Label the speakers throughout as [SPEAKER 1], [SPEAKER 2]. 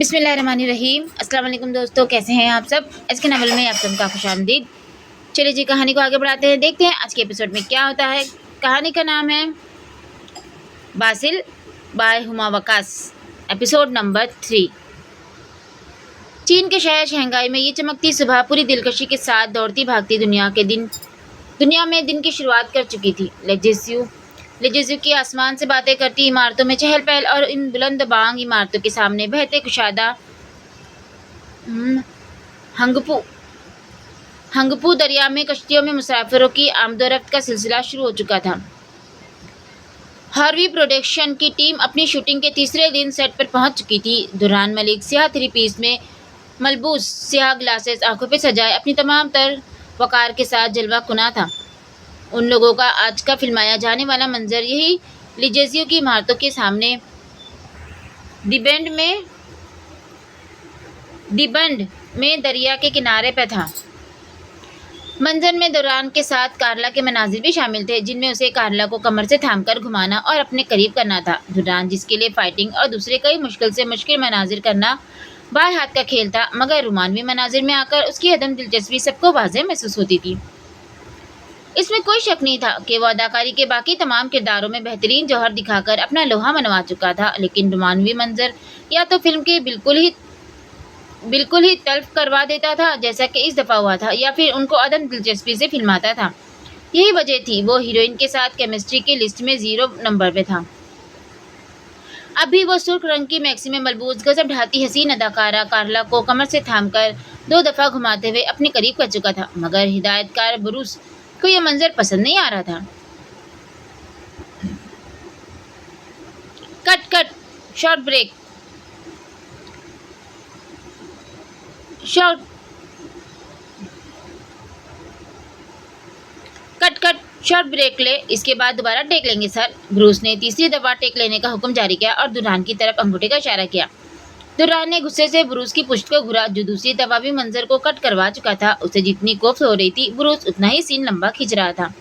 [SPEAKER 1] बिस्मिल्लाहिर्रहमानिर्रहीम। अस्सलाम वालेकुम दोस्तों, कैसे हैं आप सब। आज के नावल में आप सबका खुशामदीद। चलिए जी, कहानी को आगे बढ़ाते हैं, देखते हैं आज के एपिसोड में क्या होता है। कहानी का नाम है Basil by Huma Waqas, episode number 3। चीन के शहर शंघाई में ये चमकती सुबह पूरी दिलकशी के साथ दौड़ती भागती दुनिया में दिन की शुरुआत कर चुकी थी। लेजिज्यू की आसमान से बातें करती इमारतों में चहल पहल और इन बुलंद बांग इमारतों के सामने बहते कुशादा हंगपू हंगपू दरिया में कश्तियों में मुसाफिरों की आमदोरफ्त का सिलसिला शुरू हो चुका था। हार्वी प्रोडक्शन की टीम अपनी शूटिंग के तीसरे दिन सेट पर पहुंच चुकी थी। दुर्रान मलिक स्याह थ्री पीस में मलबूस, स्याह ग्लासेस आंखों पे सजाए अपनी तमाम तर वकार के साथ जलवा कुना था। उन लोगों का आज का फिल्माया जाने वाला मंजर यही लिजेजियो की इमारतों के सामने दिबंड में दरिया के किनारे पे था। मंजर में दुरान के साथ कारला के मनाजिर भी शामिल थे, जिनमें उसे कारला को कमर से थामकर घुमाना और अपने करीब करना था। दुरान, जिसके लिए फाइटिंग और दूसरे कई मुश्किल से मुश्किल मनाजिर करना बाएं हाथ का खेल था, मगर रोमानवी मनाजिर में आकर उसकी अदम दिलचस्पी सबको वाज़ेह महसूस होती थी। इसमें कोई शक नहीं था कि वो अदाकारी के बाकी तमाम किरदारों में बेहतरीन जौहर दिखाकर अपना लोहा मनवा चुका था, लेकिन रोमानवी मंजर या तो फिल्म के बिल्कुल ही तल्फ करवा देता था, जैसा कि इस दफ़ा हुआ था, या फिर उनको अदम दिलचस्पी से फिल्माता था। यही वजह थी वो हीरोइन के साथ केमिस्ट्री की लिस्ट में 0 नंबर पे था। अभी वो सुर्ख रंग की मैक्सी में मलबूस गजब ढाती हसीन अदाकारा कारला को कमर से थामकर 2 दफ़ा घुमाते हुए अपने करीब कर चुका था, मगर हिदायतकार ब्रूस को यह मंजर पसंद नहीं आ रहा था। Cut short break short break ले, इसके बाद दोबारा टेक लेंगे सर। ब्रूस ने तीसरी दफा टेक लेने का हुक्म जारी किया और दुरान की तरफ अंगूठे का इशारा किया। दुरान ने गुस्से से ब्रूस की पुश्त को घुरा, जो दूसरी दफा भी मंजर को कट करवा चुका था। उसे जितनी कोफ्त हो रही थी, ब्रूस उतना ही सीन लंबा खींच रहा था।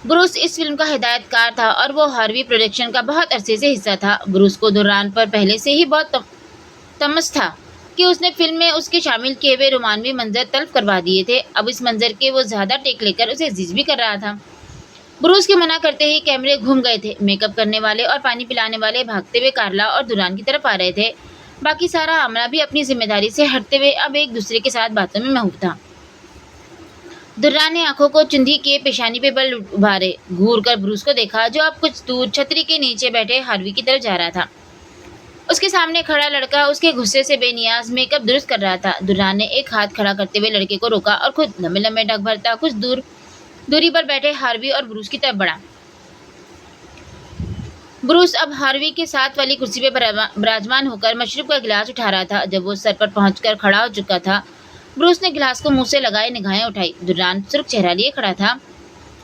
[SPEAKER 1] ब्रूस इस फिल्म का हिदायतकार था और वो हार्वी प्रोडक्शन का बहुत अरसे से हिस्सा था। ब्रूस को दुरान पर पहले से ही बहुत तमस था कि उसने फिल्म में उसके शामिल किए हुए रोमानवी मंजर तल्फ करवा दिए थे। अब इस मंजर के वो ज़्यादा टेक लेकर उसे अजीज भी कर रहा था। ब्रूस के मना करते ही कैमरे घूम गए थे। मेकअप करने वाले और पानी पिलाने वाले भागते हुए कारला और दुरान की तरफ आ रहे थे। बाकी सारा अमला भी अपनी जिम्मेदारी से हटते हुए अब एक दूसरे के साथ बातों में महूफ था। दुर्रान ने आंखों को चुंधी किए पेशानी पे बल उभारे, घूर कर ब्रूस को देखा, जो अब कुछ दूर छतरी के नीचे बैठे हार्वी की तरफ जा रहा था। उसके सामने खड़ा लड़का उसके गुस्से से बेनियाज मेकअप दुरुस्त कर रहा था। दुर्रान ने एक हाथ खड़ा करते हुए लड़के को रोका और खुद लंबे लंबे डग भरता कुछ दूरी पर बैठे हार्वी और ब्रूस की तरफ बढ़ा। ब्रूस अब हार्वी के साथ वाली कुर्सी पे विराजमान होकर मशरूब का गिलास उठा रहा था। जब वो सर पर पहुंचकर खड़ा हो चुका था, ब्रूस ने गिलास को मुंह से लगाए निगाहें उठाई। दुर्रान सुर्ख चेहरा लिए खड़ा था।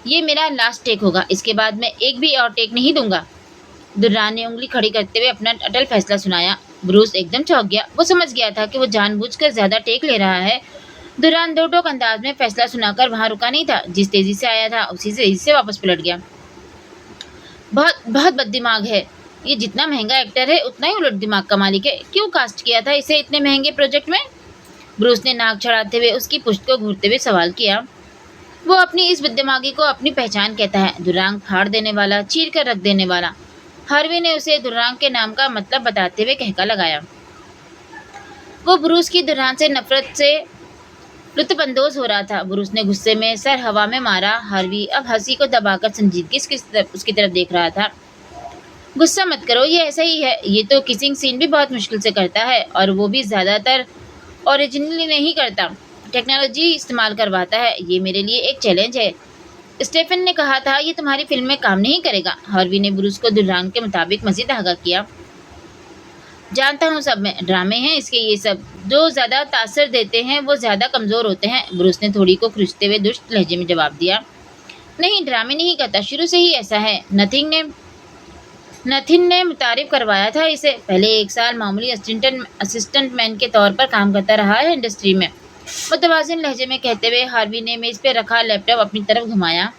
[SPEAKER 1] ये मेरा लास्ट टेक होगा, इसके बाद मैं एक भी और टेक नहीं दूंगा। दुर्रान ने उंगली खड़ी करते हुए अपना अटल फैसला सुनाया। ब्रूस एकदम चौंक गया। वो समझ गया था कि वो जानबूझकर ज्यादा टेक ले रहा है। दुर्रान दो टोक अंदाज में फैसला सुनाकर वहां रुका नहीं था। जिस तेजी से आया था उसी तेजी से वापस पलट गया। बहुत बददिमाग है ये, जितना महंगा एक्टर है उतना ही उलट दिमाग का मालिक है। क्यों कास्ट किया था इसे इतने महंगे प्रोजेक्ट में? ब्रूस ने नाक चढ़ाते हुए उसकी पुश्त को घूरते हुए सवाल किया। वो अपनी इस बददिमागी को अपनी पहचान कहता है, दुर्रांग फाड़ देने वाला, चीर कर रख देने वाला। हार्वी ने उसे दुर्रांग के नाम का मतलब बताते हुए कहका लगाया। वो ब्रूस की दुर्रान से नफरत से लुत्फअंदोज हो रहा था। ब्रूस ने गुस्से में सर हवा में मारा। हार्वी अब हंसी को दबाकर संजीदगी उसकी तरफ देख रहा था। गुस्सा मत करो, ये ऐसा ही है। ये तो किसिंग सीन भी बहुत मुश्किल से करता है, और वो भी ज़्यादातर ओरिजिनली नहीं करता, टेक्नोलॉजी इस्तेमाल करवाता है। ये मेरे लिए एक चैलेंज है। स्टेफन ने कहा था ये तुम्हारी फिल्म में काम नहीं करेगा। हार्वी ने ब्रूस को दुर्रान के मुताबिक मज़ीद आगाह किया। जानता हूँ सब में ड्रामे हैं इसके, ये सब जो ज़्यादा तासर देते हैं वो ज़्यादा कमज़ोर होते हैं। ब्रूस ने थोड़ी को खिंचते हुए दुष्ट लहजे में जवाब दिया। नहीं, ड्रामे नहीं करता, शुरू से ही ऐसा है। नथिन ने मुतारिफ करवाया था इसे। पहले 1 साल मामूली असिस्टेंट मैन के तौर पर काम करता रहा है इंडस्ट्री में। मुतवाज़िन लहजे में कहते हुए हार्वी ने मेज़ पे रखा लैपटॉप अपनी तरफ घुमाया।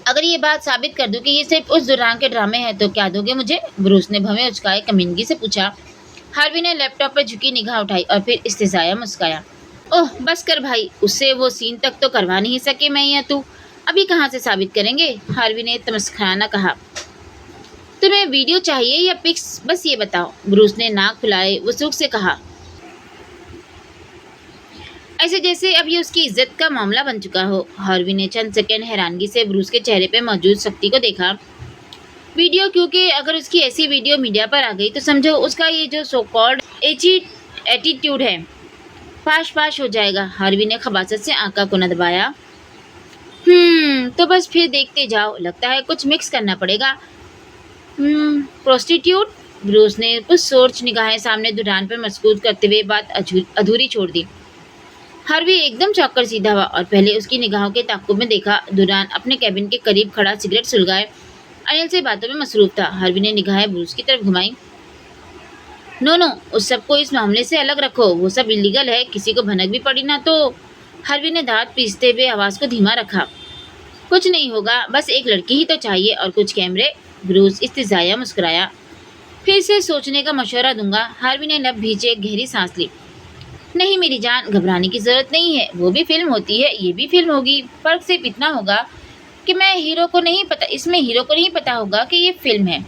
[SPEAKER 1] अगर ये बात साबित कर दूं कि ये सिर्फ उस दुरान के ड्रामे हैं तो क्या दोगे मुझे? ब्रूस ने भवें उचकाए कमीनगी से पूछा। हार्वी ने लैपटॉप पर झुकी निगाह उठाई और फिर इस्तेज़ाया मुस्काया। ओह बस कर भाई, उससे वो सीन तक तो करवा नहीं सके मैं या तू। अभी कहाँ से साबित करेंगे? हार्वी ने तमस्खाना कहा। तुम्हें वीडियो चाहिए या पिक्स, बस ये बताओ। ब्रूस ने नाक फुलाए वसूख से कहा, ऐसे जैसे अब ये उसकी इज्जत का मामला बन चुका हो। हार्वी ने चंद सेकंड हैरानगी से ब्रूस के चेहरे पे मौजूद शक्ति को देखा। वीडियो, क्योंकि अगर उसकी ऐसी वीडियो मीडिया पर आ गई तो समझो उसका ये जो सो कॉल्ड एटीट्यूड है पाश पाश हो जाएगा। हार्वी ने खबासत से आंखों को न दबाया। तो बस फिर देखते जाओ, लगता है कुछ मिक्स करना पड़ेगा। प्रोस्टिट्यूट? ब्रूस ने कुछ सोच निगाहें सामने दुरान पर मसकूत करते हुए बात अधूरी छोड़ दी। हार्वी एकदम चौंक सीधा हुआ और पहले उसकी निगाहों के ताक़ुब में देखा। दुरान अपने कैबिन के करीब खड़ा सिगरेट सुलगाए अनिल से बातों में मसरूफ था। हार्वी ने निगाहें ब्रूस की तरफ घुमाई। नो, उस सबको इस मामले से अलग रखो, वो सब इलीगल है, किसी को भनक भी पड़ी ना तो। हार्वी ने दांत पीसते हुए आवाज़ को धीमा रखा। कुछ नहीं होगा, बस एक लड़की ही तो चाहिए और कुछ कैमरे। ब्रूस इस्तेज़ाया मुस्कुराया। फिर से सोचने का मशवरा दूंगा। हार्वी ने लब भींचे एक गहरी सांस ली। नहीं मेरी जान, घबराने की जरूरत नहीं है, वो भी फिल्म होती है, ये भी फिल्म होगी। फर्क सिर्फ इतना होगा कि इसमें हीरो को नहीं पता होगा कि ये फिल्म है।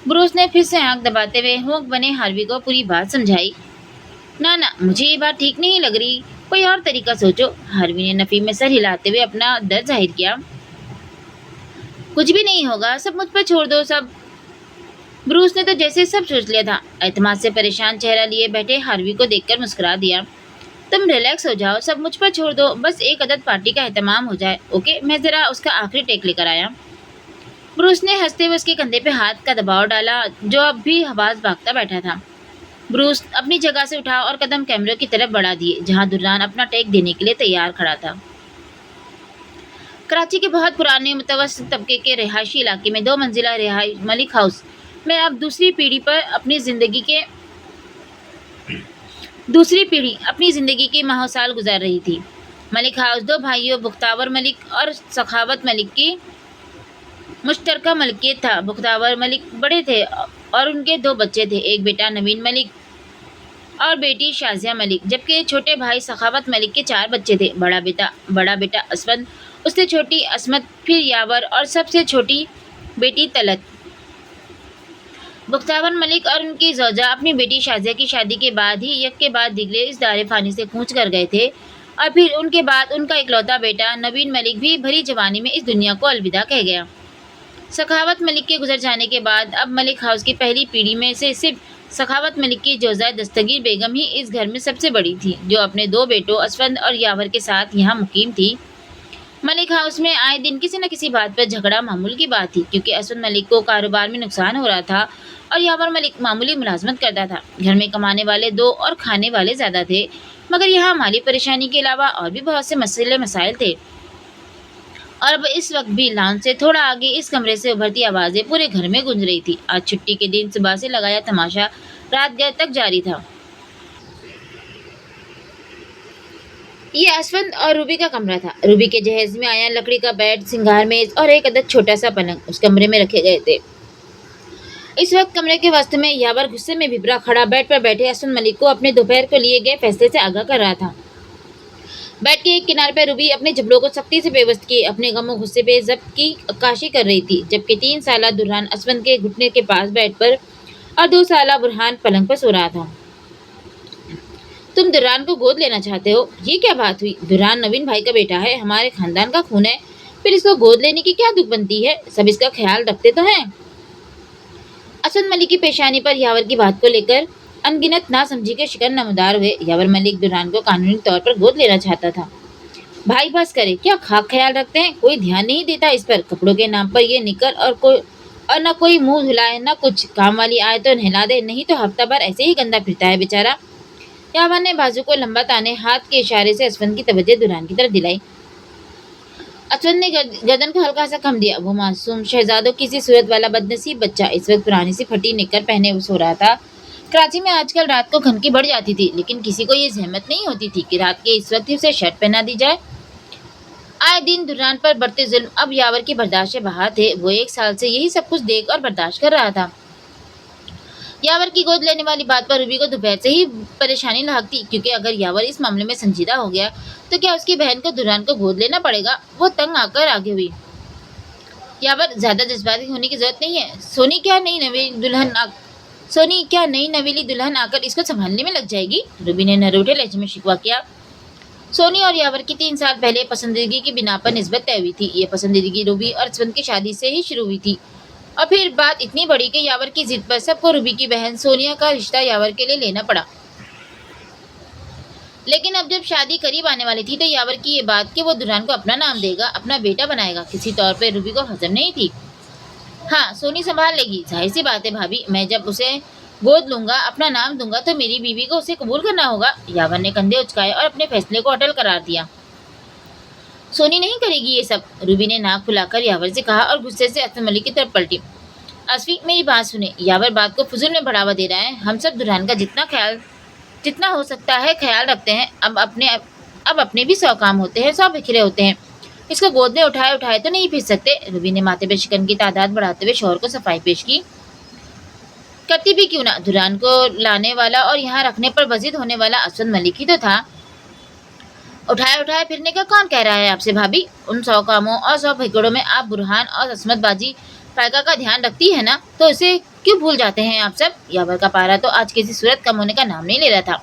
[SPEAKER 1] ब्रूस ने फिर से आंख दबाते हुए होंक बने हार्वी को पूरी बात समझाई। ना, मुझे ये बात ठीक नहीं लग रही, कोई और तरीका सोचो। हार्वी ने नफी में सर हिलाते हुए अपना डर जाहिर किया। कुछ भी नहीं होगा, सब मुझ पर छोड़ दो सब। ब्रूस ने तो जैसे सब सोच लिया था। एतमाद से परेशान चेहरा लिए बैठे हार्वी को देखकर मुस्कुरा दिया। तुम रिलैक्स हो जाओ, सब मुझ पर छोड़ दो, बस एक अदद पार्टी का एहतमाम हो जाए। ओके, मैं ज़रा उसका आखिरी टेक लेकर आया। ब्रूस ने हंसते हुए उसके कंधे पे हाथ का दबाव डाला, जो अब भी हवास भागता बैठा था। ब्रूस अपनी जगह से उठा और कदम कैमरे की तरफ बढ़ा दिए, जहां दुर्रान अपना टेक देने के लिए तैयार खड़ा था। कराची के बहुत पुराने मुतवस्सित तबके के रिहायशी इलाके में 2 मंजिला रिहाइश मलिक हाउस में अब दूसरी पीढ़ी अपनी ज़िंदगी की माहौसाल गुजार रही थी। मलिक हाउस 2 भाइयों बख्तावर मलिक और सखावत मलिक की मुश्तरका मलकियत था। बख्तावर मलिक बड़े थे और उनके 2 बच्चे थे, एक बेटा नवीन मलिक और बेटी शाजिया मलिक, जबकि छोटे भाई सखावत मलिक के 4 बच्चे थे। बड़ा बेटा असमत, उससे छोटी असमत, फिर यावर और सबसे छोटी बेटी तलत। बख्तावर मलिक और उनकी ज़ौजा अपनी बेटी शाजिया की शादी के बाद ही यक के बाद दिगले इस दारे फ़ानी से कूच कर गए थे और फिर उनके बाद उनका इकलौता बेटा नवीन मलिक भी भरी जवानी में इस दुनिया को अलविदा कह गया। सखावत मलिक के गुजर जाने के बाद अब मलिक हाउस की पहली पीढ़ी में से सिर्फ सखावत मलिक की जोजा दस्तगीर बेगम ही इस घर में सबसे बड़ी थी, जो अपने 2 बेटों असफंद और यावर के साथ यहाँ मुकीम थी। मलिक हाउस में आए दिन किसी न किसी बात पर झगड़ा मामूल की बात थी, क्योंकि असद मलिक को कारोबार में नुकसान हो रहा था और यावर मलिक मामूली मुलाजमत करता था। घर में कमाने वाले 2 और खाने वाले ज़्यादा थे, मगर यहाँ माली परेशानी के अलावा और भी बहुत से मसाइल थे। और अब इस वक्त भी लॉन्च से थोड़ा आगे इस कमरे से उभरती आवाज़ें पूरे घर में गूंज रही थी। आज छुट्टी के दिन सुबह से लगाया तमाशा रात गए तक जारी था। ये असफंद और रूबी का कमरा था। रूबी के जहेज में आया लकड़ी का बेड, सिंगार मेज और एक अदद छोटा सा पलंग उस कमरे में रखे गए थे। इस वक्त कमरे के वस्त में यावर गुस्से में भिभरा खड़ा बेड पर बैठे असद मलिक को अपने दोपहर को लिए गए फैसले से आगाह कर रहा था। बेड के एक किनारे पर रूबी अपने जबड़ों को सख्ती से बेबस किए अपने गमों गुस्से पे जब्त की अक्काशी कर रही थी, जबकि 3 साला दुर्रान असफंद के घुटने के पास बेड पर और 2 साला बुरहान पलंग पर सो रहा था। तुम दुर्रान को गोद लेना चाहते हो? ये क्या बात हुई? दुर्रान नवीन भाई का बेटा है, हमारे खानदान का खून है, फिर इसको गोद लेने की क्या दुख बनती है? सब इसका ख्याल रखते तो हैं। असद मलिक की पेशानी पर यावर की बात को लेकर अनगिनत नासमझी के शिकन नमदार हुए। यावर मलिक दुर्रान को कानूनी तौर पर गोद लेना चाहता था। भाई बस करे, क्या खाक ख्याल रखते हैं, कोई ध्यान नहीं देता इस पर। कपड़ों के नाम पर ये निकल और न कोई मुंह धुलाए न कुछ, काम वाली आए तो नहला दे, नहीं तो हफ्ता भर ऐसे ही गंदा फिरता है बेचारा। यावर ने बाजू को लंबा ताने हाथ के इशारे से असफंद की तवज्जो दुर्रान की तरफ दिलाई। असफंद ने गर्दन को हल्का सा कम दिया। वो मासूम शहजादों की सी सूरत वाला बदनसीब बच्चा इस वक्त पुरानी सी फटी निकर पहने सो रहा था। कराची में आजकल रात को खनकी बढ़ जाती थी, लेकिन किसी को ये जहमत नहीं होती थी कि रात के इस वक्त ही उसे शर्ट पहना दी जाए। आए दिन दुर्रान पर बढ़ते जुल्म अब यावर की बर्दाश्त से बाहर थे। वो 1 साल से यही सब कुछ देख और बर्दाश्त कर रहा था। यावर की गोद लेने वाली बात पर रूबी को दोपहर से ही परेशानी लाहकती, क्योंकि अगर यावर इस मामले में संजीदा हो गया तो क्या उसकी बहन को दुर्रान को गोद लेना पड़ेगा। वो तंग आकर आगे हुई। यावर, ज्यादा जज्बाती होने की जरूरत नहीं है। सोनी क्या नई नवेली दुल्हन आकर इसको संभालने में लग जाएगी। रूबी ने नरोटे लहजे में शिकवा किया। सोनी और यावर की 3 साल पहले पसंदीदगी की बिना पर निस्बत तय हुई थी। ये पसंदीदगी रूबी और असवंत की शादी से ही शुरू हुई थी, और फिर बात इतनी बड़ी कि यावर की जिद पर सबको रूबी की बहन सोनिया का रिश्ता यावर के लिए लेना पड़ा। लेकिन अब जब शादी करीब आने वाली थी तो यावर की ये बात कि वो दुल्हन को अपना नाम देगा, अपना बेटा बनाएगा, किसी तौर पे रूबी को हजम नहीं थी। हाँ, सोनी संभाल लेगी, जाहिर सी बात है भाभी। मैं जब उसे गोद लूंगा, अपना नाम दूंगा, तो मेरी बीवी को उसे कबूल करना होगा। यावर ने कंधे उचकाए और अपने फैसले को अटल करार दिया। सोनी नहीं करेगी ये सब, रूबी ने नाक फुलाकर यावर से कहा और गुस्से से असद मलिक की तरफ पलटी। असफी, मेरी बात सुने। यावर बात को फुजुल में बढ़ावा दे रहा है। हम सब दुल्हन का जितना हो सकता है ख्याल रखते हैं। अब अपने भी 100 काम होते हैं, 100 बिखरे होते हैं। इसको गोद में उठाए तो नहीं फिर सकते। रूबी ने माथे पे शिकन की तादाद बढ़ाते हुए शौहर को सफाई पेश की। करती भी क्यों ना, दुल्हन को लाने वाला और यहाँ रखने पर वजीद होने वाला असद मलिक ही तो था। उठाए फिरने का कौन कह रहा है आपसे भाभी। उन 100 कामों और 100 बिगड़ों में आप बुरहान और असमत बाजी फायका का ध्यान रखती है ना, तो इसे क्यों भूल जाते हैं आप सब। यावर का पारा तो आज किसी सूरत कम होने का नाम नहीं ले रहा था।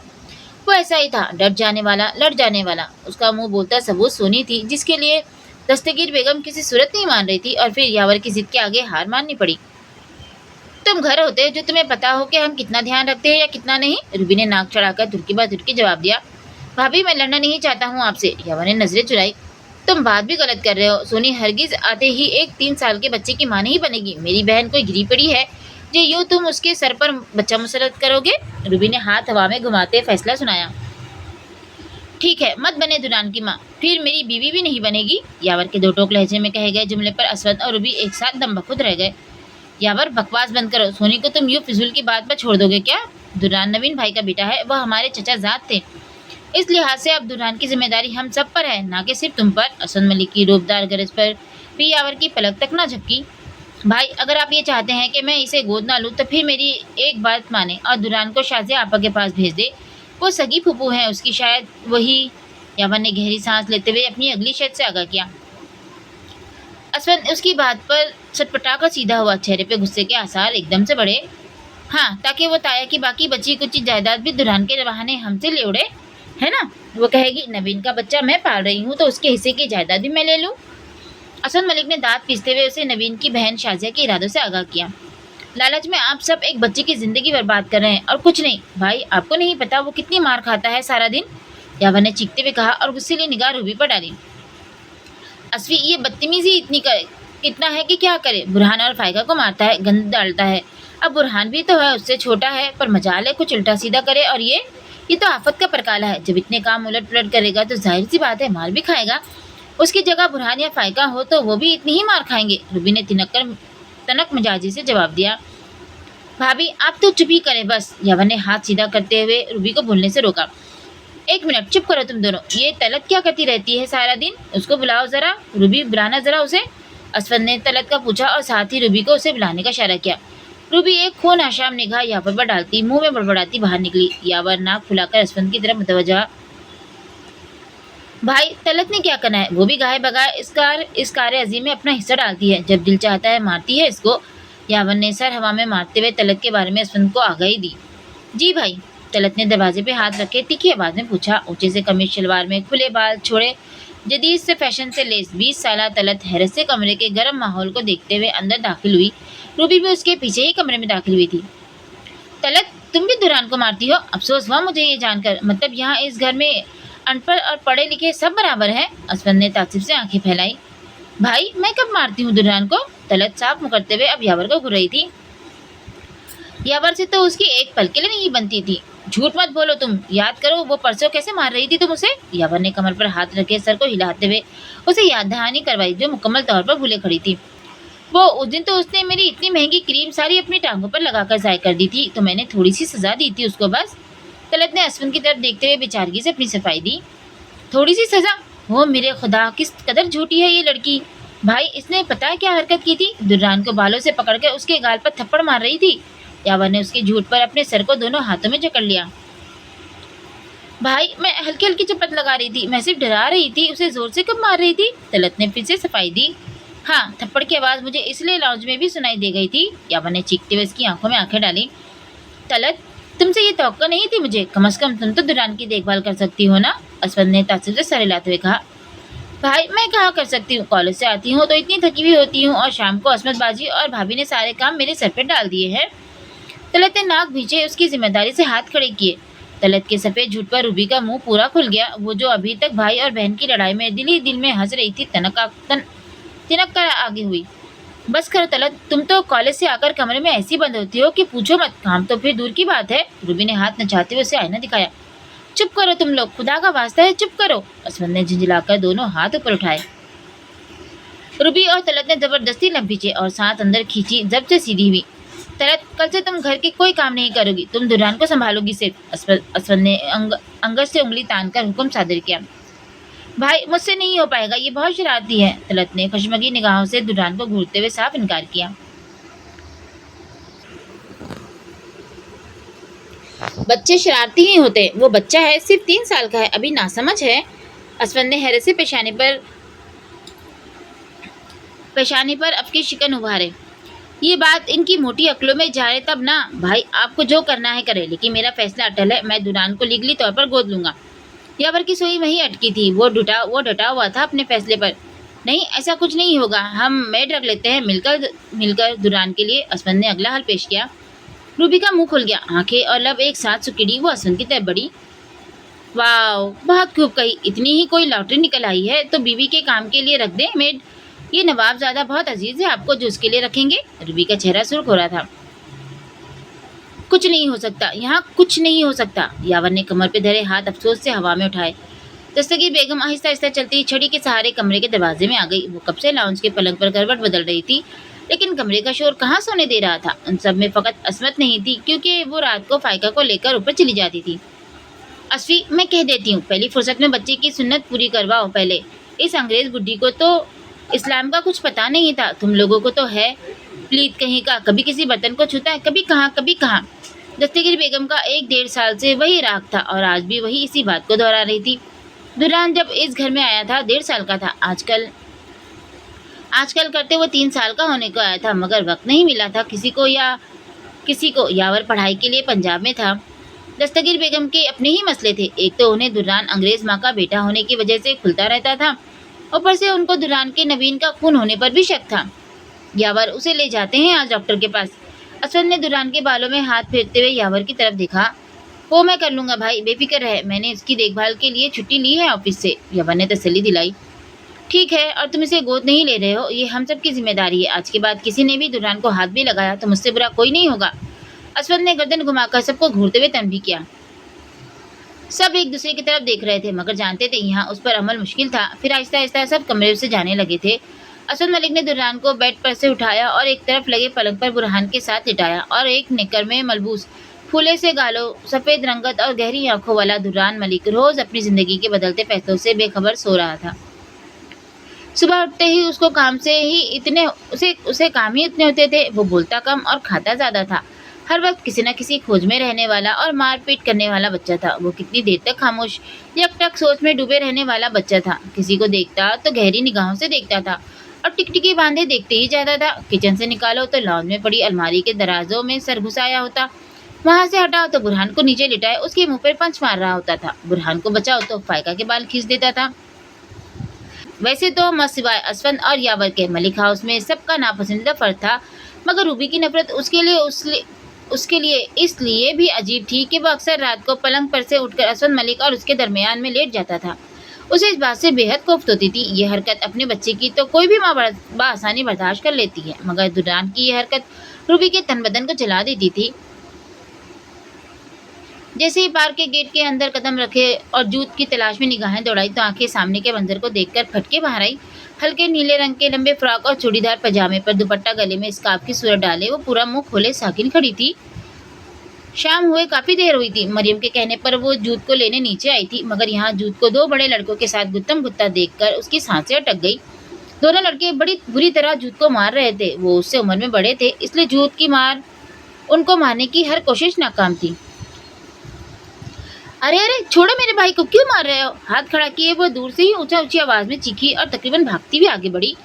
[SPEAKER 1] वो ऐसा ही था, डट जाने वाला, लड़ जाने वाला। उसका मुंह बोलता सबूत सोनी थी, जिसके लिए दस्तगीर बेगम किसी सूरत नहीं मान रही थी, और फिर यावर की जिद के आगे हार माननी पड़ी। तुम घर होते जो तुम्हें पता हो कि हम कितना ध्यान रखते हैं या कितना नहीं। रूबी ने नाक चढ़ाकर तुर्की बात तुर्की जवाब दिया। भाभी, मैं लड़ना नहीं चाहता हूँ आपसे। यावर ने नजरें चुराई। तुम बात भी गलत कर रहे हो। सोनी हरगिज आते ही एक 3 साल के बच्चे की मां नहीं बनेगी। मेरी बहन कोई गिरी पड़ी है जो यूं तुम उसके सर पर बच्चा मुसलत करोगे। रूबी ने हाथ हवा में घुमाते फैसला सुनाया। ठीक है, मत बने दुल्हन की माँ, फिर मेरी बीवी भी नहीं बनेगी। यावर के दो टोक लहजे में कहे गए जुमले पर असवद और रूबी एक साथ दम बखुद रह गए। यावर, बकवास बंद करो। सोनी को तुम यूं फिजूल की बात पर छोड़ दोगे क्या। दुल्हन नवीन भाई का बेटा है, वह हमारे चचा जात थे। इस लिहाज से अब दुल्हन की जिम्मेदारी हम सब पर है, ना कि सिर्फ तुम पर। असद मलिक की रोबदार गरज पर भी यावर की पलक तक न झपकी। भाई, अगर आप ये चाहते हैं कि मैं इसे गोद ना लूँ तो फिर मेरी एक बात माने और दुल्हन को शाजिया आपा के पास भेज दे। वो सगी फूफू है उसकी, शायद वही। यावर ने गहरी सांस लेते हुए अपनी अगली शर्त से आगाह किया। असद उसकी बात पर चटपटा सीधा हुआ, चेहरे पे गुस्से के आसार एकदम से बढ़े। हाँ, ताकि वो ताया की बाकी बची कुछ जायदाद भी दुल्हन के बहाने हमसे ले उड़े, है ना। वो कहेगी नवीन का बच्चा मैं पाल रही हूँ तो उसके हिस्से की जायदाद भी मैं ले लूँ। असद मलिक ने दांत पीसते हुए उसे नवीन की बहन शाजिया के इरादों से आगाह किया। लालच में आप सब एक बच्चे की जिंदगी बर्बाद कर रहे हैं और कुछ नहीं। भाई, आपको नहीं पता वो कितनी मार खाता है सारा दिन। यावर ने चीखते हुए कहा और गुस्से निगाह रूबी पर डाली। असफी, ये बदतमीजी कितना है कि क्या करे। बुरहान और फायका को मारता है, गंद डालता है। अब बुरहान भी तो है, उससे छोटा है, पर मजाल है कुछ उल्टा सीधा करे। और ये तो आफत का परकाला है। जब इतने काम उलट पुलट करेगा तो जाहिर सी बात है मार भी खाएगा। उसकी जगह बुरहान या फायका हो तो वो भी इतनी ही मार खाएंगे। रूबी ने तनक मिजाजी से जवाब दिया। भाभी, आप तो चुप ही करें बस। यावर ने हाथ सीधा करते हुए रूबी को बोलने से रोका। 1 मिनट चुप करो तुम दोनों। ये तलत क्या करती रहती है सारा दिन। उसको बुलाओ जरा। रूबी, बुलाना जरा उसे। असफद ने तलत का पूछा और साथ ही रूबी को उसे बुलाने का इशारा किया। रूबी एक खून आशाम निगाह यावर पर डालती मुंह में बड़बड़ाती बाहर निकली। यावर नाक फुलाकर असफद की तरफ मुतवज्जा। भाई, तलत ने क्या करना है। वो भी गाहे बगाए इस कार्य अजीम में अपना हिस्सा डालती है। जब दिल चाहता है मारती है इसको। यावर ने सर हवा में मारते हुए तलत के बारे में असफद को आगाही दी। जी भाई। तलत ने दरवाजे पे हाथ रखे तीखी आवाज में पूछा। ऊंचे से कमीज शलवार में खुले बाल छोड़े, जदीद से फैशन से लेस 20 साल तलत हैरत से कमरे के गर्म माहौल को देखते हुए अंदर दाखिल हुई। रूबी भी उसके पीछे ही कमरे में दाखिल हुई थी। तलत, तुम भी दुल्हन को मारती हो। अफसोस हुआ मुझे ये जानकर। मतलब यहाँ इस घर में अनपढ़ और पढ़े लिखे सब बराबर हैं। असफद ने ताज्जुब से आंखें फैलाई। भाई, मैं कब मारती हूँ दुल्हन को। तलत साफ मुकरते हुए अब यावर को घूर रही थी। यावर से तो उसकी एक पल के लिए नहीं बनती थी। झूठ मत बोलो तुम। याद करो वो परसों कैसे मार रही थी तुम उसे। यावर ने कमर पर हाथ रखे सर को हिलाते हुए उसे याद दहानी करवाई, जो मुकम्मल तौर पर भूले खड़ी थी। वो उस दिन तो उसने मेरी इतनी महंगी क्रीम सारी अपनी टांगों पर लगाकर ज़ाय कर दी थी, तो मैंने थोड़ी सी सजा दी थी उसको बस। तलत ने असफद की तरफ देखते हुए बेचारगी से अपनी सफाई दी। थोड़ी सी सजा? हो मेरे खुदा, किस कदर झूठी है ये लड़की। भाई, इसने पता है क्या हरकत की थी? दुर्रान को बालों से पकड़कर उसके गाल पर थप्पड़ मार रही थी। यावर ने उसके झूठ पर अपने सर को दोनों हाथों में जकड़ लिया। भाई, मैं हल्की हल्की चपत लगा रही थी, मैं सिर्फ डरा रही थी, उसे जोर से कब मार रही थी? तलत ने फिर से सफाई दी। हाँ, थप्पड़ की आवाज मुझे इसलिए लाउंज में भी सुनाई दे गई थी। यावर ने चीखते हुए उसकी आंखों में आंखें डाली। तलत, तुमसे ये तवक्को नहीं थी मुझे, कम से कम तुम तो दुरान की देखभाल कर सकती हो ना? असफद ने तासुब से सर हिलाते हुए कहा। भाई, मैं कहाँ कर सकती हूँ, कॉलेज से आती हूँ तो इतनी थकी हुई होती हूँ और शाम को असमत बाजी और भाभी ने सारे काम मेरे सर पे डाल दिए हैं। तलत ने नाक भींचे उसकी जिम्मेदारी से हाथ खड़े किए। तलत के सफेद झूठ पर रूबी का मुंह पूरा खुल गया। वो जो अभी तक भाई और बहन की लड़ाई में दिल ही दिल में हंस रही थी, तिनक कर आगे हुई। बस करो तलत, तुम तो कॉलेज से आकर कमरे में ऐसी बंद होती हो कि पूछो मत, काम तो फिर दूर की बात है। रूबी ने हाथ नचाते हुए उसे आईना दिखाया। चुप करो तुम लोग, खुदा का वास्ता है चुप करो। असमत ने झिंझलाकर दोनों हाथ ऊपर उठाए। रूबी और तलत ने जबरदस्ती लब खींचे और सांस अंदर खींची, जब से सीधी हुई। तलत, कल से तुम घर के कोई काम नहीं करोगी, तुम दुरान को संभालोगी सिर्फ। असफद ने अंगज से उंगली तानकर हुक्म सादर किया। भाई, मुझसे नहीं हो पाएगा, ये बहुत शरारती है। तलत ने खशमगी निगाहों से दुरान को घूरते हुए साफ इनकार किया। बच्चे शरारती ही होते हैं, वो बच्चा है, सिर्फ 3 साल का है, अभी नासमझ है। असफद ने हैरत से पेशानी पर अपनी शिकन उभारे। ये बात इनकी मोटी अक्लों में जाए तब ना। भाई, आपको जो करना है करे, लेकिन मेरा फैसला अटल है, मैं दुरान को लीगली तौर पर गोद लूंगा। यावर की सुई वहीं अटकी थी। वो डटा हुआ था अपने फैसले पर। नहीं, ऐसा कुछ नहीं होगा, हम मेड रख लेते हैं मिलकर दुरान के लिए। असफद ने अगला हल पेश किया। रूबी का मुंह खुल गया, आंखें और लब एक साथ सुकिड़ी। वो असफद की तरफ बढ़ी। वाह, बहुत खूब कही, इतनी ही कोई लॉटरी निकल आई है तो बीवी के काम के लिए रख दे मेड। ये नवाबजादा बहुत अजीज है आपको जो उसके लिए रखेंगे। रूबी का चेहरा सुर्ख हो रहा था। कुछ नहीं हो सकता, यहाँ कुछ नहीं हो सकता। यावर ने कमर पे धरे हाथ अफसोस से हवा में उठाए। दस्तगीर बेगम आहिस्ता आहिस्ता चलती छड़ी के सहारे कमरे के दरवाजे में आ गई। वो कब से लाउंज के पलंग पर करवट बदल रही थी, लेकिन कमरे का शोर कहाँ सोने दे रहा था। उन सब में फकत असमत नहीं थी, क्योंकि वो रात को फायका को लेकर ऊपर चली जाती थी। असफी, मैं कह देती हूँ, पहली फुर्सत में बच्चे की सुन्नत पूरी करवाओ पहले। इस अंग्रेज बुढ़ी को तो इस्लाम का कुछ पता नहीं था, तुम लोगों को तो है। प्लीत कहीं का, कभी किसी बर्तन को छूता है, कभी कहाँ। दस्तगीर बेगम का 1-1.5 साल से वही राग था और आज भी वही इसी बात को दोहरा रही थी। दुरान जब इस घर में आया था 1.5 साल का था, आजकल करते वो 3 साल का होने को आया था, मगर वक्त नहीं मिला था किसी को। यावर पढ़ाई के लिए पंजाब में था। दस्तगीर बेगम के अपने ही मसले थे। एक तो उन्हें दुरान अंग्रेज माँ का बेटा होने की वजह से खुलता रहता था, ऊपर से उनको दुरान के नवीन का खून होने पर भी शक था। यावर, उसे ले जाते हैं आज डॉक्टर के पास। असफद ने दुरान के बालों में हाथ फेरते हुए यावर की तरफ देखा। वो मैं कर लूंगा भाई, बेफिक्र रहे, मैंने इसकी देखभाल के लिए छुट्टी ली है ऑफिस से। यावर ने तसल्ली दिलाई। ठीक है, और तुम इसे गोद नहीं ले रहे हो, ये हम सब की जिम्मेदारी है। आज के बाद किसी ने भी दुरान को हाथ भी लगाया तो मुझसे बुरा कोई नहीं होगा। असफद ने गर्दन घुमाकर सबको घूरते हुए तंबीह किया। सब एक दूसरे की तरफ देख रहे थे, मगर जानते थे यहाँ उस पर अमल मुश्किल था। फिर आहिस्ता आहिस्ता सब कमरे से जाने लगे थे। असद मलिक ने दुरान को बेड पर से उठाया और एक तरफ लगे पलंग पर बुरहान के साथ लिटाया, और एक निकर में मलबूस, फूले से गालों, सफ़ेद रंगत और गहरी आंखों वाला दुरान मलिक रोज अपनी जिंदगी के बदलते फैसलों से बेखबर सो रहा था। सुबह उठते ही उसको काम से ही इतने उसे काम ही इतने होते थे। वो बोलता कम और खाता ज़्यादा था। हर वक्त किसी न किसी खोज में रहने वाला और मारपीट करने वाला बच्चा था। वो कितनी देर तक खामोश यकटक सोच में डूबे रहने वाला बच्चा था। किसी को देखता तो गहरी निगाहों से देखता था और टिकटिकी बांधे देखते ही जाता था। किचन से निकालो तो लॉन में पड़ी अलमारी के दराजों में सर घुसाया होता, वहां से हटाओ तो बुरहान को नीचे लिटाए उसके मुंह पर पंच मार रहा होता था। बुरहान को बचाओ तो फायका के बाल खींच देता था। वैसे तो मत सिवाय असफंद और यावर के मलिक हाउस में सबका नापसंदीदा फर्द था, मगर रूबी की नफरत उसके लिए इसलिए भी अजीब थी कि वो अक्सर रात को पलंग पर से उठकर असफंद मलिक और उसके दरमियान में लेट जाता था। उसे इस बात से बेहद कोफ्त होती थी। ये हरकत अपने बच्चे की तो कोई भी माँ आसानी बर्दाश्त कर लेती है, मगर दुरान की ये हरकत रूबी के तन बदन को जला देती थी। जैसे ही पार्क के गेट के अंदर कदम रखे और जूत की तलाश में निगाहें दौड़ाई तो आंखें सामने के मंजर को देखकर फटके बाहर आई। हल्के नीले रंग के लंबे फ्रॉक और चूड़ीदार पजामे पर दुपट्टा गले में स्कार्फ की सूरत डाले वो पूरा मुंह खोले साकिन खड़ी थी। शाम हुए काफी देर हुई थी। मरियम के कहने पर वो जूत को लेने नीचे आई थी, मगर यहाँ जूत को दो बड़े लड़कों के साथ गुत्तम गुत्ता देखकर उसकी सांसें अटक गई। दोनों लड़के बड़ी बुरी तरह जूत को मार रहे थे। वो उससे उम्र में बड़े थे, इसलिए जूत की मार उनको मारने की हर कोशिश नाकाम थी। अरे अरे, छोड़ो, मेरे भाई को क्यों मार रहे हो? हाथ खड़ा किए वो दूर से ही ऊंचा ऊंची आवाज में चीखी और तकरीबन भागती भी आगे बढ़ी।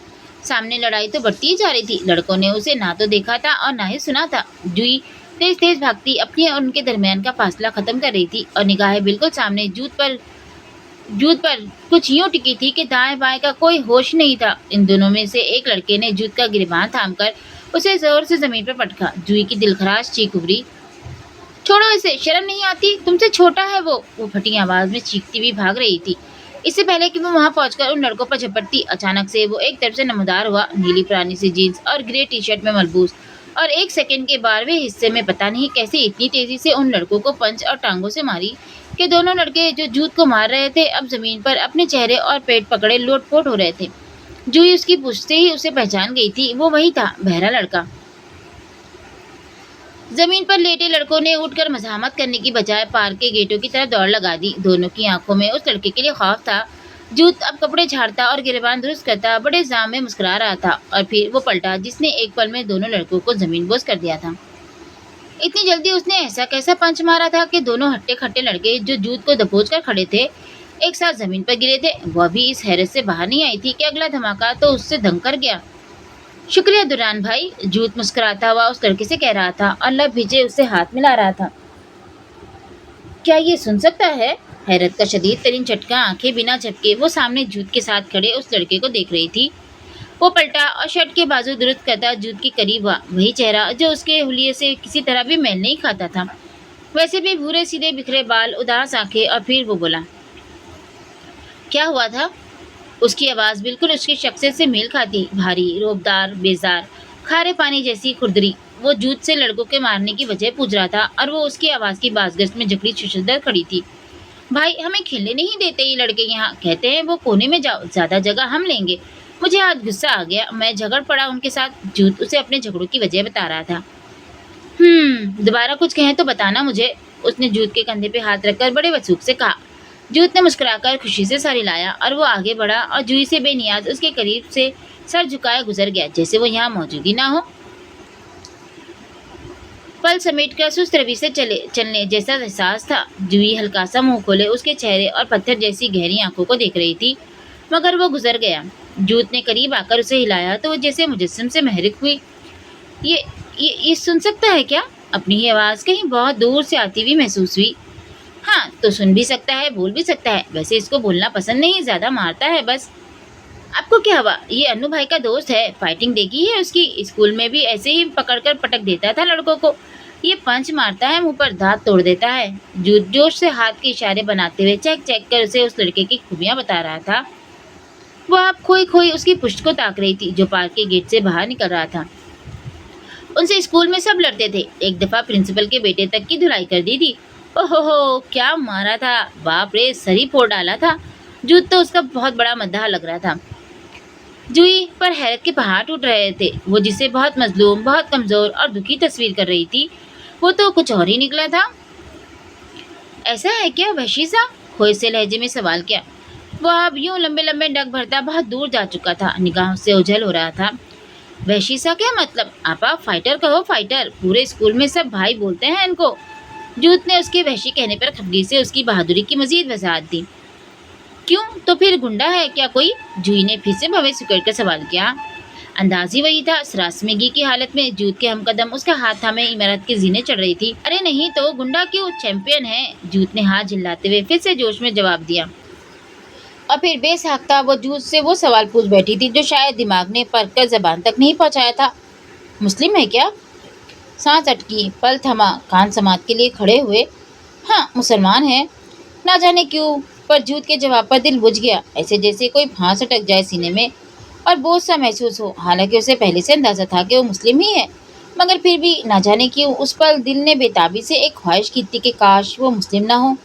[SPEAKER 1] सामने लड़ाई तो बढ़ती ही जा रही थी। लड़कों ने उसे ना तो देखा था और ना ही सुना था। जूही तेज तेज भागती अपनी और उनके दरमियान का फासला खत्म कर रही थी और निगाहें बिल्कुल सामने जूत पर कुछ यूं टिकी थी कि दाएं बाएं का कोई होश नहीं था। इन दोनों में से एक लड़के ने जूत का गिरबान थामकर उसे जोर से जमीन पर पटका। जूही की दिलखराश चीख उभरी, छोड़ो इसे, शर्म नहीं आती? तुमसे छोटा है वो फटी आवाज में चीखती हुई भाग रही थी। इससे पहले कि वो वहां पहुंचकर उन लड़कों पर झपटती, अचानक से वो एक तरफ से नमदार हुआ। नीली पुरानी सी जीन्स और ग्रे टी शर्ट में मलबूस और एक सेकंड के 12वें हिस्से में पता नहीं कैसे इतनी तेजी से उन लड़कों को पंच और टांगों से मारी कि दोनों लड़के जो जूत को मार रहे थे अब जमीन पर अपने चेहरे और पेट पकड़े लोटपोट हो रहे थे। जूही उसकी पूछते ही उसे पहचान गई थी। वो वही था, बहरा लड़का। जमीन पर लेटे लड़कों ने उठकर मज़ाहमत करने की बजाय पार्क के गेटों की तरफ दौड़ लगा दी। दोनों की आंखों में उस लड़के के लिए खौफ था। जूत अब कपड़े झाड़ता और गिरबान दुरुस्त करता बड़े जाम में मुस्कुरा रहा था और फिर वो पलटा जिसने एक पल में दोनों लड़कों को जमीन बोझ कर दिया था। इतनी जल्दी उसने ऐसा कैसा पंच मारा था कि दोनों हट्टे खट्टे लड़के जो जूत को दबोच कर खड़े थे एक साथ जमीन पर गिरे थे। वह भी इस हैरत से बाहर नहीं आई थी कि अगला धमाका तो उससे दंग कर गया। शुक्रिया दुरान भाई, जूत मुस्कुराता हुआ उस लड़के से कह रहा था और लब भिजे उससे हाथ मिला रहा था। क्या ये सुन सकता है? हैरत का शदीद तरीन झटका, आंखें बिना झपके वो सामने जूत के साथ खड़े उस लड़के को देख रही थी। वो पलटा और शर्ट के बाजू दुरुस्त करता जूत के करीब हुआ। वही चेहरा जो उसके हुलिये से किसी तरह भी मेल नहीं खाता था, वैसे भी भूरे सीधे बिखरे बाल, उदास आंखें। और फिर वो बोला, क्या हुआ था? उसकी आवाज़ बिल्कुल उसकी शख्सियत से मेल खाती, भारी, रोबदार, बेजार, खारे पानी जैसी खुरदरी। वो जूत से लड़कों के मारने की वजह पूछ रहा था और वो उसकी आवाज़ की बाज़गश्त में जकड़ी शुशदर खड़ी थी। भाई, हमें खेलने नहीं देते ये लड़के यहाँ, कहते हैं वो कोने में जाओ, ज़्यादा जगह हम लेंगे। मुझे आज गुस्सा आ गया, मैं झगड़ पड़ा उनके साथ। जूत उसे अपने झगड़ों की वजह बता रहा था। दोबारा कुछ कहें तो बताना मुझे, उसने जूत के कंधे पे हाथ रखकर बड़े वसूख से कहा। जूत ने मुस्कुराकर खुशी से सर हिलाया और वो आगे बढ़ा और जूही से बेनियाज उसके करीब से सर झुकाए गुजर गया, जैसे वो यहाँ मौजूद ही ना हो। पल समेट कर सुस्त रवि से चलने जैसा एहसास था। जूही हल्का सा मुंह खोले उसके चेहरे और पत्थर जैसी गहरी आंखों को देख रही थी, मगर वो गुजर गया। जूत ने करीब आकर उसे हिलाया तो वो जैसे मुजस्सम से महरिक हुई। ये सुन सकता है क्या? अपनी ही आवाज़ कहीं बहुत दूर से आती हुई महसूस हुई। हाँ, तो सुन भी सकता है, बोल भी सकता है। वैसे इसको बोलना पसंद नहीं, ज़्यादा मारता है बस। आपको क्या हुआ? ये अन्नू भाई का दोस्त है, फाइटिंग देखी है उसकी। स्कूल में भी ऐसे ही पकड़कर पटक देता था लड़कों को। ये पंच मारता है, मुंह पर दांत तोड़ देता है। जोश से हाथ के इशारे बनाते हुए चेक चेक कर उसे उस लड़के की खूबियां बता रहा था। वो आप खोई खोई उसकी पुश्त को ताक रही थी जो पार्क के गेट से बाहर निकल रहा था। उनसे स्कूल में सब लड़ते थे। एक दफ़ा प्रिंसिपल के बेटे तक की धुलाई कर दी थी। ओहो, क्या मारा था, बाप रे, सरी फोड़ डाला था। जूत तो उसका बहुत बड़ा मद्दाह लग रहा था। जूही पर हैरत के पहाड़ टूट रहे थे। वो जिसे बहुत मजलूम, बहुत कमज़ोर और दुखी तस्वीर कर रही थी, वो तो कुछ और ही निकला था। ऐसा है क्या? वहशी सा, खोए से लहजे में सवाल किया। वह अब यूं लंबे लंबे डग भरता बहुत दूर जा चुका था, निगाहों से ओझल हो रहा था। वहशी सा क्या मतलब? आपा फाइटर कहो, फाइटर। पूरे स्कूल में सब भाई बोलते हैं इनको। जूत ने उसके वहशी कहने पर खफगी से उसकी बहादुरी की मजीद वजाहत दी। क्यों, तो फिर गुंडा है क्या कोई? जूही ने फिर से भवें सिकुड़ कर सवाल किया। अंदाज ही वही था। सरासमेगी की हालत में जूत के हमकदम उसका हाथ थामे इमारत की जीने चढ़ रही थी। अरे नहीं तो गुंडा क्यों, चैंपियन है। जूत ने हाथ झिल्लाते हुए फिर से जोश में जवाब दिया और फिर बेसाख्ता वो जूत से वो सवाल पूछ बैठी थी जो शायद दिमाग ने परख कर जबान तक नहीं पहुंचाया था। मुस्लिम है क्या? सांस अटकी, पल थमा, कान समात के लिए खड़े हुए। हाँ, मुसलमान है। ना जाने क्यों, पर जूत के जवाब पर दिल बुझ गया, ऐसे जैसे कोई फांस अटक जाए सीने में और बोझ सा महसूस हो। हालांकि उसे पहले से अंदाजा था कि वो मुस्लिम ही है, मगर फिर भी ना जाने क्यों उस पल दिल ने बेताबी से एक ख्वाहिश की थी कि काश वो मुस्लिम ना हो।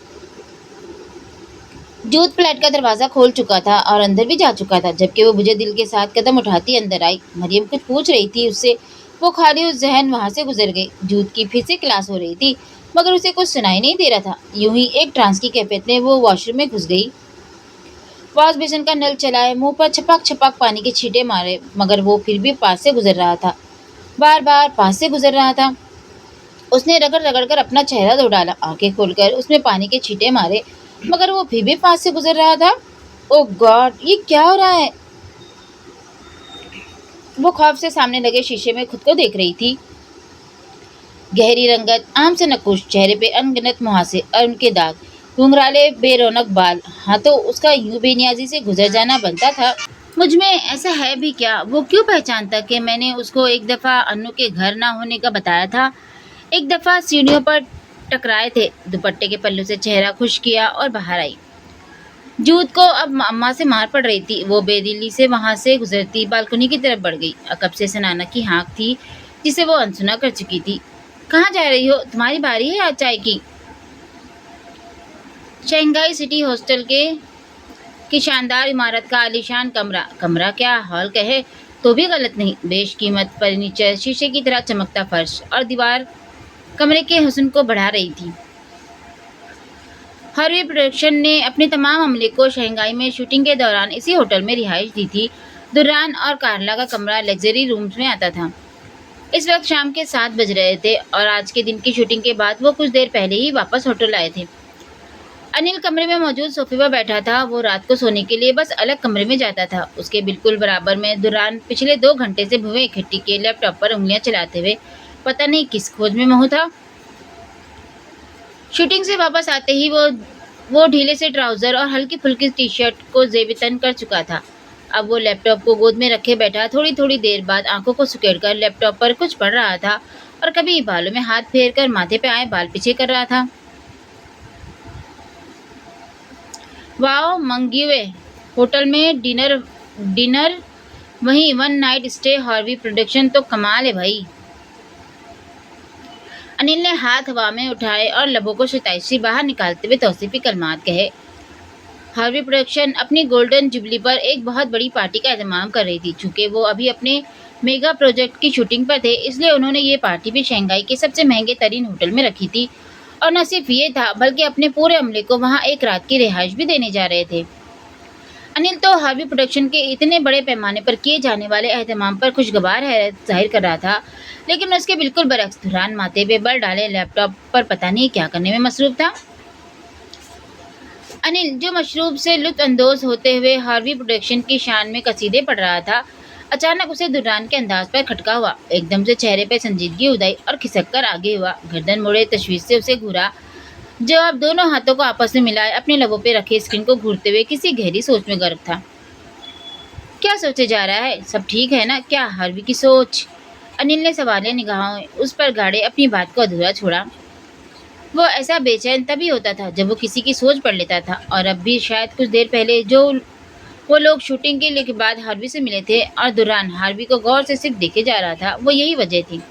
[SPEAKER 1] जूत फ्लैट का दरवाज़ा खोल चुका था और अंदर भी जा चुका था जबकि वो बुझे दिल के साथ कदम उठाती अंदर आई। मरियम कुछ पूछ रही थी उससे, वो खाली उस जहन वहाँ से गुजर गई। जूत की फिर से क्लास हो रही थी। मगर उसे कुछ सुनाई नहीं दे रहा था। यूं ही एक ट्रांस की कैफियत में वो वॉशरूम में घुस गई। वॉश बेसिन का नल चलाए, मुंह पर छपाक छपाक पानी के छींटे मारे, मगर वो फिर भी पास से गुजर रहा था, बार बार पास से गुजर रहा था। उसने रगड़ रगड़ कर अपना चेहरा धो डाला, आंखें खोलकर उसमें पानी के छींटे मारे, मगर वो फिर भी पास से गुजर रहा था। ओ गॉड, ये क्या हो रहा है? वो खौफ से सामने लगे शीशे में खुद को देख रही थी। गहरी रंगत, आम से नकुश, चेहरे पे अनगिनत मुहासे और उनके दाग, घुंघराले बेरौनक बाल, हाँ तो उसका यूं बेनियाजी से गुजर जाना बनता था। मुझ में ऐसा है भी क्या? वो क्यों पहचानता कि मैंने उसको एक दफ़ा अन्नू के घर ना होने का बताया था। एक दफ़ा सीढ़ियों पर टकराए थे, दुपट्टे के पल्लू से चेहरा खुश किया और बाहर आई। जूत को अब अम्मा से मार पड़ रही थी। वो बेदिली से वहां से गुजरती बालकनी की तरफ बढ़ गई। कब से सनाना की हाँक थी जिसे वो अनसुना कर चुकी थी। कहाँ जा रही हो? तुम्हारी बारी है आज चाय की। शंघाई सिटी हॉस्टल की शानदार इमारत का आलीशान कमरा, कमरा क्या हॉल कहे तो भी गलत नहीं। बेशकीमत फर्नीचर, शीशे की तरह चमकता फर्श और दीवार कमरे के हुस्न को बढ़ा रही थी। हार्वी प्रोडक्शन ने अपने तमाम अमले को शंघाई में शूटिंग के दौरान इसी होटल में रिहाइश दी थी। दुर्रान और कार्ला का कमरा लग्जरी रूम्स में आता था। इस वक्त शाम के 7 बज रहे थे और आज के दिन की शूटिंग के बाद वो कुछ देर पहले ही वापस होटल आए थे। अनिल कमरे में मौजूद सोफे पर बैठा था। वो रात को सोने के लिए बस अलग कमरे में जाता था। उसके बिल्कुल बराबर में दुर्रान पिछले 2 घंटे से भुवें इकट्ठी किए लैपटॉप पर उंगलियां चलाते हुए पता नहीं किस खोज में मोह था। शूटिंग से वापस आते ही वो ढीले से ट्राउजर और हल्की फुल्की टी शर्ट को जेबितन कर चुका था। अब वो लैपटॉप को गोद में रखे बैठा थोड़ी थोड़ी देर बाद आंखों को सुकेड़कर लैपटॉप पर कुछ पढ़ रहा था और कभी बालों में हाथ फेर कर माथे पे आए बाल पीछे कर रहा था। वाओ मंगीवे, होटल में डिनर वहीं 1 नाइट स्टे, हार्वी प्रोडक्शन तो कमाल है भाई। अनिल ने हाथ हवा में उठाए और लबों को शताइशी बाहर निकालते हुए तौसीफी कलमात कहे। हार्वी प्रोडक्शन अपनी गोल्डन जुबली पर एक बहुत बड़ी पार्टी का एहतमाम कर रही थी। चूंकि वो अभी अपने मेगा प्रोजेक्ट की शूटिंग पर थे, इसलिए उन्होंने ये पार्टी भी शंघाई के सबसे महंगे तरीन होटल में रखी थी। और न सिर्फ ये था बल्कि अपने पूरे अमले को वहाँ एक रात की रिहाइश भी देने जा रहे थे। अनिल तो हार्वी प्रोडक्शन के इतने बड़े पैमाने पर किए जाने वाले एहतमाम पर खुशगवार हैरत जाहिर कर रहा था, लेकिन उसके बिल्कुल बरक्स दुरान माथे पे बल डाले लैपटॉप पर पता नहीं क्या करने में मसरूफ था। अनिल जो मशरूब से लुत्फ अंदोज होते हुए हार्वी प्रोडक्शन की शान में कसीदे पढ़ रहा था, अचानक उसे दुर्रान के अंदाज पर खटका हुआ। एकदम से चेहरे पर संजीदगी उदाई और खिसक कर आगे हुआ, गर्दन मोड़े तशवीश से उसे घूरा, जो अब दोनों हाथों को आपस में मिलाए अपने लबों पे रखे स्क्रीन को घूरते हुए किसी गहरी सोच में गर्क था। क्या सोचे जा रहा है? सब ठीक है ना? क्या हार्वी की सोच? अनिल ने सवालिया निगाहों उस पर गाड़े अपनी बात को अधूरा छोड़ा। वो ऐसा बेचैन तभी होता था जब वो किसी की सोच पढ़ लेता था, और अब भी शायद कुछ देर पहले जो वो लोग शूटिंग के बाद हार्वी से मिले थे और दुरान हार्वी को गौर से सिर्फ देखे जा रहा था, वो यही वजह थी।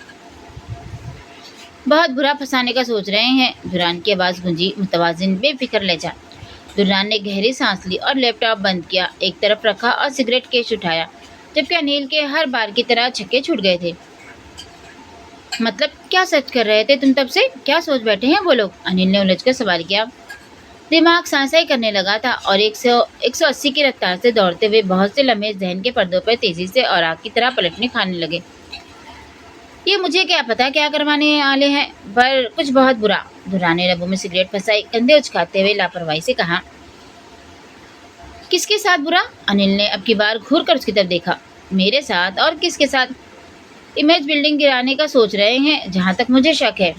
[SPEAKER 1] बहुत बुरा फंसाने का सोच रहे हैं, दुरान की आवाज़ गूंजी, मुतवाजिन बेफिक्र लहजा। दुर्रान ने गहरी सांस ली और लैपटॉप बंद किया, एक तरफ रखा और सिगरेट केस उठाया, जबकि अनिल के हर बार की तरह छक्के छूट गए थे। मतलब क्या सच कर रहे थे तुम तब से? क्या सोच बैठे हैं वो लोग? अनिल ने उलझकर सवाल किया। दिमाग सांसाई करने लगा था और 180 की रफ्तार से दौड़ते हुए बहुत से लम्हे जहन के पर्दों पर तेजी से और आग की तरह पलटने खाने लगे। ये मुझे क्या पता क्या करवाने वाले हैं, पर कुछ बहुत बुरा। दुर्रान ने लबों में सिगरेट फंसाई, कंधे उचकाते हुए लापरवाही से कहा। किसके साथ बुरा? अनिल ने अब की बार घूर कर उसकी तरफ देखा। मेरे साथ? और किसके साथ? इमेज बिल्डिंग गिराने का सोच रहे हैं जहां तक मुझे शक है।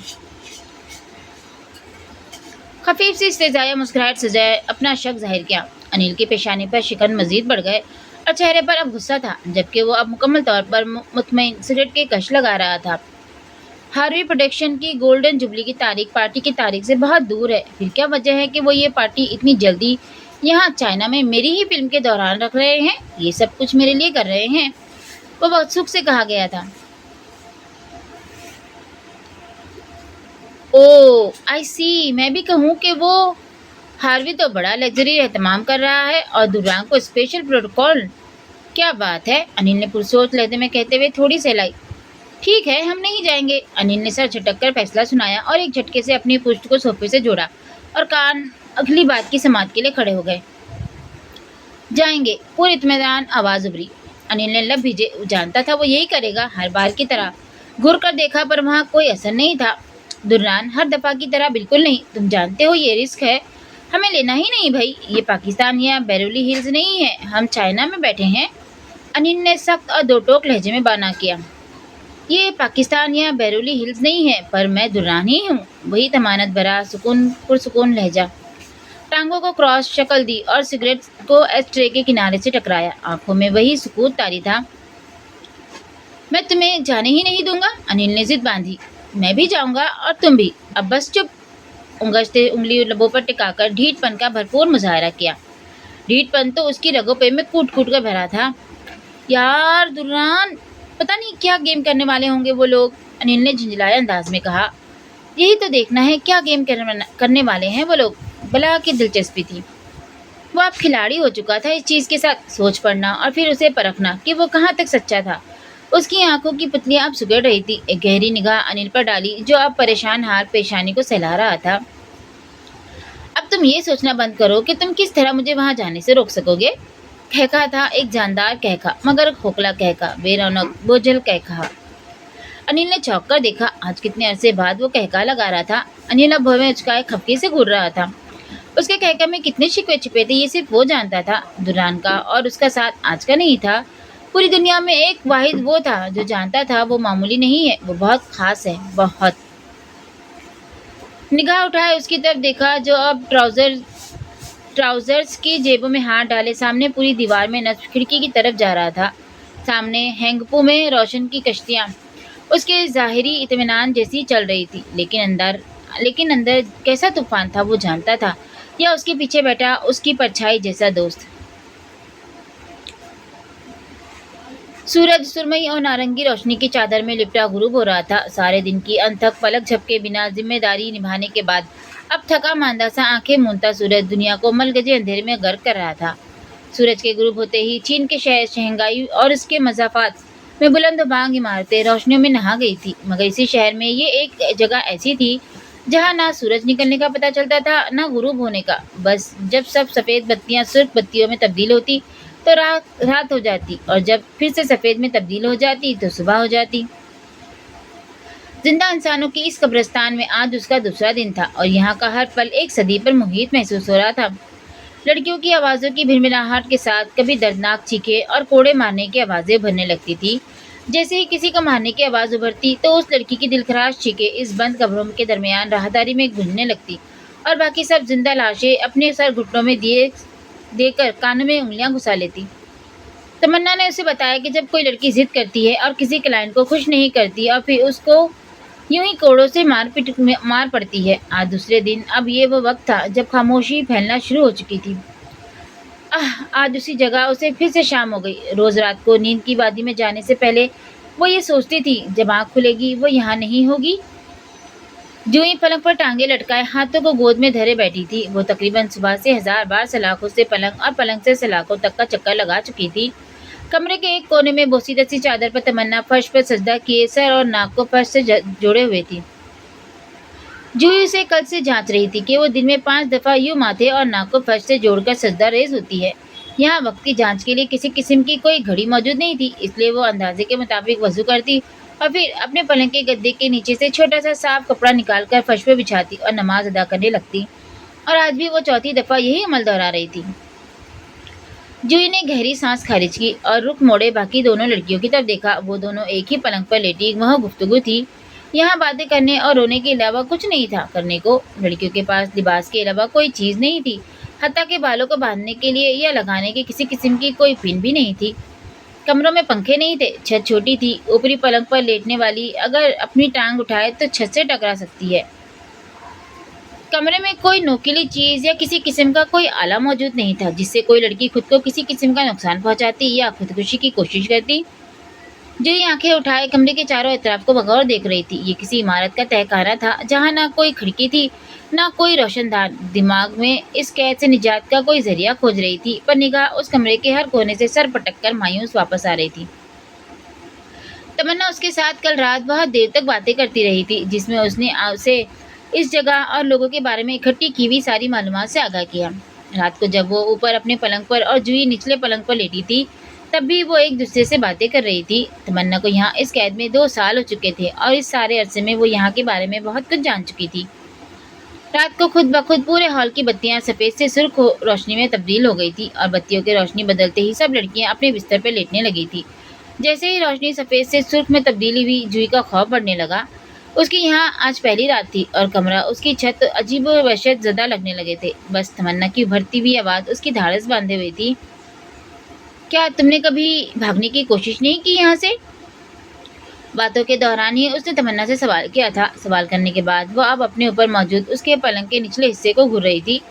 [SPEAKER 1] खफीफ सी इस्तेज़ाया मुस्कुराहट सजाए अपना शक जाहिर किया। अनिल के पेशाने पर शिकन मजीद बढ़ गए और चेहरे पर अब गुस्सा था, जबकि वो अब मुकम्मल तौर पर मुतमईन सिगरेट के कश लगा रहा था। हार्वी प्रोडक्शन की गोल्डन जुबली की तारीख पार्टी की तारीख से बहुत दूर है। फिर क्या वजह है कि वो ये पार्टी इतनी जल्दी यहाँ चाइना में मेरी ही फिल्म के दौरान रख रहे हैं? ये सब कुछ मेरे लिए कर रहे हैं, वो बहुत सुख से कहा गया था। ओ आई सी, मैं भी कहूँ कि वो हार्वी तो बड़ा लग्जरी एहतमाम कर रहा है और दुर्रान को स्पेशल प्रोटोकॉल। क्या बात है? अनिल ने पुरसोच लहजे में कहते हुए थोड़ी सहलाई। ठीक है, हम नहीं जाएंगे। अनिल ने सर झटक कर फैसला सुनाया और एक झटके से अपनी पुष्ट को सोफे से जोड़ा और कान अगली बात की समात के लिए खड़े हो गए। जाएंगे, पूरी इत्मीनान आवाज उभरी। अनिल ने लब भिजे, जानता था वो यही करेगा, हर बार की तरह। घूर कर देखा पर वहाँ कोई असर नहीं था। दुर्रान, हर दफा की तरह बिल्कुल नहीं, तुम जानते हो ये रिस्क है, हमें लेना ही नहीं भाई। ये पाकिस्तान या बेरोली हिल्स नहीं है, हम चाइना में बैठे हैं। अनिल ने सख्त और दो टोक लहजे में बयान किया। ये पाकिस्तान या बैरोली हिल्स नहीं है, पर मैं दुर्रान ही हूँ। वही तमानत भरा सुकून पुरसुकून लहजा। टांगों को क्रॉस शक्ल दी और सिगरेट को एस्ट्रे के किनारे से टकराया। आंखों में वही सुकून तारी था। मैं तुम्हें जाने ही नहीं दूंगा, अनिल ने जिद बांधी। मैं भी जाऊंगा और तुम भी, अब बस चुप। उंगली उंगली लबों पर टिकाकर ढीठपन का भरपूर मुजाहरा किया। ढीठपन तो उसकी रगों पे में कूट कूट कर भरा था। यार दुर्रान, पता नहीं क्या गेम करने वाले होंगे वो लोग, अनिल ने झुंझलाए अंदाज में कहा। यही तो देखना है, क्या गेम करने वाले हैं वो लोग। बला की दिलचस्पी थी। वो अब खिलाड़ी हो चुका था इस चीज़ के साथ, सोच पड़ना और फिर उसे परखना कि वो कहाँ तक सच्चा था। उसकी आंखों की पुतलियां अब सुगड़ रही थी। एक गहरी निगाह अनिल पर डाली, जो अब परेशान हाल पेशानी को सहला रहा था। अब तुम ये सोचना बंद करो कि तुम किस तरह मुझे वहां जाने से रोक सकोगे। कहका था, एक जानदार कहका, मगर खोखला कहका, बेरौनक बोझल कहका। अनिल ने चौंक कर देखा। आज कितने अरसे बाद वो कहका लगा रहा था। अनिल अब भवें उचकाए खपके से घूर रहा था। उसके कहका में कितने शिकवे छिपे थे ये सिर्फ वो जानता था। दुरान का और उसका साथ आज का नहीं था। पूरी दुनिया में एक वाहिद वो था जो जानता था वो मामूली नहीं है, वो बहुत खास है, बहुत। निगाह उठाए उसकी तरफ देखा, जो अब ट्राउजर्स की जेबों में हाथ डाले सामने पूरी दीवार में नस्ब खिड़की की तरफ जा रहा था। सामने हैंगपू में रोशन की कश्तियाँ उसके ज़ाहिरी इत्मीनान जैसी चल रही थी, लेकिन अंदर कैसा तूफान था वो जानता था, या उसके पीछे बैठा उसकी परछाई जैसा दोस्त। सूरज सुरमई और नारंगी रोशनी की चादर में लिपटा गुरूब हो रहा था। सारे दिन की अनथक पलक झपके बिना जिम्मेदारी निभाने के बाद अब थका मांदा सा आंखें मूंदता सूरज दुनिया को मलगजे अंधेरे में गर्क कर रहा था। सूरज के गुरूब होते ही चीन के शहर शहंगाई और उसके मज़ाफ़ात में बुलंद बांग इमारतें रोशनियों में नहा गई थी। मगर इसी शहर में ये एक जगह ऐसी थी जहाँ ना सूरज निकलने का पता चलता था, ना गुरूब होने का। बस जब सब सफ़ेद बत्तियाँ सुर्ख बत्तियों में तब्दील होती तो रात हो जाती, और जब फिर से सफ़ेद में तब्दील हो जाती तो सुबह हो जाती। जिंदा इंसानों की इस कब्रिस्तान में आज उसका दूसरा दिन था, और यहाँ का हर पल एक सदी पर मुहित महसूस हो रहा था। लड़कियों की आवाज़ों की भिलमिलाहट के साथ कभी दर्दनाक चीखें और कोड़े मारने की आवाज़ें उभरने लगती थी। जैसे ही किसी को मारने की आवाज़ उभरती तो उस लड़की की दिलखराश चीखें इस बंद कब्रों के दरमियान राहदारी में गूंजने लगती, और बाकी सब जिंदा लाशें अपने सर घुटनों में देकर कानों में उंगलियां घुसा लेती। तमन्ना ने उसे बताया कि जब कोई लड़की जिद करती है और किसी क्लाइंट को खुश नहीं करती और फिर उसको यूं ही कोड़ों से मार पड़ती है। आज दूसरे दिन, अब ये वो वक्त था जब खामोशी फैलना शुरू हो चुकी थी। आज उसी जगह उसे फिर से शाम हो गई। रोज रात को नींद की वादी में जाने से पहले वो ये सोचती थी, जब आँख खुलेगी वो यहाँ नहीं होगी। जो ही पलंग पर टांगे लटकाए हाथों को गोद में धरे बैठी थी। वो तकरीबन सुबह से 1000 बार सलाखों से पलंग और पलंग से सलाखों तक का चक्कर लगा चुकी थी। कमरे के एक कोने में बोसी दसी चादर पर तमन्ना फर्श पर सजदा किए सर और नाक को फर्श से जोड़े हुए थी। जूही उसे कल से जांच रही थी कि वो दिन में 5 दफ़ा यूं माथे और नाक को फर्श से जोड़कर सजदा रेज होती है। यहाँ वक्त की जांच के लिए किसी किस्म की कोई घड़ी मौजूद नहीं थी, इसलिए वो अंदाजे के मुताबिक वजू करती और फिर अपने पलंग के गद्दे के नीचे से छोटा सा साफ कपड़ा निकालकर फर्श पर बिछाती और नमाज अदा करने लगती। और आज भी वो चौथी दफ़ा यही अमल दोहरा रही थी। जूही ने गहरी सांस खारिज की और रुख मोड़े बाकी दोनों लड़कियों की तरफ देखा। वो दोनों एक ही पलंग पर लेटी वह गुफ्तगू थी। यहाँ बातें करने और रोने के अलावा कुछ नहीं था करने को। लड़कियों के पास लिबास के अलावा कोई चीज़ नहीं थी, हत्ता के बालों को बांधने के लिए या लगाने की किसी किस्म की कोई पिन भी नहीं थी। कमरों में पंखे नहीं थे, छत छोटी थी। ऊपरी पलंग पर लेटने वाली अगर अपनी टांग उठाए तो छत से टकरा सकती है। कमरे में कोई नोकीली चीज़ या किसी किस्म का कोई आला मौजूद नहीं था जिससे कोई लड़की खुद को किसी किस्म का नुकसान पहुंचाती या खुदकुशी की कोशिश करती। जो ये आंखें उठाए कमरे के चारों तरफ को बगौर देख रही थी। ये किसी इमारत का तहखाना था जहाँ ना कोई खिड़की थी ना कोई रोशनदान। दिमाग में इस कैद से निजात का कोई जरिया खोज रही थी, पर निगाह उस कमरे के हर कोने से सर पटक कर मायूस वापस आ रही थी। तमन्ना उसके साथ कल रात बहुत देर तक बातें करती रही थी, जिसमें उसने उसे इस जगह और लोगों के बारे में इकट्ठी की हुई सारी मालूमात से आगाह किया। रात को जब वो ऊपर अपने पलंग पर और जूही निचले पलंग पर लेटी थी, तब भी वो एक दूसरे से बातें कर रही थी। तमन्ना को यहाँ इस कैद में 2 साल हो चुके थे और इस सारे अरसे में वो यहाँ के बारे में बहुत कुछ जान चुकी थी। रात को खुद ब खुद पूरे हॉल की बत्तियां सफ़ेद से सुर्ख रोशनी में तब्दील हो गई थी और बत्तियों की रोशनी बदलते ही सब लड़कियां अपने बिस्तर पर लेटने लगी थी। जैसे ही रोशनी सफ़ेद से सुर्ख में तब्दीली हुई, जूही का खौफ बढ़ने लगा। उसकी यहाँ आज पहली रात थी और कमरा, उसकी छत अजीब व वहशत ज़दा लगने लगे थे। बस तमन्ना की उभरती हुई आवाज़ उसकी धाड़स बांधे हुई थी। क्या तुमने कभी भागने की कोशिश नहीं की यहाँ से? बातों के दौरान ही उसने तमन्ना से सवाल किया था। सवाल करने के बाद वो अब अपने ऊपर मौजूद उसके पलंग के निचले हिस्से को घूर रही थी।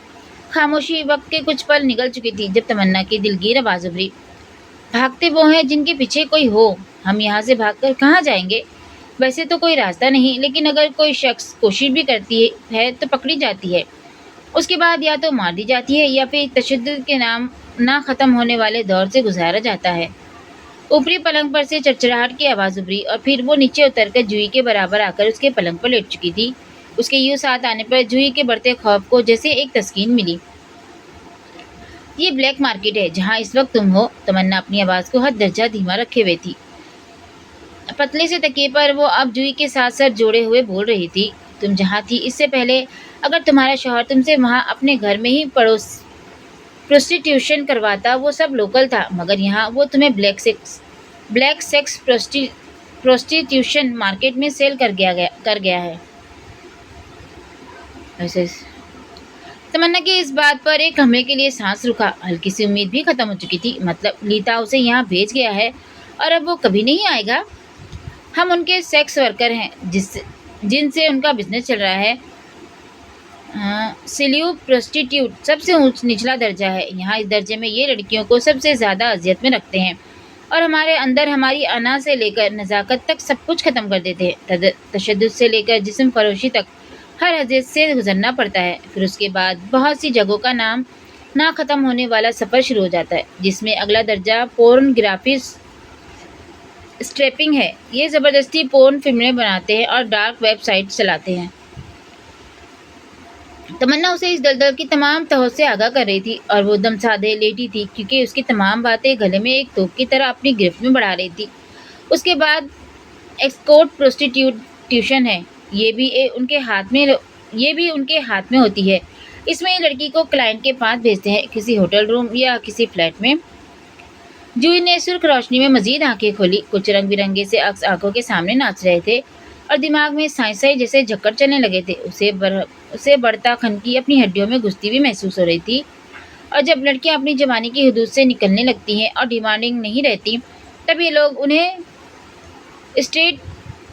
[SPEAKER 1] खामोशी वक्त के कुछ पल निकल चुकी थी जब तमन्ना की दिलगीर आवाज़ उभरी। भागते वो हैं जिनके पीछे कोई हो। हम यहाँ से भागकर कहाँ जाएंगे? वैसे तो कोई रास्ता नहीं, लेकिन अगर कोई शख्स कोशिश भी करती है तो पकड़ी जाती है। उसके बाद या तो मार दी जाती है या फिर तशद्दुद के नाम ना ख़त्म होने वाले दौर से गुजारा जाता है। ऊपरी पलंग पर से चरचराहट की आवाज़ उभरी और फिर वो नीचे उतरकर जूही के बराबर आकर उसके पलंग पर लेट चुकी थी। उसके यूं साथ आने पर जूही के बढ़ते खौफ को जैसे एक तस्कीन मिली। ये ब्लैक मार्केट है जहाँ इस वक्त तुम हो। तमन्ना अपनी आवाज़ को हद दर्जा धीमा रखे हुए थी। पतले से तकिए पर वो अब जूही के साथ सर जोड़े हुए बोल रही थी। तुम जहाँ थी इससे पहले, अगर तुम्हारा शौहर तुमसे वहाँ अपने घर में ही प्रोस्टिट्यूशन करवाता, वो सब लोकल था, मगर यहाँ वो तुम्हें ब्लैक सेक्स प्रोस्टिट्यूशन मार्केट में सेल कर गया है। ऐसे तमन्ना की इस बात पर एक लम्हे के लिए सांस रुका। हल्की सी उम्मीद भी खत्म हो चुकी थी। मतलब लीता उसे यहाँ भेज गया है और अब वो कभी नहीं आएगा। हम उनके सेक्स वर्कर हैं जिनसे उनका बिजनेस चल रहा है। सिल्यूट प्रोस्टिट्यूट सबसे ऊंच निचला दर्जा है। यहाँ इस दर्जे में ये लड़कियों को सबसे ज़्यादा अजियत में रखते हैं और हमारे अंदर हमारी अना से लेकर नज़ाकत तक सब कुछ ख़त्म कर देते हैं। तशद्दुद से लेकर जिस्म फरोशी तक हर हैसियत से गुजरना पड़ता है। फिर उसके बाद बहुत सी जगहों का नाम ना ख़त्म होने वाला सफ़र शुरू हो जाता है, जिसमें अगला दर्जा पोर्नोग्राफी स्ट्रैपिंग है। ये ज़बरदस्ती पोर्न फिल्में बनाते हैं और डार्क वेबसाइट चलाते हैं। तमन्ना उसे इस दलदल की तमाम तहों से आगाह कर रही थी और वो दम साधे लेटी थी, क्योंकि उसकी तमाम बातें गले में एक तोप की तरह अपनी गिरफ्त में बढ़ा रही थी। उसके बाद एस्कॉर्ट प्रोस्टिट्यूशन है। ये भी उनके हाथ में होती है। इसमें ये लड़की को क्लाइंट के पास भेजते हैं, किसी होटल रूम या किसी फ्लैट में। जूही ने सुर्ख रोशनी में मजीद आंखें खोली। कुछ रंग बिरंगे से अक्स आंखों के सामने नाच रहे थे और दिमाग में साई जैसे झक्कड़ चलने लगे थे। उसे बढ़ता खनकी अपनी हड्डियों में घुसती हुई महसूस हो रही थी। और जब लड़कियां अपनी जवानी की हदूद से निकलने लगती हैं और डिमांडिंग नहीं रहती, तब ये लोग उन्हें स्ट्रीट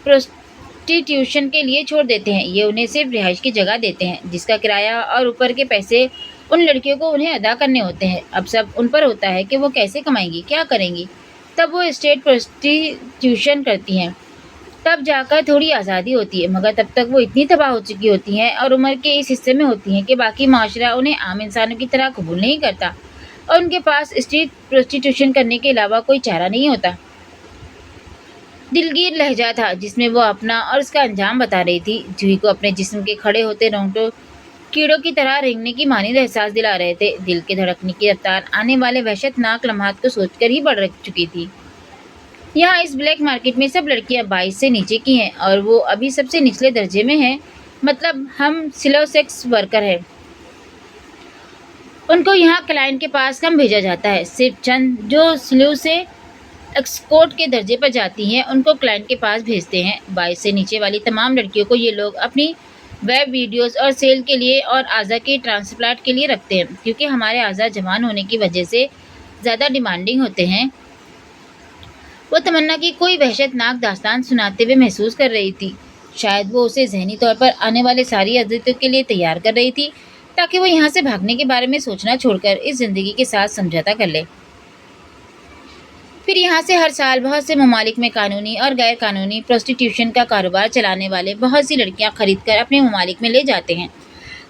[SPEAKER 1] प्रोस्टिट्यूशन के लिए छोड़ देते हैं। ये उन्हें सिर्फ रिहाइश की जगह देते हैं, जिसका किराया और ऊपर के पैसे उन लड़कियों को उन्हें अदा करने होते हैं। अब सब उन पर होता है कि वो कैसे कमाएंगी, क्या करेंगी। तब वो स्टेट प्रोस्टिट्यूशन करती हैं, तब जाकर थोड़ी आज़ादी होती है, मगर तब तक वो इतनी तबाह हो चुकी होती हैं और उम्र के इस हिस्से में होती हैं कि बाकी माशरा उन्हें आम इंसानों की तरह कबूल नहीं करता और उनके पास स्ट्रीट प्रोस्टिट्यूशन करने के अलावा कोई चारा नहीं होता। दिलगीर लहजा था जिसमें वो अपना और उसका अंजाम बता रही थी। जूही को अपने जिस्म के खड़े होते रोंगटों कीड़ों की तरह रेंगने की मानिंद एहसास दिला रहे थे। दिल के धड़कने की रफ्तार आने वाले वहशतनाक लम्हात को सोचकर ही बढ़ चुकी थी। यहाँ इस ब्लैक मार्केट में सब लड़कियाँ 22 से नीचे की हैं और वो अभी सबसे निचले दर्जे में हैं। मतलब हम स्लो सेक्स वर्कर हैं। उनको यहाँ क्लाइंट के पास कम भेजा जाता है। सिर्फ चंद जो स्लो से एक्सकोर्ट के दर्जे पर जाती हैं, उनको क्लाइंट के पास भेजते हैं। 22 से नीचे वाली तमाम लड़कियों को ये लोग अपनी वेब वीडियोस और सेल के लिए और आज़ा के ट्रांसप्लांट के लिए रखते हैं, क्योंकि हमारे आज़ा जवान होने की वजह से ज़्यादा डिमांडिंग होते हैं। वो तमन्ना की कोई वहशतनाक दास्तान सुनाते हुए महसूस कर रही थी। शायद वो उसे ज़हनी तौर पर आने वाले सारी अज़ियतों के लिए तैयार कर रही थी, ताकि वो यहाँ से भागने के बारे में सोचना छोड़कर इस ज़िंदगी के साथ समझौता कर ले। फिर यहाँ से हर साल बहुत से ममालिक में कानूनी और गैर कानूनी प्रोस्टिट्यूशन का कारोबार चलाने वाले बहुत सी लड़कियाँ खरीद कर अपने ममालिक में ले जाते हैं।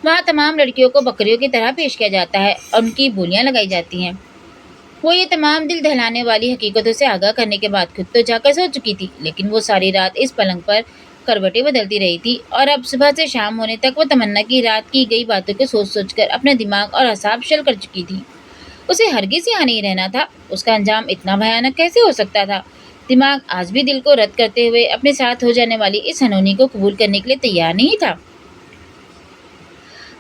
[SPEAKER 1] वहाँ तमाम लड़कियों को बकरियों की तरह पेश किया जाता है और उनकी बोलियाँ लगाई जाती हैं। وہ یہ تمام دل دہلانے والی حقیقتوں سے آگاہ کرنے کے بعد خود تو جا کر سو چکی تھی، لیکن وہ ساری رات اس پلنگ پر کروٹیں بدلتی رہی تھی، اور اب صبح سے شام ہونے تک وہ تمنا کی رات کی گئی باتوں کو سوچ سوچ کر اپنا دماغ اور اعصاب شل کر چکی تھی۔ اسے ہرگز یہاں نہیں رہنا تھا۔ اس کا انجام اتنا بھیانک کیسے ہو سکتا تھا؟ دماغ آج بھی دل کو رد کرتے ہوئے اپنے ساتھ ہو جانے والی اس ہنونی کو قبول کرنے کے لیے تیار نہیں تھا۔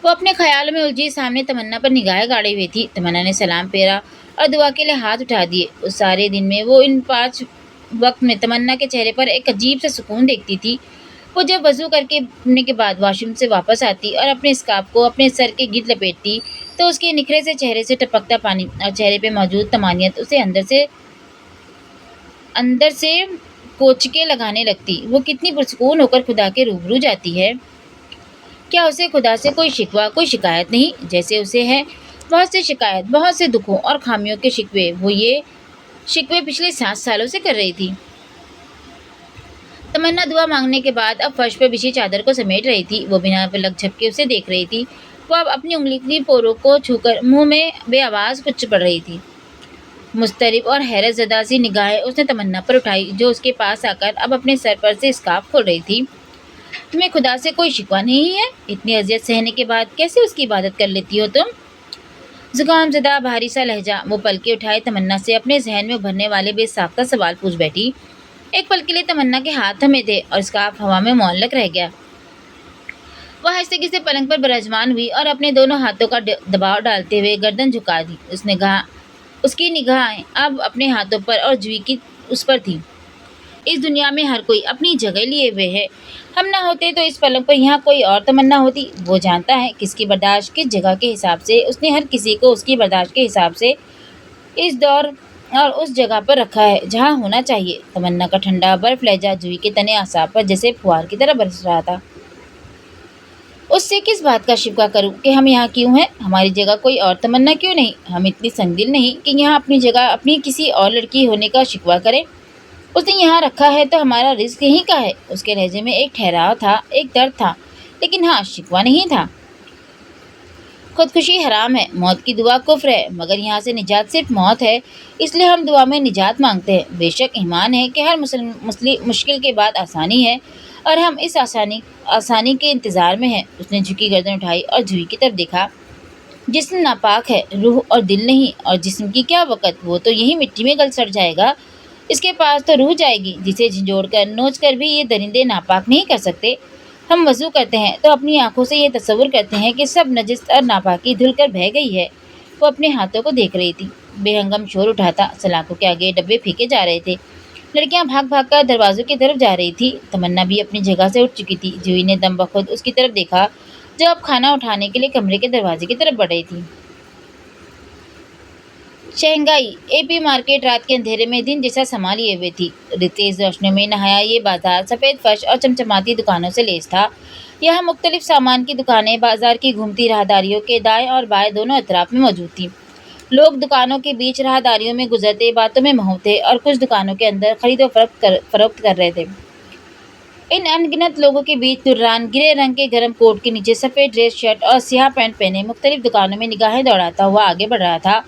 [SPEAKER 1] وہ اپنے خیالوں میں الجھی سامنے تمنا پر نگاہیں گاڑے ہوئی تھی۔ تمنا نے سلام پھیرا اور دعا کے لیے ہاتھ اٹھا دیے۔ اس سارے دن میں وہ ان 5 وقت میں تمنا کے چہرے پر ایک عجیب سا سکون دیکھتی تھی۔ وہ جب وضو کرنے کے بعد واش روم سے واپس آتی اور اپنے اسکارف کو اپنے سر کے گرد لپیٹتی تو اس کے نکھرے سے چہرے سے ٹپکتا پانی اور چہرے پہ موجود طمانینت اسے اندر سے کوچکے لگانے لگتی۔ وہ کتنی پرسکون ہو کر خدا کے روبرو جاتی ہے۔ کیا اسے خدا سے کوئی شکوہ، کوئی شکایت نہیں، جیسے اسے ہے بہت سے شکایت، بہت سے دکھوں اور خامیوں کے شکوے؟ وہ یہ شکوے پچھلے 7 سالوں سے کر رہی تھی۔ تمنا دعا مانگنے کے بعد اب فرش پر بچھی چادر کو سمیٹ رہی تھی۔ وہ بنا پلک جھپکے اسے دیکھ رہی تھی۔ وہ اب اپنی انگلی پوروں کو چھو کر منہ میں بے آواز کچھ پڑھ رہی تھی۔ مضطرب اور حیرت زدہ سی نگاہیں اس نے تمنا پر اٹھائی، جو اس کے پاس آ کر اب اپنے سر پر سے اسکارف کھول رہی تھی۔ تمہیں خدا سے کوئی شکوہ نہیں ہے؟ اتنی اذیت سہنے کے بعد کیسے اس کی عبادت کر لیتی ہو تم؟ زکام زدہ بھاری سا لہجہ۔ وہ پلکیں اٹھائے تمنا سے اپنے ذہن میں ابھرنے والے بے ساختہ سوال پوچھ بیٹھی۔ ایک پل کے لیے تمنا کے ہاتھ تھمے تھے اور اسکارف ہوا میں معلق رہ گیا۔ وہ آہستگی سے پلنگ پر براجمان ہوئی اور اپنے دونوں ہاتھوں کا دباؤ ڈالتے ہوئے گردن جھکا دی۔ اس کی نگاہیں اب اپنے ہاتھوں پر اور جوئی کی اس پر تھی۔ اس دنیا میں ہر کوئی اپنی جگہ لیے ہوئے ہے۔ ہم نہ ہوتے تو اس پلنگ پر یہاں کوئی اور تمنا ہوتی۔ وہ جانتا ہے کس کی برداشت کس جگہ کے حساب سے اس نے ہر کسی کو اس کی برداشت کے حساب سے اس دور اور اس جگہ پر رکھا ہے جہاں ہونا چاہیے۔ تمنا کا ٹھنڈا برف لہجہ جوئی کے تنے اعصاب پر جیسے پھوار کی طرح برس رہا تھا۔ اس سے کس بات کا شکوہ کروں کہ ہم یہاں کیوں ہیں؟ ہماری جگہ کوئی اور تمنا کیوں نہیں؟ ہم اتنی سنگ دل نہیں کہ یہاں اپنی جگہ اپنی کسی اور لڑکی ہونے کا شکوہ کریں۔ اس نے یہاں رکھا ہے تو ہمارا رزق یہیں کا ہے۔ اس کے لہجے میں ایک ٹھہراؤ تھا، ایک درد تھا، لیکن ہاں شکوہ نہیں تھا۔ خودکشی حرام ہے، موت کی دعا کفر ہے، مگر یہاں سے نجات صرف موت ہے، اس لیے ہم دعا میں نجات مانگتے ہیں۔ بے شک ایمان ہے کہ ہر مشکل کے بعد آسانی ہے، اور ہم اس آسانی کے انتظار میں ہیں۔ اس نے جھکی گردن اٹھائی اور جوئی کی طرف دیکھا۔ جسم ناپاک ہے، روح اور دل نہیں، اور جسم کی کیا وقت، وہ تو یہی مٹی میں گل سڑ جائے گا۔ اس کے پاس تو روح جائے گی، جسے جھنجھوڑ کر نوچ کر بھی یہ درندے ناپاک نہیں کر سکتے۔ ہم وضو کرتے ہیں تو اپنی آنکھوں سے یہ تصور کرتے ہیں کہ سب نجس اور ناپاکی دھل کر بہہ گئی ہے۔ وہ اپنے ہاتھوں کو دیکھ رہی تھی۔ بے ہنگم شور اٹھا تھا، سلاخوں کے آگے ڈبے پھینکے جا رہے تھے، لڑکیاں بھاگ بھاگ کر دروازوں کی طرف جا رہی تھی۔ تمنا بھی اپنی جگہ سے اٹھ چکی تھی۔ جوئی نے دم بخود اس کی طرف دیکھا جو اب کھانا اٹھانے کے لیے کمرے کے دروازے کی طرف بڑھ رہی تھی۔ شنگھائی اے پی مارکیٹ رات کے اندھیرے میں دن جیسا سما لیے ہوئے تھی۔ تیز روشنیوں میں نہایا یہ بازار سفید فرش اور چمچماتی دکانوں سے لیس تھا۔ یہاں مختلف سامان کی دکانیں بازار کی گھومتی راہداریوں کے دائیں اور بائیں دونوں اطراف میں موجود تھیں۔ لوگ دکانوں کے بیچ راہداریوں میں گزرتے، باتوں میں مہو تھے، اور کچھ دکانوں کے اندر خرید و فروخت کر رہے تھے۔ ان ان گنت لوگوں کے بیچ دران گرے رنگ کے گرم کوٹ کے نیچے سفید ڈریس شرٹ اور سیاہ پینٹ پہنے مختلف دکانوں میں نگاہیں دوڑاتا ہوا آگے بڑھ رہا تھا۔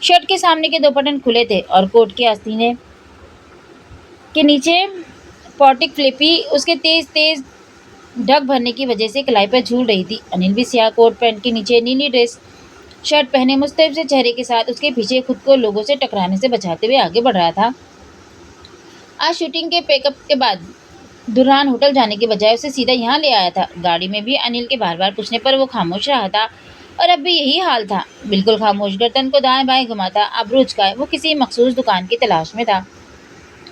[SPEAKER 1] شرٹ کے سامنے کے 2 بٹن کھلے تھے اور کوٹ کے آستینے کے نیچے پوٹک فلپی اس کے تیز تیز ڈھک بھرنے کی وجہ سے کلائی پر جھول رہی تھی۔ انل بھی سیاہ کوٹ پینٹ کے نیچے نیلی ڈریس شرٹ پہنے مضطرب سے چہرے کے ساتھ اس کے پیچھے خود کو لوگوں سے ٹکرانے سے بچاتے ہوئے آگے بڑھ رہا تھا۔ آج شوٹنگ کے پیک اپ کے بعد دران ہوٹل جانے کے بجائے اسے سیدھا یہاں لے آیا تھا۔ گاڑی میں بھی انل کے بار بار پوچھنے پر وہ خاموش رہا تھا، اور اب بھی یہی حال تھا، بالکل خاموش، گردن کو دائیں بائیں گھماتا، ابرو اچکائے وہ کسی مخصوص دکان کی تلاش میں تھا۔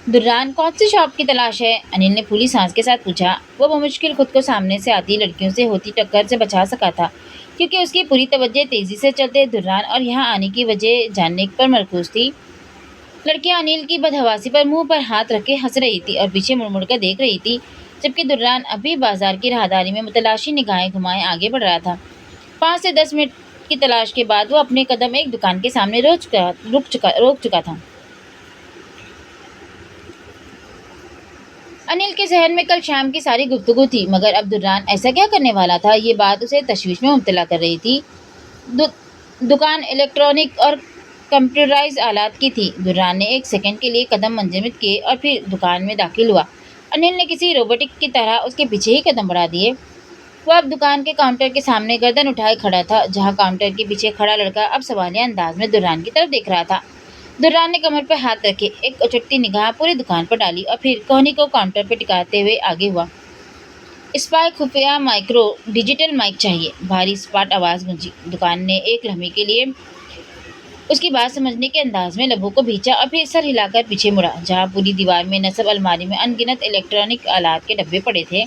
[SPEAKER 1] دران کون سی شاپ کی تلاش ہے؟ انل نے پھولی سانس کے ساتھ پوچھا۔ وہ بمشکل خود کو سامنے سے آتی لڑکیوں سے ہوتی ٹکر سے بچا سکا تھا، کیونکہ اس کی پوری توجہ تیزی سے چلتے دران اور یہاں آنے کی وجہ جاننے پر مرکوز تھی۔ لڑکیاں انل کی بدحواسی پر منہ پر ہاتھ رکھے ہنس رہی تھی اور پیچھے مڑ مڑ کر دیکھ رہی تھی، جبکہ دران اب بھی بازار کی راہداری میں متلاشی نگاہیں گھمائے آگے بڑھ رہا تھا۔ 5 سے 10 منٹ کی تلاش کے بعد وہ اپنے قدم ایک دکان کے سامنے روک چکا تھا۔ انل کے ذہن میں کل شام کی ساری گفتگو تھی، مگر اب دران ایسا کیا کرنے والا تھا؟ یہ بات اسے تشویش میں مبتلا کر رہی تھی۔ دکان الیکٹرانک اور کمپیوٹرائز آلات کی تھی۔ دران نے ایک سیکنڈ کے لیے قدم منجمد کیے اور پھر دکان میں داخل ہوا۔ انل نے کسی روبوٹک کی طرح اس کے پیچھے ہی قدم بڑھا دیے۔ وہ اب دکان کے کاؤنٹر کے سامنے گردن اٹھائے کھڑا تھا، جہاں کاؤنٹر کے پیچھے کھڑا لڑکا اب سوالیہ انداز میں دران کی طرف دیکھ رہا تھا۔ دران نے کمر پر ہاتھ رکھے، ایک اچٹتی نگاہ پوری دکان پر ڈالی اور پھر کوہنی کو کاؤنٹر پہ ٹکاتے ہوئے آگے ہوا۔ اسپائک خفیہ مائکرو ڈیجیٹل مائک چاہیے، بھاری سپاٹ آواز گونجی۔ دکان نے ایک لمحے کے لیے اس کی بات سمجھنے کے انداز میں لبوں کو بھینچا اور پھر سر ہلا کر پیچھے مڑا، جہاں پوری دیوار میں نصب الماری میں ان گنت الیکٹرانک آلات کے ڈبے پڑے تھے۔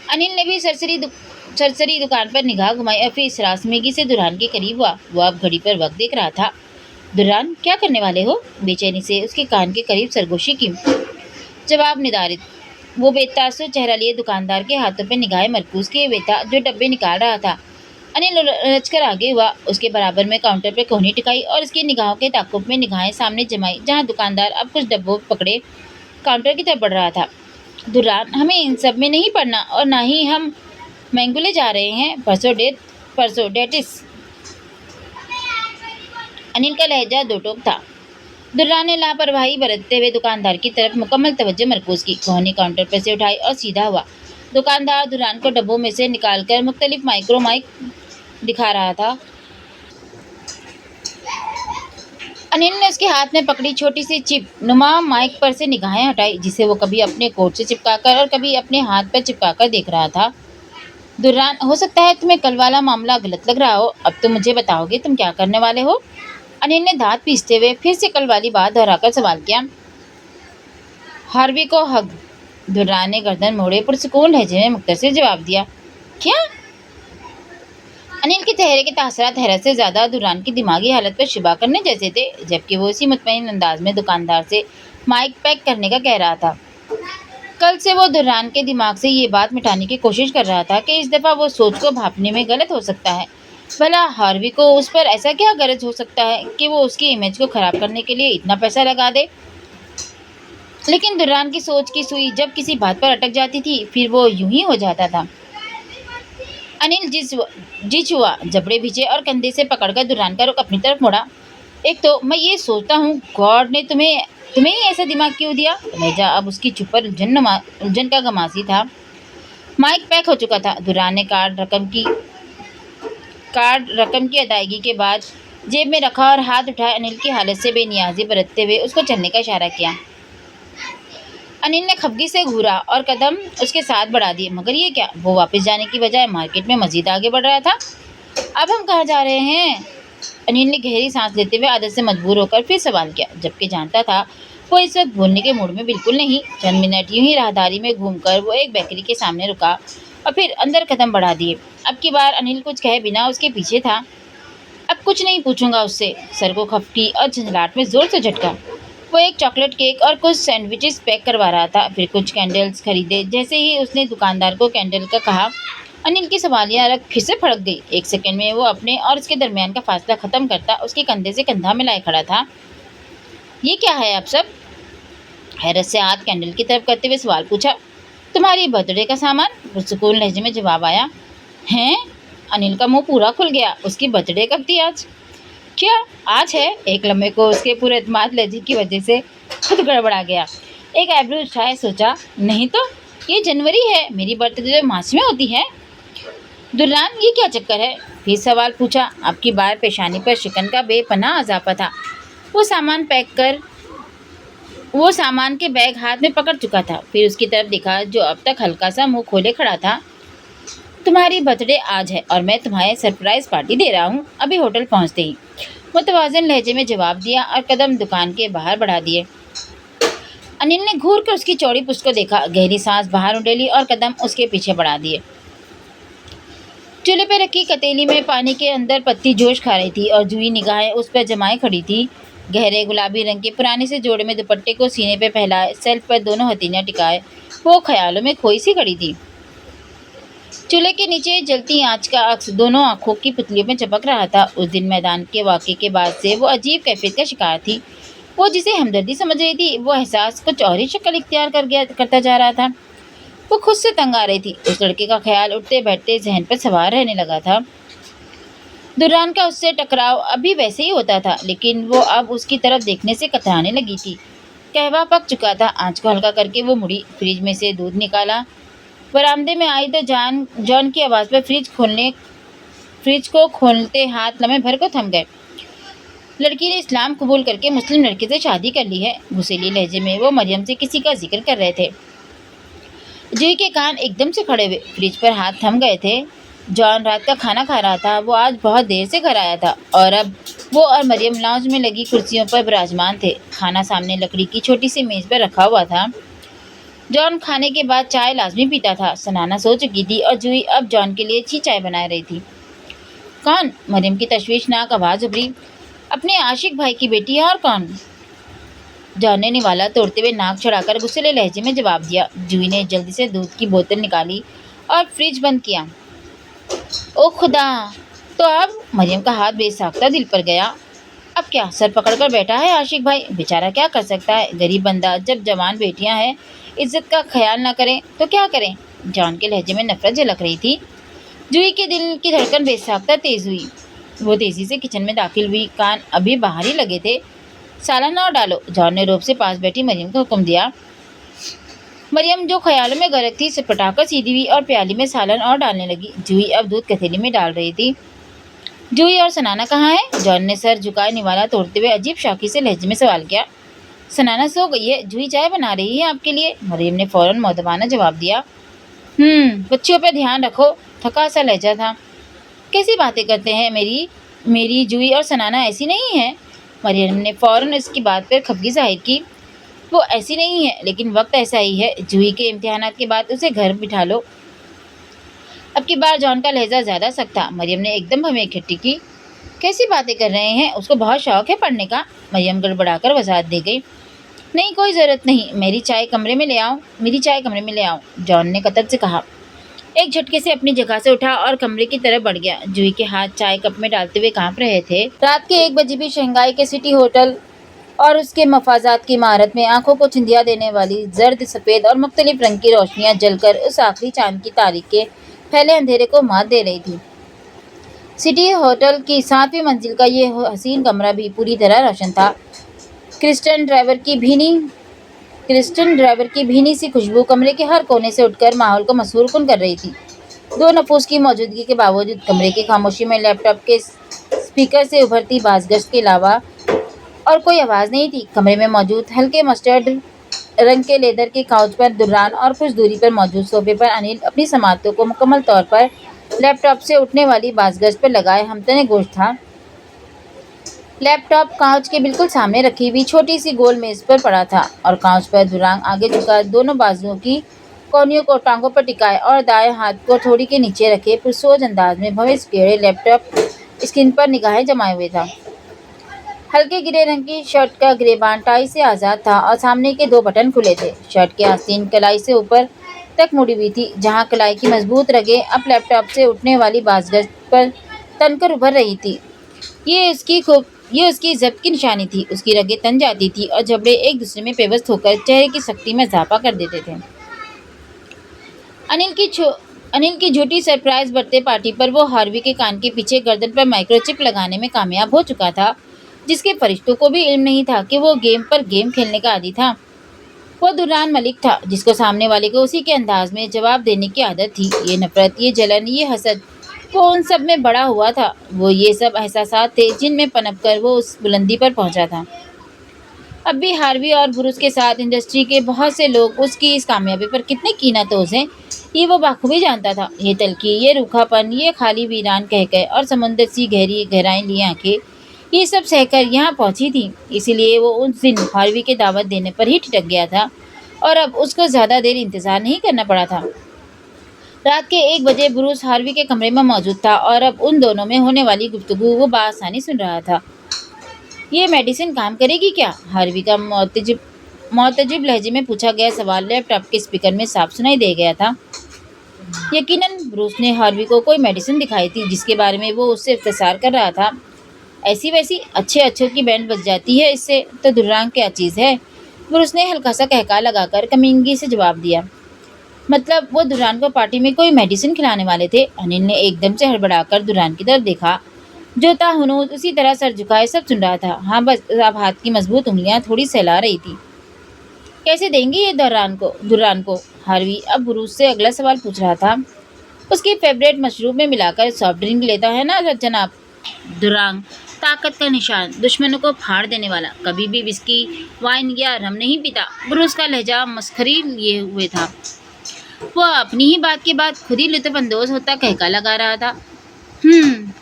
[SPEAKER 1] انل نے بھی سرسری دکان پر نگاہ گھمائی اور پھر سراسیمگی سے دران کے قریب ہوا۔ وہ اب گھڑی پر وقت دیکھ رہا تھا۔ دران، کیا کرنے والے ہو؟ بے چینی سے اس کے کان کے قریب سرگوشی کی۔ جواب ندارد۔ وہ بے تاثر چہرہ لیے دکاندار کے ہاتھوں پہ نگاہیں مرکوز کیے ہوئے تھا، جو ڈبے نکال رہا تھا۔ انل الجھ کر آگے ہوا، اس کے برابر میں کاؤنٹر پہ کوہنی ٹکائی اور اس کی نگاہوں کے تعاقب میں نگاہیں سامنے جمائی، جہاں دکاندار اب کچھ ڈبوں پکڑے کاؤنٹر کی طرف بڑھ رہا تھا۔ دران، ہمیں ان سب میں نہیں پڑنا اور نہ ہی ہم مینگولے جا رہے ہیں۔ پرسوں ڈیٹس۔ انل کا لہجہ دو ٹوک تھا۔ دران نے لاپرواہی برتتے ہوئے دکاندار کی طرف مکمل توجہ مرکوز کی، کوہنی کاؤنٹر پر سے اٹھائی اور سیدھا ہوا۔ دکاندار دران کو ڈبوں میں سے نکال کر مختلف مائکرو مائک دکھا رہا تھا۔ انل نے اس کے ہاتھ میں پکڑی چھوٹی سی چپ نما مائک پر سے نگاہیں ہٹائی، جسے وہ کبھی اپنے کوٹ سے چپکا کر اور کبھی اپنے ہاتھ پر چپکا کر دیکھ رہا تھا۔ دران، ہو سکتا ہے تمہیں کل والا معاملہ غلط لگ رہا ہو، اب تم مجھے بتاؤ گے تم کیا کرنے والے ہو؟ انل نے دانت پیستے ہوئے پھر سے کل والی بات دہرا کر سوال کیا۔ ہاروی کو ہگ۔ دران نے گردن موڑے پرسکون لہجے میں مختصر جواب دیا۔ کیا؟ انل کے چہرے کے تاثرات حیرت سے زیادہ دران کی دماغی حالت پر شبہ کرنے جیسے تھے، جبکہ وہ اسی مطمئن انداز میں دکاندار سے مائک پیک کرنے کا کہہ رہا تھا۔ کل سے وہ دران کے دماغ سے یہ بات مٹانے کی کوشش کر رہا تھا کہ اس دفعہ وہ سوچ کو بھانپنے میں غلط ہو سکتا ہے۔ بھلا ہاروی کو اس پر ایسا کیا غرض ہو سکتا ہے کہ وہ اس کی امیج کو خراب کرنے کے لیے اتنا پیسہ لگا دے؟ لیکن دران کی سوچ کی سوئی جب کسی بات پر اٹک جاتی تھی، پھر وہ یوں ہی ہو جاتا تھا۔ انل جچ ہوا، جبڑے بھیجے اور کندھے سے پکڑ کر دران کا رخ اپنی طرف موڑا۔ ایک تو میں یہ سوچتا ہوں گاڈ نے تمہیں ہی ایسا دماغ کیوں دیا؟ لہجہ اب اس کی چپ پر الجھن کا گماسی تھا۔ مائک پیک ہو چکا تھا۔ دران نے کارڈ رقم کی ادائیگی کے بعد جیب میں رکھا اور ہاتھ اٹھائے انل کی حالت سے بے نیازی برتتے ہوئے اس کو چلنے کا اشارہ کیا۔ انل نے خفگی سے گھورا اور قدم اس کے ساتھ بڑھا دیے۔ مگر یہ کیا؟ وہ واپس جانے کی بجائے مارکیٹ میں مزید آگے بڑھ رہا تھا۔ اب ہم کہاں جا رہے ہیں؟ انل نے گہری سانس لیتے ہوئے عادت سے مجبور ہو کر پھر سوال کیا، جبکہ جانتا تھا وہ اس وقت بولنے کے موڈ میں بالکل نہیں۔ چند منٹ یوں ہی راہداری میں گھوم کر وہ ایک بیکری کے سامنے رکا اور پھر اندر قدم بڑھا دیے۔ اب کی بار انل کچھ کہے بنا اس کے پیچھے تھا۔ اب کچھ نہیں پوچھوں گا اس سے۔ سر کو کھپکی اور جھنجھلاہٹ میں زور سے جھٹکا۔ وہ ایک چاکلیٹ کیک اور کچھ سینڈوچز پیک کروا رہا تھا، پھر کچھ کینڈلز خریدے۔ جیسے ہی اس نے دکاندار کو کینڈل کا کہا، انل کی سوالیہ رگ پھر سے پھڑک گئی۔ ایک سیکنڈ میں وہ اپنے اور اس کے درمیان کا فاصلہ ختم کرتا اس کے کندھے سے کندھا ملائے کھڑا تھا۔ یہ کیا ہے آپ سب؟ حیرت سے ہاتھ کینڈل کی طرف کرتے ہوئے سوال پوچھا۔ تمہاری برتھ ڈے کا سامان، پرسکون لہجے میں جواب آیا۔ ہیں؟ انل کا منہ پورا کھل گیا۔ اس کی برتھ ڈے کب تھی آج؟ کیا آج ہے؟ ایک لمحے کو اس کے پورے اعتماد لہجے کی وجہ سے خود گڑبڑا گیا۔ ایک آئیبرو اٹھائے سوچا، نہیں تو یہ جنوری ہے، میری برتھ ڈے مارچ میں ہوتی ہے۔ دران، یہ کیا چکر ہے؟ پھر سوال پوچھا۔ اب کی بار پیشانی پر شکن کا بے پناہ اضافہ تھا۔ وہ سامان کے بیگ ہاتھ میں پکڑ چکا تھا، پھر اس کی طرف دیکھا جو اب تک ہلکا سا منہ کھولے کھڑا تھا۔ تمہاری برتھ ڈے آج ہے اور میں تمہیں سرپرائز پارٹی دے رہا ہوں، ابھی ہوٹل پہنچتے ہی، متوازن لہجے میں جواب دیا اور قدم دکان کے باہر بڑھا دیے۔ انل نے گھور کر اس کی چوڑی پشت کو دیکھا، گہری سانس باہر اڈیلی اور قدم اس کے پیچھے بڑھا دیے۔ چولہے پہ رکھی کتیلی میں پانی کے اندر پتی جوش کھا رہی تھی اور جوئی نگاہیں اس پر جمائے کھڑی تھی۔ گہرے گلابی رنگ کے پرانے سے جوڑے میں دوپٹے کو سینے پہ پھیلائے، سیلف پر دونوں ہتھیلیاں ٹکائے وہ خیالوں میں کھوئی سی کھڑی تھی۔ چولہے کے نیچے جلتی آنچ کا عکس دونوں آنکھوں کی پتلیوں میں چپک رہا تھا۔ اس دن میدان کے واقعے کے بعد سے وہ عجیب کیفیت کا شکار تھی۔ وہ جسے ہمدردی سمجھ رہی تھی، وہ احساس کچھ اور ہی شکل اختیار کرتا جا رہا تھا۔ وہ خود سے تنگ آ رہی تھی۔ اس لڑکے کا خیال اٹھتے بیٹھتے ذہن پر سوار رہنے لگا تھا۔ दुर्रान का उससे टकराव अभी वैसे ही होता था, लेकिन वो अब उसकी तरफ देखने से कतराने लगी थी। कहवा पक चुका था। आंच को हल्का करके वो मुड़ी, फ्रिज में से दूध निकाला, बरामदे में आई तो जॉन की आवाज़ पर फ्रिज को खोलते हाथ लम्हे भर को थम गए। लड़की ने इस्लाम कबूल करके मुस्लिम लड़के से शादी कर ली है। गुस्सैली लहजे में वो मरियम से किसी का जिक्र कर रहे थे। जूही के कान एकदम से खड़े हुए, फ्रिज पर हाथ थम गए थे। जॉन रात का खाना खा रहा था। वो आज बहुत देर से घर आया था और अब वो और मरियम लाउंज में लगी कुर्सियों पर विराजमान थे। खाना सामने लकड़ी की छोटी सी मेज पर रखा हुआ था। जॉन खाने के बाद चाय लाजमी पीता था। सनाना सो चुकी थी और जूही अब जॉन के लिए अच्छी चाय बना रही थी। कौन? मरियम की तशवीशनाक आवाज़ उभरी। अपने आशिक भाई की बेटी है, और कौन? जॉन ने निवाला तोड़ते हुए नाक चढ़ाकर गुस्सैले लहजे में जवाब दिया। जूही ने जल्दी से दूध की बोतल निकाली और फ्रिज बंद किया। ओ खुदा! तो अब? मरियम का हाथ बेसाख्ता दिल पर गया। अब क्या सर पकड़कर बैठा है आशिक भाई? बेचारा क्या कर सकता है, गरीब बंदा। जब जवान बेटियां हैं, इज्जत का ख्याल ना करें तो क्या करें? जॉन के लहजे में नफरत झलक रही थी। जूही के दिल की धड़कन बेसाख्ता तेज हुई। वो तेजी से किचन में दाखिल हुई। कान अभी बाहर ही लगे थे। सालन और डालो, जॉन ने रोब से पास बैठी मरियम को हुक्म दिया। मरियम जो ख्यालों में गर्क थी, सिपटाकर सीधी हुई और प्याली में सालन और डालने लगी। जूही अब दूध कथेली में डाल रही थी। जूही और सनाना कहाँ है? जॉन ने सर झुकाए निवाला तोड़ते हुए अजीब शौकी से लहजे में सवाल किया। सनाना सो गई है, जूही चाय बना रही है आपके लिए। मरियम ने फौरन मौदबाना जवाब दिया। बच्चियों पर ध्यान रखो। थका सा लहजा था। कैसी बातें करते हैं मेरी जूही और सनाना ऐसी नहीं है। मरियम ने फौरन इसकी बात पर खफगी जाहिर की। वो ऐसी नहीं है, लेकिन वक्त ऐसा ही है। जूही के इम्तिहानात के बाद उसे घर बिठा लो। अब की बार जॉन का लहजा ज़्यादा सख्त था। मरियम ने एकदम हमें इकट्ठी की। कैसी बातें कर रहे हैं? उसको बहुत शौक है पढ़ने का। मरियम गड़बड़ाकर वजाहत दे गई। नहीं, कोई ज़रूरत नहीं। मेरी चाय कमरे में ले आओ, जॉन ने कतर से कहा। एक झटके से अपनी जगह से उठा और कमरे की तरफ बढ़ गया। जूही के हाथ चाय कप में डालते हुए कांप रहे थे। रात के 1 बजे भी शंघाई के सिटी होटल और उसके मफाजात की इमारत में आंखों को चिंधिया देने वाली जर्द, सफ़ेद और मुख्तलिफ रंग की रोशनियां जलकर उस आखिरी चांद की तारीख के फैले अंधेरे को मात दे रही थी। सिटी होटल की 7वीं मंजिल का ये हसीन कमरा भी पूरी तरह रोशन था। क्रिस्टन ड्राइवर की भीनी सी खुशबू कमरे के हर कोने से उठकर माहौल को मसरूर कुन कर रही थी। 2 नफूस की मौजूदगी के बावजूद कमरे की खामोशी में लैपटॉप के स्पीकर से उभरती बाज़गश्त के अलावा और कोई आवाज़ नहीं थी। कमरे में मौजूद हल्के मस्टर्ड रंग के लेदर के काउच पर दुर्रान और कुछ दूरी पर मौजूद सोफे पर अनिल अपनी समातों को मुकम्मल तौर पर लैपटॉप से उठने वाली बाज़गश्त पर लगाए हमतने गोश्त था। लैपटॉप कांच के बिल्कुल सामने रखी हुई छोटी सी गोल मेज पर पड़ा था और कांच पर दुरांग आगे झुका दोनों बाजुओं की कोनियों को टांगों पर टिकाए और दाएं हाथ को थोड़ी के नीचे रखे पुरसोज अंदाज में भवेश टेढ़े लैपटॉप स्क्रीन पर निगाहें जमाए हुए था। हल्के ग्रे रंग की शर्ट का ग्रेबान टाई से आज़ाद था और सामने के 2 बटन खुले थे। शर्ट की आस्तीन कलाई से ऊपर तक मुड़ी हुई थी, जहां कलाई की मजबूत रगें अब लैपटॉप से उठने वाली बाज़गश्त पर तनकर उभर रही थी। ये उसकी इज्जत की निशानी थी। उसकी रगें तन जाती थी और जबड़े एक दूसरे में पेवस्त होकर चेहरे की सख्ती में इजाफा कर देते थे। अनिल की झूठी सरप्राइज बर्थडे पार्टी पर वो हार्वी के कान के पीछे गर्दन पर माइक्रोचिप लगाने में कामयाब हो चुका था, जिसके फरिश्तों को भी इल्म नहीं था कि वो गेम खेलने का आदी था। वो दुर्रान मलिक था, जिसको सामने वाले को उसी के अंदाज में जवाब देने की आदत थी। ये नफरत, ये जलन, ये हसद, वो उन सब में बड़ा हुआ था। वो ये सब एहसासात थे जिनमें पनप कर वो उस बुलंदी पर पहुंचा था। अब भी हार्वी और ब्रूस के साथ इंडस्ट्री के बहुत से लोग उसकी इस कामयाबी पर कितने कीनातोज हैं, ये वो बाखूबी जानता था। ये तलखी, ये रूखापन, ये खाली वीरान कह और समुंदर सी गहराई ली आंखें, ये सब सहकर यहाँ पहुँची थी। इसीलिए वो उस दिन हार्वी के दावत देने पर ही ठिठक गया था और अब उसको ज़्यादा देर इंतज़ार नहीं करना पड़ा था। रात के 1 बजे ब्रूस हार्वी के कमरे में मौजूद था और अब उन दोनों में होने वाली गुफ्तगू वो बआसानी सुन रहा था। ये मेडिसिन काम करेगी क्या? हार्वी का मोतजिब लहजे में पूछा गया सवाल लैपटॉप के स्पीकर में साफ सुनाई दे गया था। यकीनन ब्रूस ने हार्वी को कोई मेडिसिन दिखाई थी जिसके बारे में वो उससे इफ्तिसार कर रहा था। ऐसी वैसी अच्छों की बैंड बज जाती है इससे, तो दुर्रांग क्या चीज़ है? ब्रूस ने हल्का सा कहका लगाकर कमीनगी से जवाब दिया। मतलब वो दुर्रान को पार्टी में कोई मेडिसिन खिलाने वाले थे? अनिल ने एकदम से हड़बड़ाकर दुर्रान की तरफ देखा। जो था हनूज उसी तरह सर झुकाए सब सुन रहा था। हाँ बस अब हाथ की मजबूत उंगलियां थोड़ी सहला रही थी। कैसे देंगे ये दुर्रान को? हार्वी अब बुरूस से अगला सवाल पूछ रहा था। उसकी फेवरेट मशरूब में मिलाकर सॉफ्ट ड्रिंक लेता है ना जनाब। दुरांग ताकत का निशान, दुश्मनों को फाड़ देने वाला, कभी भी विस्की वाइन या रम नहीं पीता। ब्रूस का लहजा मस्खरी लिए हुए था। वो अपनी ही बात के बाद खुद ही लुत्फ अंदोज होता कहका लगा रहा था।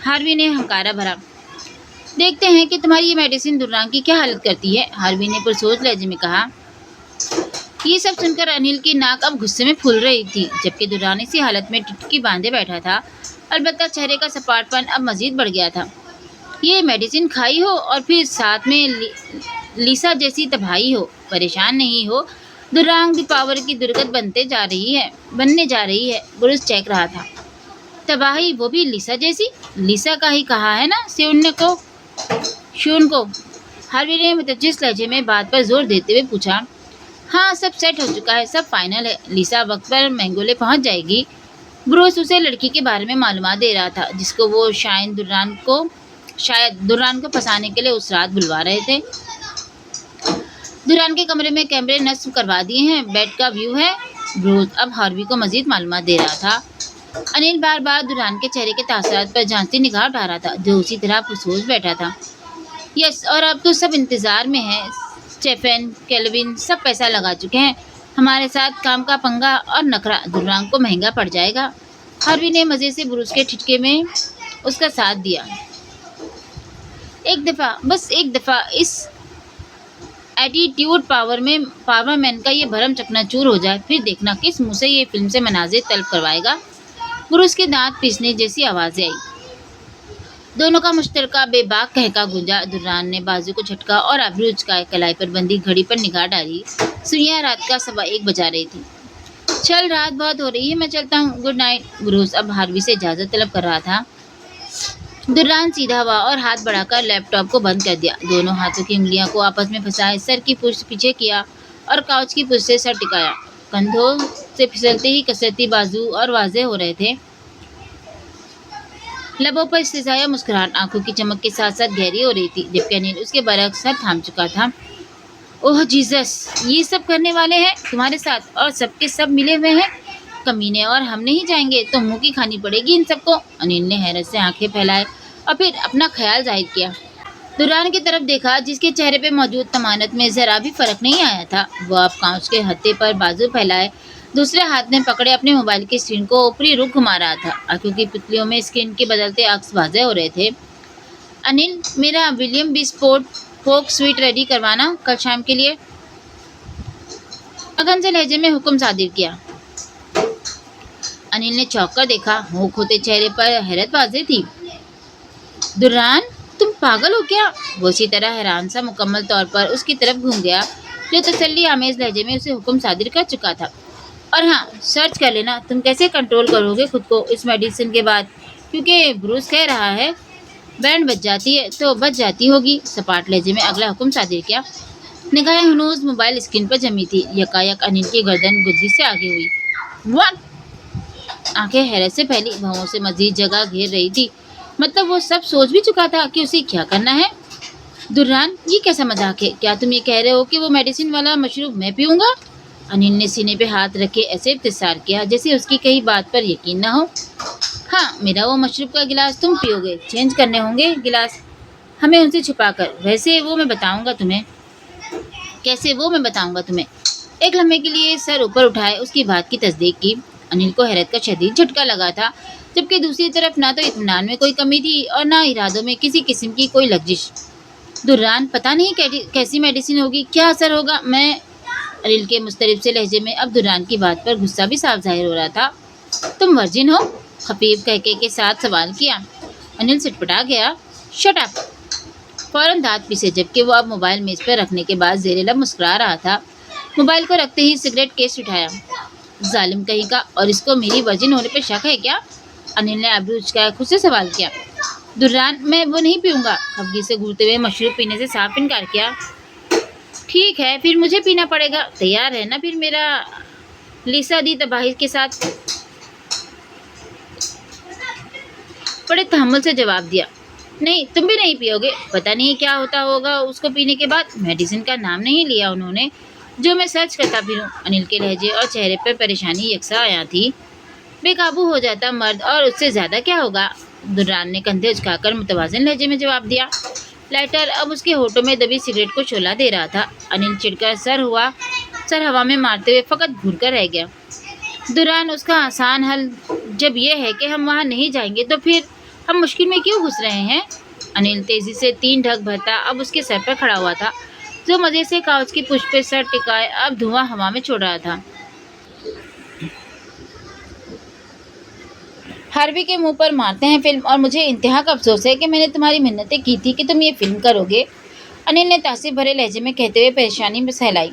[SPEAKER 1] हार्वी ने हंकारा भरा। देखते हैं कि तुम्हारी ये मेडिसिन दुर्रांग की क्या हालत करती है, हार्वी ने पुरसोच लहजे में कहा। ये सब सुनकर अनिल की नाक अब गुस्से में फूल रही थी, जबकि दुर्रान इसी हालत में टिटकी बांधे बैठा था। अलबत्ता चेहरे का सपाटपन अब मजीद बढ़ गया था। ये मेडिसिन खाई हो और फिर साथ में लीसा जैसी तबाही हो, परेशान नहीं हो। दुर्रांग दी पावर की दुर्गत बनने जा रही है। बुरुस चेक रहा था। तबाही, वो भी लीसा जैसी? लीसा का ही कहा है ना शून को। हार्वी ने मुतज्जिस लहजे में बात पर जोर देते हुए पूछा। हाँ, सब सेट हो चुका है, सब फाइनल है। लीसा वक्त पर मैंगोले पहुंच जाएगी। ब्रूस उसे लड़की के बारे में मालूमात दे रहा था, जिसको वो शायद दुर्रान को फंसाने के लिए उस रात बुलवा रहे थे। दुर्रान के कमरे में कैमरे नस्ब करवा दिए हैं, बेड का व्यू है। ब्रूस अब हार्वी को मजीद मालूमात दे रहा था। अनिल बार बार दुर्रान के चेहरे के तासरात पर झांकती निगाह उठा रहा था, जो उसी तरह पुरसोच बैठा था। यस, और अब तो सब इंतजार में है। स्टेफन, केल्विन सब पैसा लगा चुके हैं। हमारे साथ काम का पंगा और नखरा दुर्रान को महंगा पड़ जाएगा। हार्वी ने मजे से ब्रूस के ठिठके में उसका साथ दिया। बस एक दफा इस एटीट्यूड पावर मैन का ये भरम चकनाचूर हो जाए, फिर देखना किस मुंह से ये फिल्म से मनाजिर तलब करवाएगा। ब्रूस के दांत पीसने जैसी आवाजें आई। दोनों का मुश्तरका बेबाक कहका गूंजा। दुर्रान ने बाजू को झटका और आबरू उचकाए। कलाई पर बंदी घड़ी पर निगाह डाली। सुइयां रात का 1:15 बजा रही थी। चल, रात बहुत हो रही है, मैं चलता हूँ, गुड नाइट। ब्रूस अब हार्वी से इजाजत तलब कर रहा था। दुर्रान सीधा हुआ और हाथ बढ़ाकर लैपटॉप को बंद कर दिया। दोनों हाथों की उंगलियों को आपस में फंसाए सर की पुष्ट पीछे किया और काउच की पुष्ट से सर टिकाया। कंधों से फिसलते ही कसरती बाजू और वाजे हो रहे थे। लबों पर इस्तेज़ाया मुस्कुराहट आंखों की चमक के साथ साथ गहरी हो रही थी, जबकि अनिल उसके बरक सर थाम चुका था। ओह जीसस, ये सब करने वाले हैं तुम्हारे साथ, और सबके सब मिले हुए हैं कमीने, और हम नहीं जाएंगे तो मुंह की खानी पड़ेगी इन सबको। अनिल ने हैरत से आंखें फैलाए और फिर अपना ख्याल जाहिर किया। दुर्रान की तरफ देखा, जिसके चेहरे पे मौजूद तमानत में जरा भी फर्क नहीं आया था। वो अब कांच के हत्थे पर बाजू फैलाए दूसरे हाथ में पकड़े अपने मोबाइल की स्क्रीन को ऊपरी रुख घुमा रहा था। आंखों की पुतलियों में स्क्रीन के बदलते अक्स वाज़े हो रहे थे। अनिल, मेरा विलियम बी स्पोर्ट फोक स्वीट रेडी करवाना कल शाम के लिए, अगन से लहजे में हुक्म सादिर किया। अनिल ने चौंक कर देखा। मुंह होते चेहरे पर हैरत वाज़े थी। दुर्रान, तुम पागल हो क्या? वो इसी तरह हैरान सा मुकम्मल तौर पर उसकी तरफ घूम गया, जो तसल्ली आमेज लहजे में उसे हुक्म सादिर कर चुका था। और हाँ, सर्च कर लेना तुम कैसे कंट्रोल करोगे खुद को इस मेडिसिन के बाद, क्योंकि ब्रूस कह रहा है बैंड बच जाती है तो बच जाती होगी। सपाट लहजे में अगला हुक्म सादिर किया। निगाहें हनूज मोबाइल स्क्रीन पर जमी थी। यकायक अनिल की गर्दन गुद्दी से आगे हुई। व्हाट? आंखें हैरत से फैली, भवों से मजीद जगह घेर रही थी। मतलब वो सब सोच भी चुका था कि उसे क्या करना है। दुर्रान, ये कैसा मजाक है? क्या तुम ये कह रहे हो कि वो मेडिसिन वाला मशरूब मैं पीऊँगा? अनिल ने सीने पे हाथ रखे ऐसे इंतजार किया जैसे उसकी कहीं बात पर यकीन न हो। हाँ, मेरा वो मशरूब का गिलास तुम पियोगे। चेंज करने होंगे गिलास हमें उनसे छुपाकर। वैसे वो मैं बताऊंगा तुम्हें। कैसे? वो मैं बताऊंगा तुम्हें। एक लम्हे के लिए सर ऊपर उठाए उसकी बात की तस्दीक की। अनिल को हैरत का शदीद झटका लगा था, जबकि दूसरी तरफ ना तो इत्मीनान में कोई कमी थी और ना इरादों में किसी किस्म की कोई लग्जिश। दुर्रान, पता नहीं कैसी मेडिसिन होगी, क्या असर होगा। मैं अनिल के मुस्तरिब से लहजे में अब दुर्रान की बात पर गुस्सा भी साफ जाहिर हो रहा था। तुम वर्जिन हो? खफीफ कहके के साथ सवाल किया। अनिल सिटपटा गया। Shut up. फौरन दांत पीसे, जबकि वो अब मोबाइल मेज पर रखने के बाद ज़ेरे लब मुस्कुरा रहा था। मोबाइल को रखते ही सिगरेट केस उठाया। जालिम कहीं का, और इसको मेरी वर्जिन होने पर शक है क्या? अनिल ने आबरू उचकाया खुद से सवाल किया। दुर्रान, मैं वो नहीं पीऊँगा, खफगी से घूरते हुए मशरूब पीने से साफ इनकार किया। ठीक है, फिर मुझे पीना पड़ेगा। तैयार है ना फिर मेरा लीसा दी तबाही के साथ? बड़े तहम्मुल से जवाब दिया। नहीं, तुम भी नहीं पियोगे? पता नहीं क्या होता होगा उसको पीने के बाद। मेडिसिन का नाम नहीं लिया उन्होंने, जो मैं सर्च करता फिरूं। अनिल के लहजे और चेहरे पर परेशानी यकसा आया थी। बेकाबू हो जाता मर्द, और उससे ज्यादा क्या होगा? दुर्रान ने कंधे उचकाकर मुतवाजिन लहजे में जवाब दिया। लाइटर अब उसके होठों में दबी सिगरेट को शोला दे रहा था। अनिल चिढ़कर सर हवा में मारते हुए फकत घूर कर रह गया। दुरान, उसका आसान हल जब ये है कि हम वहाँ नहीं जाएंगे तो फिर हम मुश्किल में क्यों घुस रहे हैं? अनिल तेजी से 3 ढक भरता अब उसके सर पर खड़ा हुआ था, जो मजे से कागज की पुष्प पे सर टिकाए अब धुआं हवा में छोड़ रहा था। हार्वी के मुंह पर मारते हैं फिल्म, और मुझे इंतहा का अफसोस है कि मैंने तुम्हारी मिन्नतें की थी कि तुम ये फिल्म करोगे। अनिल ने तासीब भरे लहजे में कहते हुए परेशानी में सहलाई।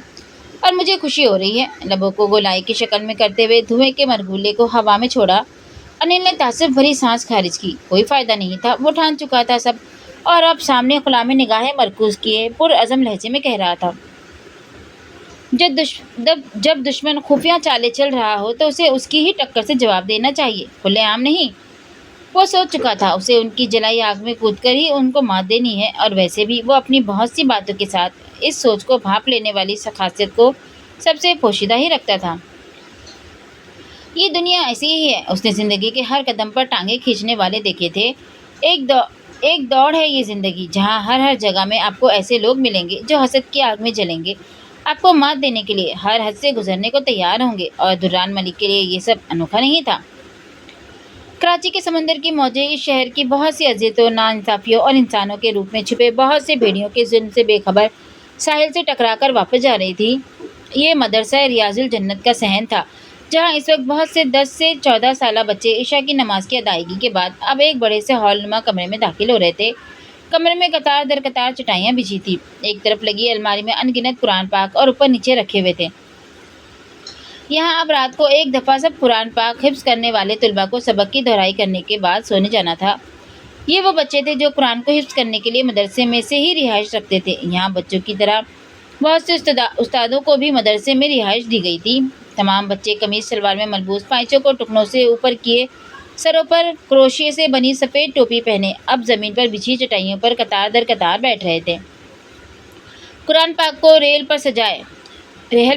[SPEAKER 1] और मुझे खुशी हो रही है, लबों को गोलाई की शक्ल में करते हुए धुएं के मरगुले को हवा में छोड़ा। अनिल ने तासिफ भरी सांस खारिज की। कोई फायदा नहीं था, वो ठान चुका था सब, और अब सामने खुला में निगाहें मरकूज किए पुरअज़म लहजे में कह रहा था। जब दुश्मन खुफिया चालें चल रहा हो तो उसे उसकी ही टक्कर से जवाब देना चाहिए, खुलेआम नहीं। वो सोच चुका था उसे उनकी जलाई आग में कूदकर ही उनको मात देनी है, और वैसे भी वो अपनी बहुत सी बातों के साथ इस सोच को भांप लेने वाली खासियत को सबसे पोशीदा ही रखता था। ये दुनिया ऐसी ही है, उसने जिंदगी के हर कदम पर टांगे खींचने वाले देखे थे। एक दौड़ है ये जिंदगी, जहाँ हर जगह में आपको ऐसे लोग मिलेंगे जो हसद की आग में जलेंगे, आपको मात देने के लिए हर हद से गुजरने को तैयार होंगे। और दुर्रान मलिक के लिए ये सब अनोखा नहीं था। कराची के समंदर की मौजें इस शहर की बहुत सी अजियतों, नाइंसाफियों और इंसानों के रूप में छुपे बहुत से भेड़ियों के जुल्म से बेखबर साहिल से टकराकर वापस जा रही थी। ये मदरसा रियाजुल जन्नत का सहन था, जहाँ इस वक्त बहुत से 10 से 14 साला बच्चे इशा की नमाज की अदायगी के बाद अब एक बड़े से हॉलनुमा कमरे में दाखिल हो रहे थे। कमरे में कतार दर कतार चटाइयाँ बिछी थी। एक तरफ लगी अलमारी में अनगिनत कुरान पाक और ऊपर नीचे रखे हुए थे। यहाँ अब रात को एक दफ़ा सब कुरान पाक हिफ्ज़ करने वाले तुलबा को सबक की दोहराई करने के बाद सोने जाना था। ये वो बच्चे थे जो कुरान को हिफ्ज़ करने के लिए मदरसे में से ही रिहाइश रखते थे। यहाँ बच्चों की तरह बहुत से उस्तादों को भी मदरसे में रिहाइश दी गई थी। तमाम बच्चे कमीज शलवार में मलबूस पाइचों को टुकनों से ऊपर किए, सरों पर क्रोशिये से बनी सफ़ेद टोपी पहने अब ज़मीन पर बिछी चटाइयों पर कतार दर कतार बैठ रहे थे। कुरान पाक को रेहल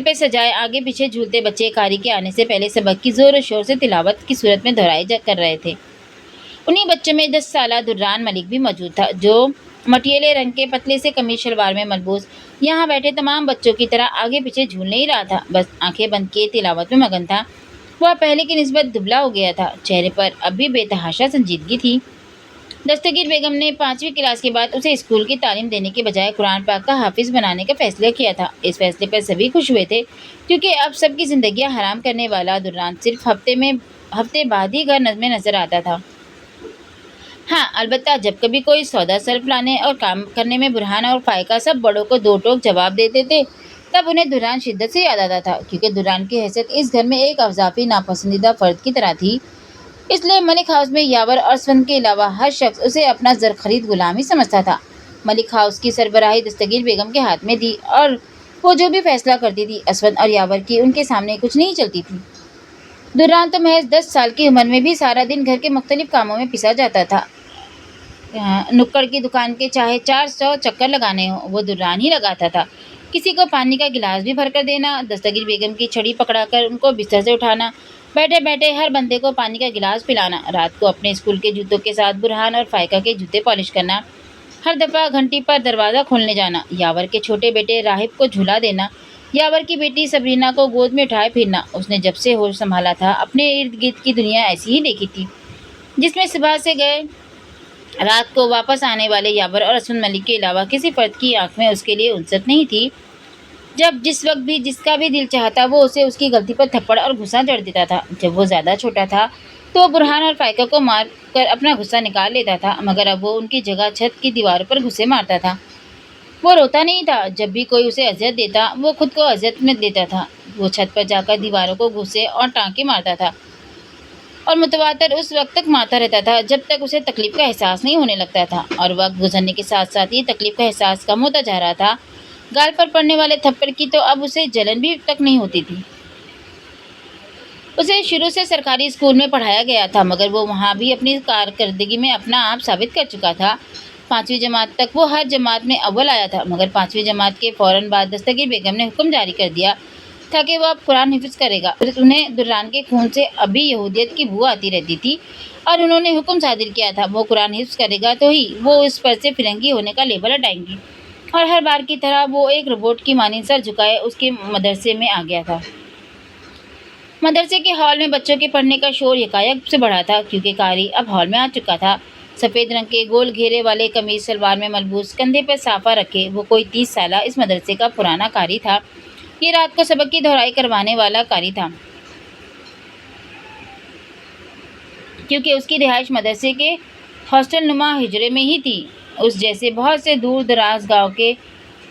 [SPEAKER 1] पे सजाए आगे पीछे झूलते बच्चे कारी के आने से पहले सबक की जोर और शोर से तिलावत की सूरत में दोहराई कर रहे थे। उन्हीं बच्चों में 10 साला दुर्रान मलिक भी मौजूद था, जो मटियाले रंग के पतले से कमीज शलवार में मलबूस यहाँ बैठे तमाम बच्चों की तरह आगे पीछे झूल नहीं रहा था, बस आंखें बंद किए तिलावत में मगन था। वह पहले की निस्बत दुबला हो गया था, चेहरे पर अब भी बेतहाशा संजीदगी थी। दस्तगीर बेगम ने 5वीं क्लास के बाद उसे स्कूल की तालीम देने के बजाय कुरान पाक का हाफिज बनाने का फैसला किया था। इस फैसले पर सभी खुश हुए थे, क्योंकि अब सबकी जिंदगियां हराम करने वाला दुर्रान सिर्फ हफ्ते बाद ही घर में नजर आता था। हाँ, अलबत्ता जब कभी कोई सौदा सर्फ लाने और काम करने में बुरहान और फायका सब बड़ों को दो टोक जवाब देते थे, तब उन्हें दुर्रान शिद्दत से याद आता था, क्योंकि दुर्रान की हैसियत इस घर में एक अवजाफी नापसंदीदा फर्द की तरह थी। इसलिए मलिक हाउस में यावर और स्वंद के अलावा हर शख्स उसे अपना जर खरीद गुलाम ही समझता था। मलिक हाउस की सरबराही दस्तगीर बेगम के हाथ में थी, और वो जो भी फैसला करती थी असवद और यावर की उनके सामने कुछ नहीं चलती थी। दुर्रान तो महज 10 साल की उम्र में भी सारा दिन घर के मुख्तलिफ कामों में पिसा जाता था। नुक्कड़ की दुकान के चाहे 400 चक्कर लगाने हो, वो दुर्रान ही लगाता था। किसी को पानी का गिलास भी भरकर देना, दस्तगीर बेगम की छड़ी पकड़ाकर उनको बिस्तर से उठाना, बैठे बैठे हर बंदे को पानी का गिलास पिलाना, रात को अपने स्कूल के जूतों के साथ बुरहान और फायका के जूते पॉलिश करना, हर दफ़ा घंटी पर दरवाज़ा खोलने जाना, यावर के छोटे बेटे राहिब को झूला देना, यावर की बेटी सबरीना को गोद में उठाए फिरना। उसने जब से होश संभाला था अपने इर्द गिर्द की दुनिया ऐसी ही देखी थी, जिसमें सुबह से गए रात को वापस आने वाले यावर और असद मलिक के अलावा किसी फर्द की आंख में उसके लिए उनसत नहीं थी। जब जिस वक्त भी जिसका भी दिल चाहता वो उसे उसकी गलती पर थप्पड़ और गुस्सा जड़ देता था। जब वो ज़्यादा छोटा था तो बुरहान और फायका को मार कर अपना गुस्सा निकाल लेता था, मगर अब वो उनकी जगह छत की दीवारों पर गुस्से मारता था। वो रोता नहीं था, जब भी कोई उसे अजियत देता वो खुद को अजियत में देता था। वो छत पर जाकर दीवारों को गुस्से और टाँके मारता था, और मुतवातर उस वक्त तक मारता रहता था जब तक उसे तकलीफ का एहसास नहीं होने लगता था। और वक्त गुजरने के साथ साथ ही तकलीफ का एहसास कम होता जा रहा था। गाल पर पड़ने वाले थप्पड़ की तो अब उसे जलन भी तक नहीं होती थी। उसे शुरू से सरकारी स्कूल में पढ़ाया गया था, मगर वो वहाँ भी अपनी कारकर्दगी में अपना आप साबित कर चुका था। 5वीं जमात तक वो हर जमात में अव्वल आया था, मगर 5वीं जमात के फौरन बाद दस्तगीर बेगम ने हुक्म जारी कर दिया था कि वो अब कुरान हिफ्ज करेगा। उन्हें दुर्रान के खून से अभी यहूदियत की बू आती रहती थी और उन्होंने हुक्म सादिर किया था वो कुरान हिफ्ज करेगा तो ही वो इस पर से फिरंगी होने का लेबल हटाएंगी। और हर बार की तरह वो एक रोबोट की मानी सर झुकाए उसके मदरसे में आ गया था। मदरसे के हॉल में बच्चों के पढ़ने का शोर यकायक से बढ़ा था, क्योंकि कारी अब हॉल में आ चुका था। सफ़ेद रंग के गोल घेरे वाले कमीज सलवार में मलबूस, कंधे पर साफा रखे वो कोई 30 साला इस मदरसे का पुराना कारी था। ये रात को सबक की दोहराई करवाने वाला कारी था, क्योंकि उसकी रिहाइश मदरसे के हॉस्टल नुमा हिजरे में ही थी। उस जैसे बहुत से दूर दराज गाँव के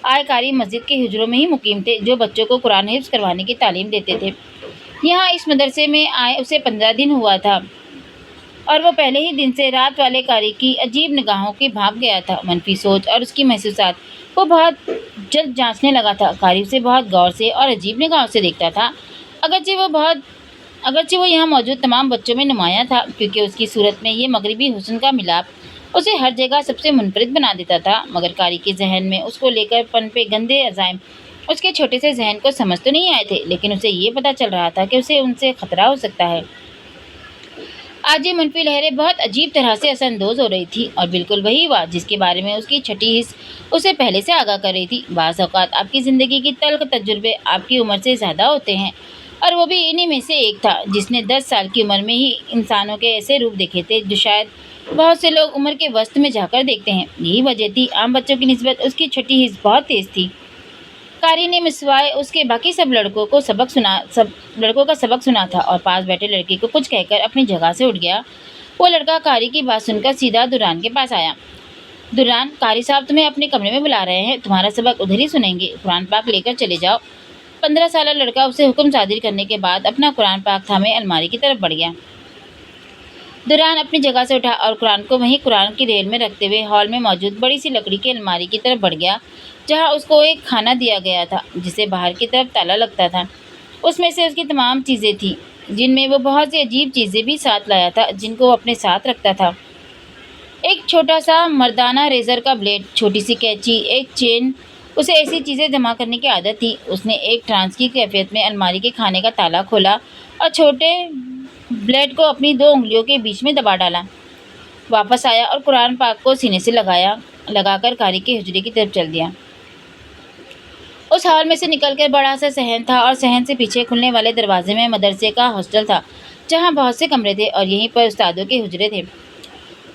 [SPEAKER 1] आय कारी मस्जिद के हिजरों में ही मुकीम थे, जो बच्चों को कुरान हिफ्ज करवाने की तालीम देते थे। यहाँ इस मदरसे में आए उसे 15 दिन हुआ था और वो पहले ही दिन से रात वाले कारी की अजीब निगाहों के भाप गया था। मनफी सोच और उसकी महसूसात वो बहुत जल्द जांचने लगा था। कारी उसे बहुत गौर से और अजीब निगाहों से देखता था, अगरचे वो यहाँ मौजूद तमाम बच्चों में नुमाया था, क्योंकि उसकी सूरत में ये मगरबी हुस्न का मिलाप उसे हर जगह सबसे मुनफरिद बना देता था। मगर कारी के जहन में उसको लेकर पनपे गंदे अज़ाइम उसके छोटे से जहन को समझ तो नहीं आए थे, लेकिन उसे ये पता चल रहा था कि उसे उनसे खतरा हो सकता है। आज ये मुनफी लहरें बहुत अजीब तरह से असरअंदोज हो रही थी, और बिल्कुल वही हुआ जिसके बारे में उसकी छठी हिस्स उसे पहले से आगाह कर रही थी। बाज़ औक़ात आपकी ज़िंदगी की तल्ख़ तजुर्बे आपकी उम्र से ज़्यादा होते हैं, और वो भी इन्हीं में से एक था जिसने 10 साल की उम्र में ही इंसानों के ऐसे रूप देखे थे जो शायद बहुत से लोग उम्र के वस्त में जाकर देखते हैं। यही वजह थी आम बच्चों की निस्बत उसकी छठी हिस्स बहुत तेज़ थी। कारी ने मिसवाए उसके बाकी सब लड़कों का सबक सुना था और पास बैठे लड़के को कुछ कहकर अपनी जगह से उठ गया। वो लड़का कारी की बात सुनकर सीधा दुर्रान के पास आया। दुर्रान, कारी साहब तुम्हें अपने कमरे में बुला रहे हैं, तुम्हारा सबक उधर ही सुनेंगे, कुरान पाक लेकर चले जाओ। 15 साला लड़का उसे हुक्म सादिर करने के बाद अपना कुरान पाक थामे अलमारी की तरफ बढ़ गया। दुर्रान अपनी जगह से उठा और कुरान को वहीं कुरान की रेल में रखते हुए हॉल में मौजूद बड़ी सी लकड़ी की अलमारी की तरफ बढ़ गया, जहां उसको एक खाना दिया गया था जिसे बाहर की तरफ ताला लगता था। उसमें से उसकी तमाम चीज़ें थीं, जिनमें वो बहुत सी अजीब चीज़ें भी साथ लाया था, जिनको वो अपने साथ रखता था। एक छोटा सा मर्दाना रेज़र का ब्लेड, छोटी सी कैंची, एक चेन। उसे ऐसी चीज़ें जमा करने की आदत थी। उसने एक ट्रांस की कैफियत में अलमारी के खाने का ताला खोला और छोटे ब्लेड को अपनी 2 उंगलियों के बीच में दबा डाला। वापस आया और कुरान पाक को सीने से लगाकर कारी के हुजरे की तरफ चल दिया। उस हॉल में से निकलकर बड़ा सा सहन था, और सहन से पीछे खुलने वाले दरवाजे में मदरसे का हॉस्टल था, जहाँ बहुत से कमरे थे और यहीं पर उस्तादों के हुजरे थे।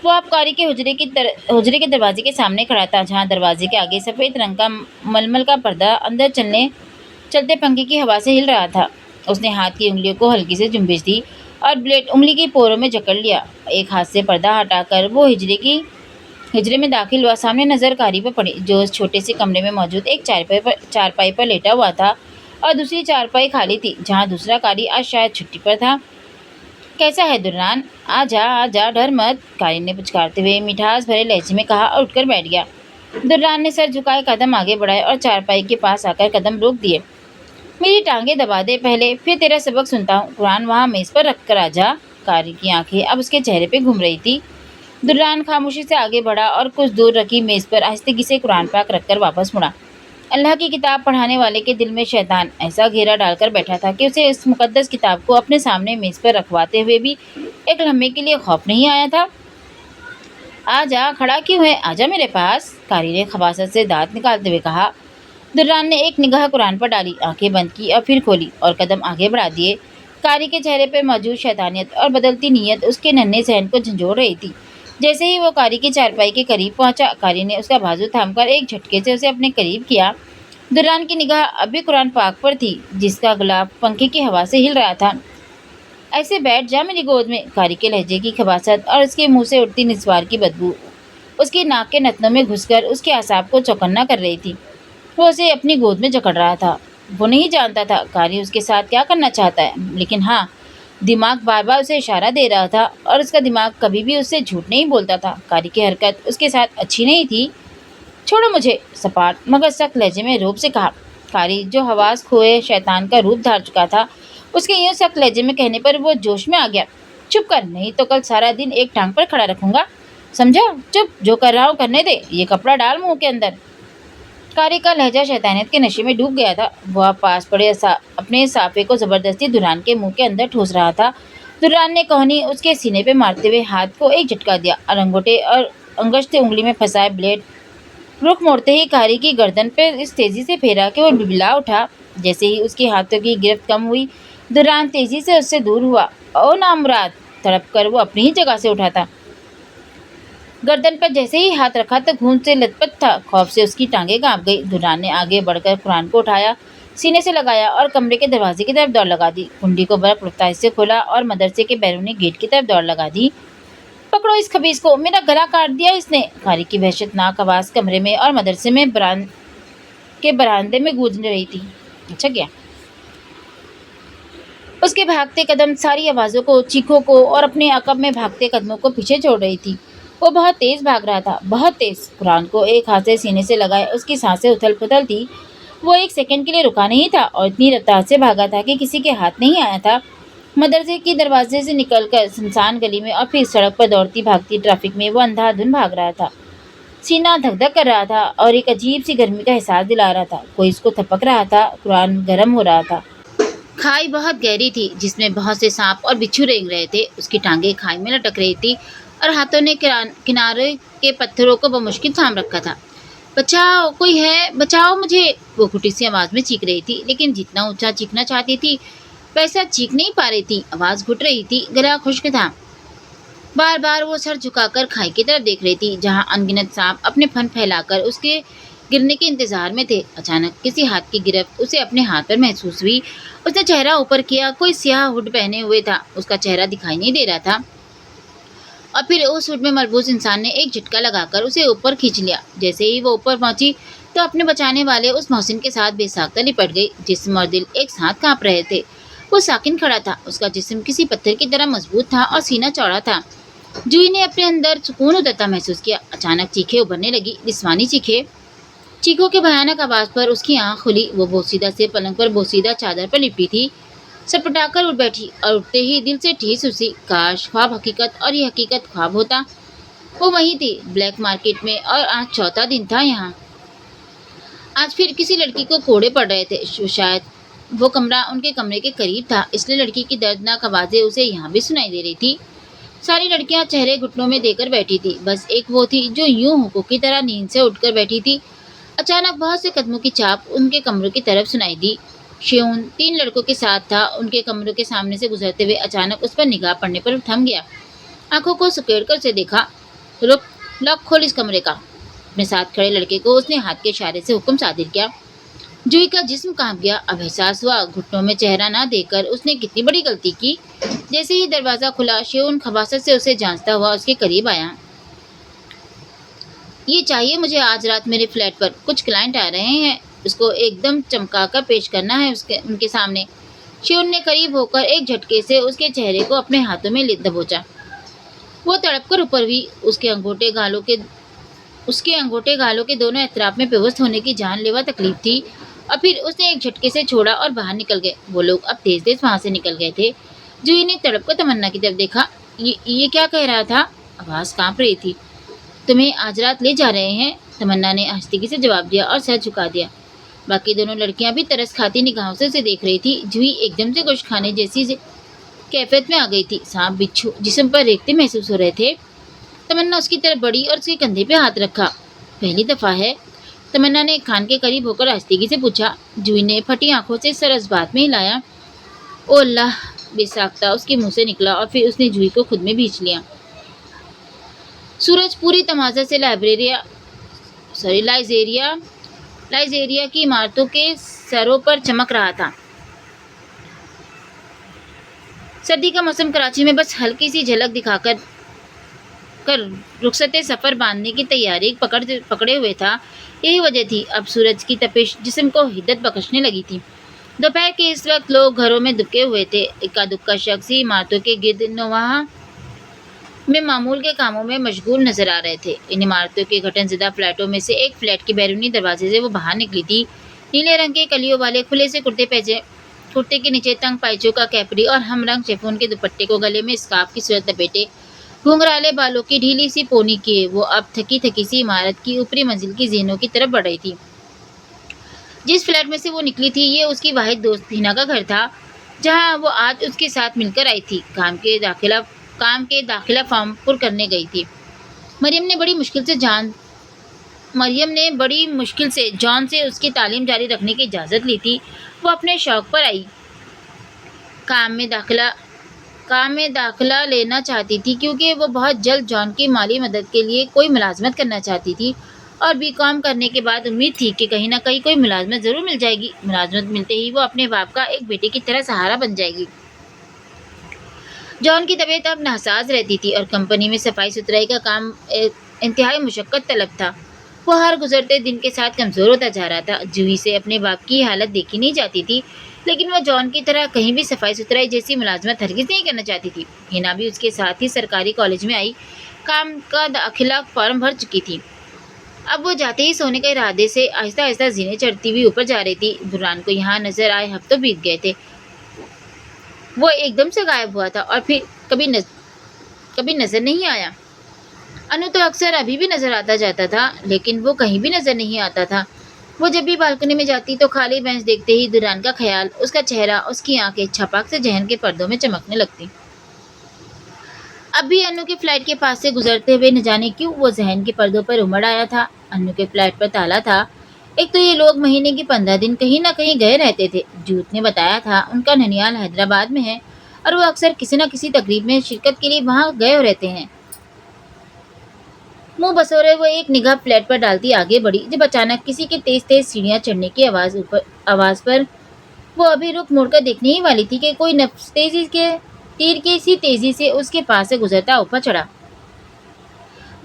[SPEAKER 1] वो अब कारी के हुजरे के दरवाजे के सामने खड़ा था, जहाँ दरवाजे के आगे सफ़ेद रंग का मलमल का पर्दा अंदर चलते पंखे की हवा से हिल रहा था। उसने हाथ की उंगलियों को हल्की से जुम्बिश दी और ब्लेड उंगली की पोरों में जकड़ लिया। एक हाथ से पर्दा हटाकर वो हिजरे में दाखिल हुआ। सामने नज़र कारी पर पड़ी, जो उस छोटे से कमरे में मौजूद एक चारपाई पर लेटा हुआ था, और दूसरी चारपाई खाली थी, जहाँ दूसरा कारी आज शायद छुट्टी पर था। कैसा है दुर्रान? आजा, डर मत, कारी ने पुचकारते हुए मिठास भरे लहजे में कहा और उठकर बैठ गया। दुर्रान ने सर झुकाए कदम आगे बढ़ाए और चारपाई के पास आकर कदम रोक दिए। मेरी टांगें दबा दे पहले, फिर तेरा सबक सुनता हूँ। कुरान वहाँ मेज़ पर रख कर आजा। कारी की आंखें अब उसके चेहरे पे घूम रही थी। दुर्रान खामोशी से आगे बढ़ा और कुछ दूर रखी मेज़ पर आहिस्तेगी से कुरान पाक रखकर वापस मुड़ा। अल्लाह की किताब पढ़ाने वाले के दिल में शैतान ऐसा घेरा डालकर बैठा था कि उसे इस मुकद्दस किताब को अपने सामने मेज़ पर रखवाते हुए भी एक लम्हे के लिए खौफ नहीं आया था। आजा, खड़ा क्यों है? आजा मेरे पास, कारी ने खबासत से दांत निकालते हुए कहा। दुर्रान ने एक निगाह कुरान पर डाली, आंखें बंद की और फिर खोली और कदम आगे बढ़ा दिए। कारी के चेहरे पर मौजूद शैतानियत और बदलती नीयत उसके नन्हे जहन को झंझोड़ रही थी। जैसे ही वो कारी की चारपाई के करीब पहुंचा, कारी ने उसका बाजू थामकर एक झटके से उसे अपने करीब किया। दुर्रान की निगाह अभी कुरान पाक पर थी, जिसका गुलाब पंखे की हवा से हिल रहा था। ऐसे बैठ जा मेरी गोद में, कारी के लहजे की खबासत और उसके मुंह से उठती निस्वार की बदबू उसकी नाक के नथनों में घुसकर उसके आसाब को चौकन्ना कर रही थी। वो उसे अपनी गोद में जकड़ रहा था। वो नहीं जानता था कारी उसके साथ क्या करना चाहता है, लेकिन हाँ, दिमाग बार बार उसे इशारा दे रहा था, और उसका दिमाग कभी भी उससे झूठ नहीं बोलता था। कारी की हरकत उसके साथ अच्छी नहीं थी। छोड़ो मुझे, सपाट मगर सख्त लहजे में रौब से कहा। कारी, जो हवास खोए शैतान का रूप धार चुका था, उसके यूं सख्त लहजे में कहने पर वो जोश में आ गया। चुप कर, नहीं तो कल सारा दिन एक टांग पर खड़ा रखूंगा, समझा? चुप, जो कर रहा हूँ करने दे, ये कपड़ा डाल मुंह के अंदर। कारी का लहजा शैतानियत के नशे में डूब गया था। वह पास पड़े अपने साफे को जबरदस्ती दुरान के मुंह के अंदर ठूस रहा था। दुरान ने कोहनी उसके सीने पे मारते हुए हाथ को एक झटका दिया और अंगूठे और अंगुष्ठ उंगली में फंसाए ब्लेड रुख मोड़ते ही कारी की गर्दन पे इस तेजी से फेरा कि वो बिलबिला उठा। जैसे ही उसके हाथों की गिरफ्त कम हुई, दुरान तेजी से उससे दूर हुआ। ओ नामुराद, तड़प कर वो अपनी ही जगह से उठा था। गर्दन पर जैसे ही हाथ रखा तो खून से लथपथ था। खौफ से उसकी टांगें कांप गई। दुरान ने आगे बढ़कर कुरान को उठाया, सीने से लगाया और कमरे के दरवाजे की तरफ दौड़ लगा दी। कुंडी को बर्फ रफ्तार से खोला और मदरसे के बैरूनी गेट की तरफ दौड़ लगा दी। पकड़ो इस खबीज को, मेरा गला काट दिया इसने। कारी की वहशतनाक आवाज कमरे में और मदरसे में बरामदे में गूंज रही थी। अच्छा क्या? उसके भागते कदम सारी आवाजों को, चीखों को और अपने अकब में भागते कदमों को पीछे छोड़ रही थी। वो बहुत तेज भाग रहा था, बहुत तेज। कुरान को एक हाथ से सीने से लगाए उसकी सांसें उथल पुथल थी। वो एक सेकंड के लिए रुका नहीं था और इतनी रफ्तार से भागा था कि किसी के हाथ नहीं आया था। मदरसे की दरवाजे से निकलकर सुनसान गली में और फिर सड़क पर दौड़ती भागती ट्रैफिक में वो अंधाधुंध भाग रहा था। सीना धक धक कर रहा था और एक अजीब सी गर्मी का एहसास दिला रहा था। कोई इसको थपक रहा था। कुरान गर्म हो रहा था। खाई बहुत गहरी थी जिसमें बहुत से सांप और बिच्छू रेंग रहे थे। उसकी टांगें खाई में लटक रही थी और हाथों ने किनारे के पत्थरों को बमुश्किल थाम रखा था। बचाओ, कोई है, बचाओ मुझे, वो घुटी सी आवाज में चीख रही थी। लेकिन जितना ऊंचा चीखना चाहती थी वैसा चीख नहीं पा रही थी। आवाज घुट रही थी, गला खुश्क था। बार बार वो सर झुकाकर खाई की तरफ देख रही थी जहां अनगिनत सांप अपने फन फैलाकर उसके गिरने के इंतजार में थे। अचानक किसी हाथ की गिरफ्त उसे अपने हाथ पर महसूस हुई। उसने चेहरा ऊपर किया। कोई स्याह हुड पहने हुए था। उसका चेहरा दिखाई नहीं दे रहा था और फिर उस हुड में मलबूस इंसान ने एक झटका लगाकर उसे ऊपर खींच लिया। जैसे ही वो ऊपर पहुंची तो अपने बचाने वाले उस मोहसिन के साथ बेसाख्ता लिपट गई। जिस्म और दिल एक साथ कांप रहे थे। वो साकिन खड़ा था। उसका जिस्म किसी पत्थर की तरह मजबूत था और सीना चौड़ा था। जूही ने अपने अंदर सुकून उतरता महसूस किया। अचानक चीखें उभरने लगी, जिस्मानी चीखें। चीखों के भयानक आवाज पर उसकी आंख खुली। वो बोसीदा से पलंग पर बोसीदा चादर पर लिपटी थी। सटपटाकर उठ बैठी और उठते ही दिल से ठेस उसी। काश ख्वाब हकीकत और ये हकीकत ख्वाब होता। वो वहीं थी, ब्लैक मार्केट में, और आज चौथा दिन था यहाँ। आज फिर किसी लड़की को कोड़े पड़ रहे थे। शायद वो कमरा उनके कमरे के करीब था, इसलिए लड़की की दर्दनाक आवाजें उसे यहाँ भी सुनाई दे रही थी। सारी लड़कियां चेहरे घुटनों में देकर बैठी थी। बस एक वो थी जो यूं हुक्कों की तरह नींद से उठकर बैठी थी। अचानक बहुत से कदमों की चाप उनके कमरों की तरफ सुनाई दी। श्योन 3 लड़कों के साथ था। उनके कमरों के सामने से गुजरते हुए अचानक उस पर निगाह पड़ने पर थम गया। आंखों को सुकेड़कर उसे देखा। रुक, लॉक खोल इस कमरे का। अपने साथ खड़े लड़के को उसने हाथ के इशारे से हुक्म सादिर किया। जूही का जिस्म कांप गया। अब एहसास हुआ घुटनों में चेहरा ना देकर उसने कितनी बड़ी गलती की। जैसे ही दरवाजा खुला, श्योन खबासत से उसे जांचता हुआ उसके करीब आया। ये चाहिए मुझे, आज रात मेरे फ्लैट पर कुछ क्लाइंट आ रहे हैं, उसको एकदम चमकाकर पेश करना है उनके सामने। श्योन ने करीब होकर एक झटके से उसके चेहरे को अपने हाथों में दबोचा। वो तड़पकर ऊपर हुई। उसके अंगूठे गालों के दोनों अतराफ में पेवस्त होने की जानलेवा तकलीफ थी। और फिर उसने एक झटके से छोड़ा और बाहर निकल गए। वो लोग अब तेज तेज वहां से निकल गए थे। जूही ने तड़प कर तमन्ना की तरफ देखा। ये क्या कह रहा था? आवाज कांप रही थी। तुम्हें आज रात ले जा रहे हैं, तमन्ना ने आस्तिकी से जवाब दिया और सर झुका दिया। बाकी दोनों लड़कियां भी तरस खाती निगाहों से उसे देख रही थी। जूही एकदम से कुछ खाने जैसी कैफियत में आ गई थी। सांप बिच्छू जिस्म पर रेखते महसूस हो रहे थे। तमन्ना उसकी तरफ बढ़ी और उसके कंधे पे हाथ रखा। पहली दफा है? तमन्ना ने खान के करीब होकर आस्तिकी से पूछा। जूही ने फटी आंखों से सर इस बात में हिलाया। ओ अल्लाह, बेसाख्ता उसके मुंह से निकला और फिर उसने जूही को खुद में भींच लिया। सूरज पूरी तमाजा से लाइजेरिया की इमारतों के सरों पर चमक रहा था। सर्दी का मौसम कराची में बस हल्की सी झलक दिखाकर रुखसते सफर बांधने की तैयारी पकड़े हुए था। यही वजह थी अब सूरज की तपिश जिस्म को हिद्दत बख्शने लगी थी। दोपहर के इस वक्त लोग घरों में दुबके हुए थे। इक्का दुक्का शख्स ही इमारतों के गिर्द नवाह में मामूल के कामों में मशगूल नजर आ रहे थे। इन इमारतों के घटनज़दा फ्लैटों में से एक फ्लैट के बैरूनी दरवाजे से वो बाहर निकली थी। नीले रंग के कलियों वाले खुले से कुर्ते के नीचे तंग पायचों का कैपरी और हमरंग शिफॉन के दुपट्टे को गले में स्कार्फ की सूरत लपेटे घुंघराले बालों की ढीली सी पोनी किए वो अब थकी थकी सी इमारत की ऊपरी मंजिल की जीनों की तरफ बढ़ रही थी। जिस फ्लैट में से वो निकली थी ये उसकी वाहिद दोस्त हिना का घर था, जहां वो आज उसके साथ मिलकर आई थी। काम के दाखिला फॉर्म पुर करने गई थी। मरियम ने बड़ी मुश्किल से जॉन से उसकी तालीम जारी रखने की इजाज़त ली थी। वो अपने शौक पर आई काम में दाखिला लेना चाहती थी, क्योंकि वो बहुत जल्द जॉन की माली मदद के लिए कोई मुलाजमत करना चाहती थी और बीकॉम करने के बाद उम्मीद थी कि कहीं ना कहीं कोई मुलाजमत ज़रूर मिल जाएगी। मुलाजमत मिलते ही वो अपने बाप का एक बेटे की तरह सहारा बन जाएगी। जॉन की तबीयत अब नासाज रहती थी और कंपनी में सफाई सुथराई का काम इंतहाई मुशक्कत तलब था। वो हर गुजरते दिन के साथ कमज़ोर होता जा रहा था। जूही से अपने बाप की हालत देखी नहीं जाती थी, लेकिन वह जॉन की तरह कहीं भी सफाई सुथराई जैसी मुलाजमत हरगिज़ नहीं करना चाहती थी। हिना भी उसके साथ ही सरकारी कॉलेज में आई काम का दाखिला फॉर्म भर चुकी थी। अब वो जाते ही सोने के इरादे से आहिस्ता आहिस्ता जीने चढ़ती हुई ऊपर जा रही थी। दुरान को यहाँ नजर आए हफ्तों बीत गए थे। वो एकदम से गायब हुआ था और फिर कभी नजर नहीं आया। अनु तो अक्सर अभी भी नजर आता जाता था, लेकिन वो कहीं भी नजर नहीं आता था। वो जब भी बालकनी में जाती तो खाली बेंच देखते ही दुरान का ख्याल, उसका चेहरा, उसकी आंखें छपाक से जहन के पर्दों में चमकने लगती। अब भी अनु के फ्लैट के पास से गुजरते हुए न जाने क्यों वो जहन के पर्दों पर उमड़ आया था। अनु के फ्लैट पर ताला था। एक तो ये लोग महीने के 15 दिन कहीं ना कहीं गए रहते थे। जूत ने बताया था उनका ननियाल हैदराबाद में है और वो अक्सर किसी न किसी तकरीब में शिरकत के लिए वहाँ गए रहते हैं। मुंह बसोरे वो एक निगाह फ्लैट पर डालती आगे बढ़ी, जब अचानक किसी के तेज तेज सीढ़ियां चढ़ने की आवाज पर वो अभी रुक मुड़कर देखने ही वाली थी कि कोई नफ्स तीर की सी तेजी से उसके पास से गुजरता ऊपर चढ़ा।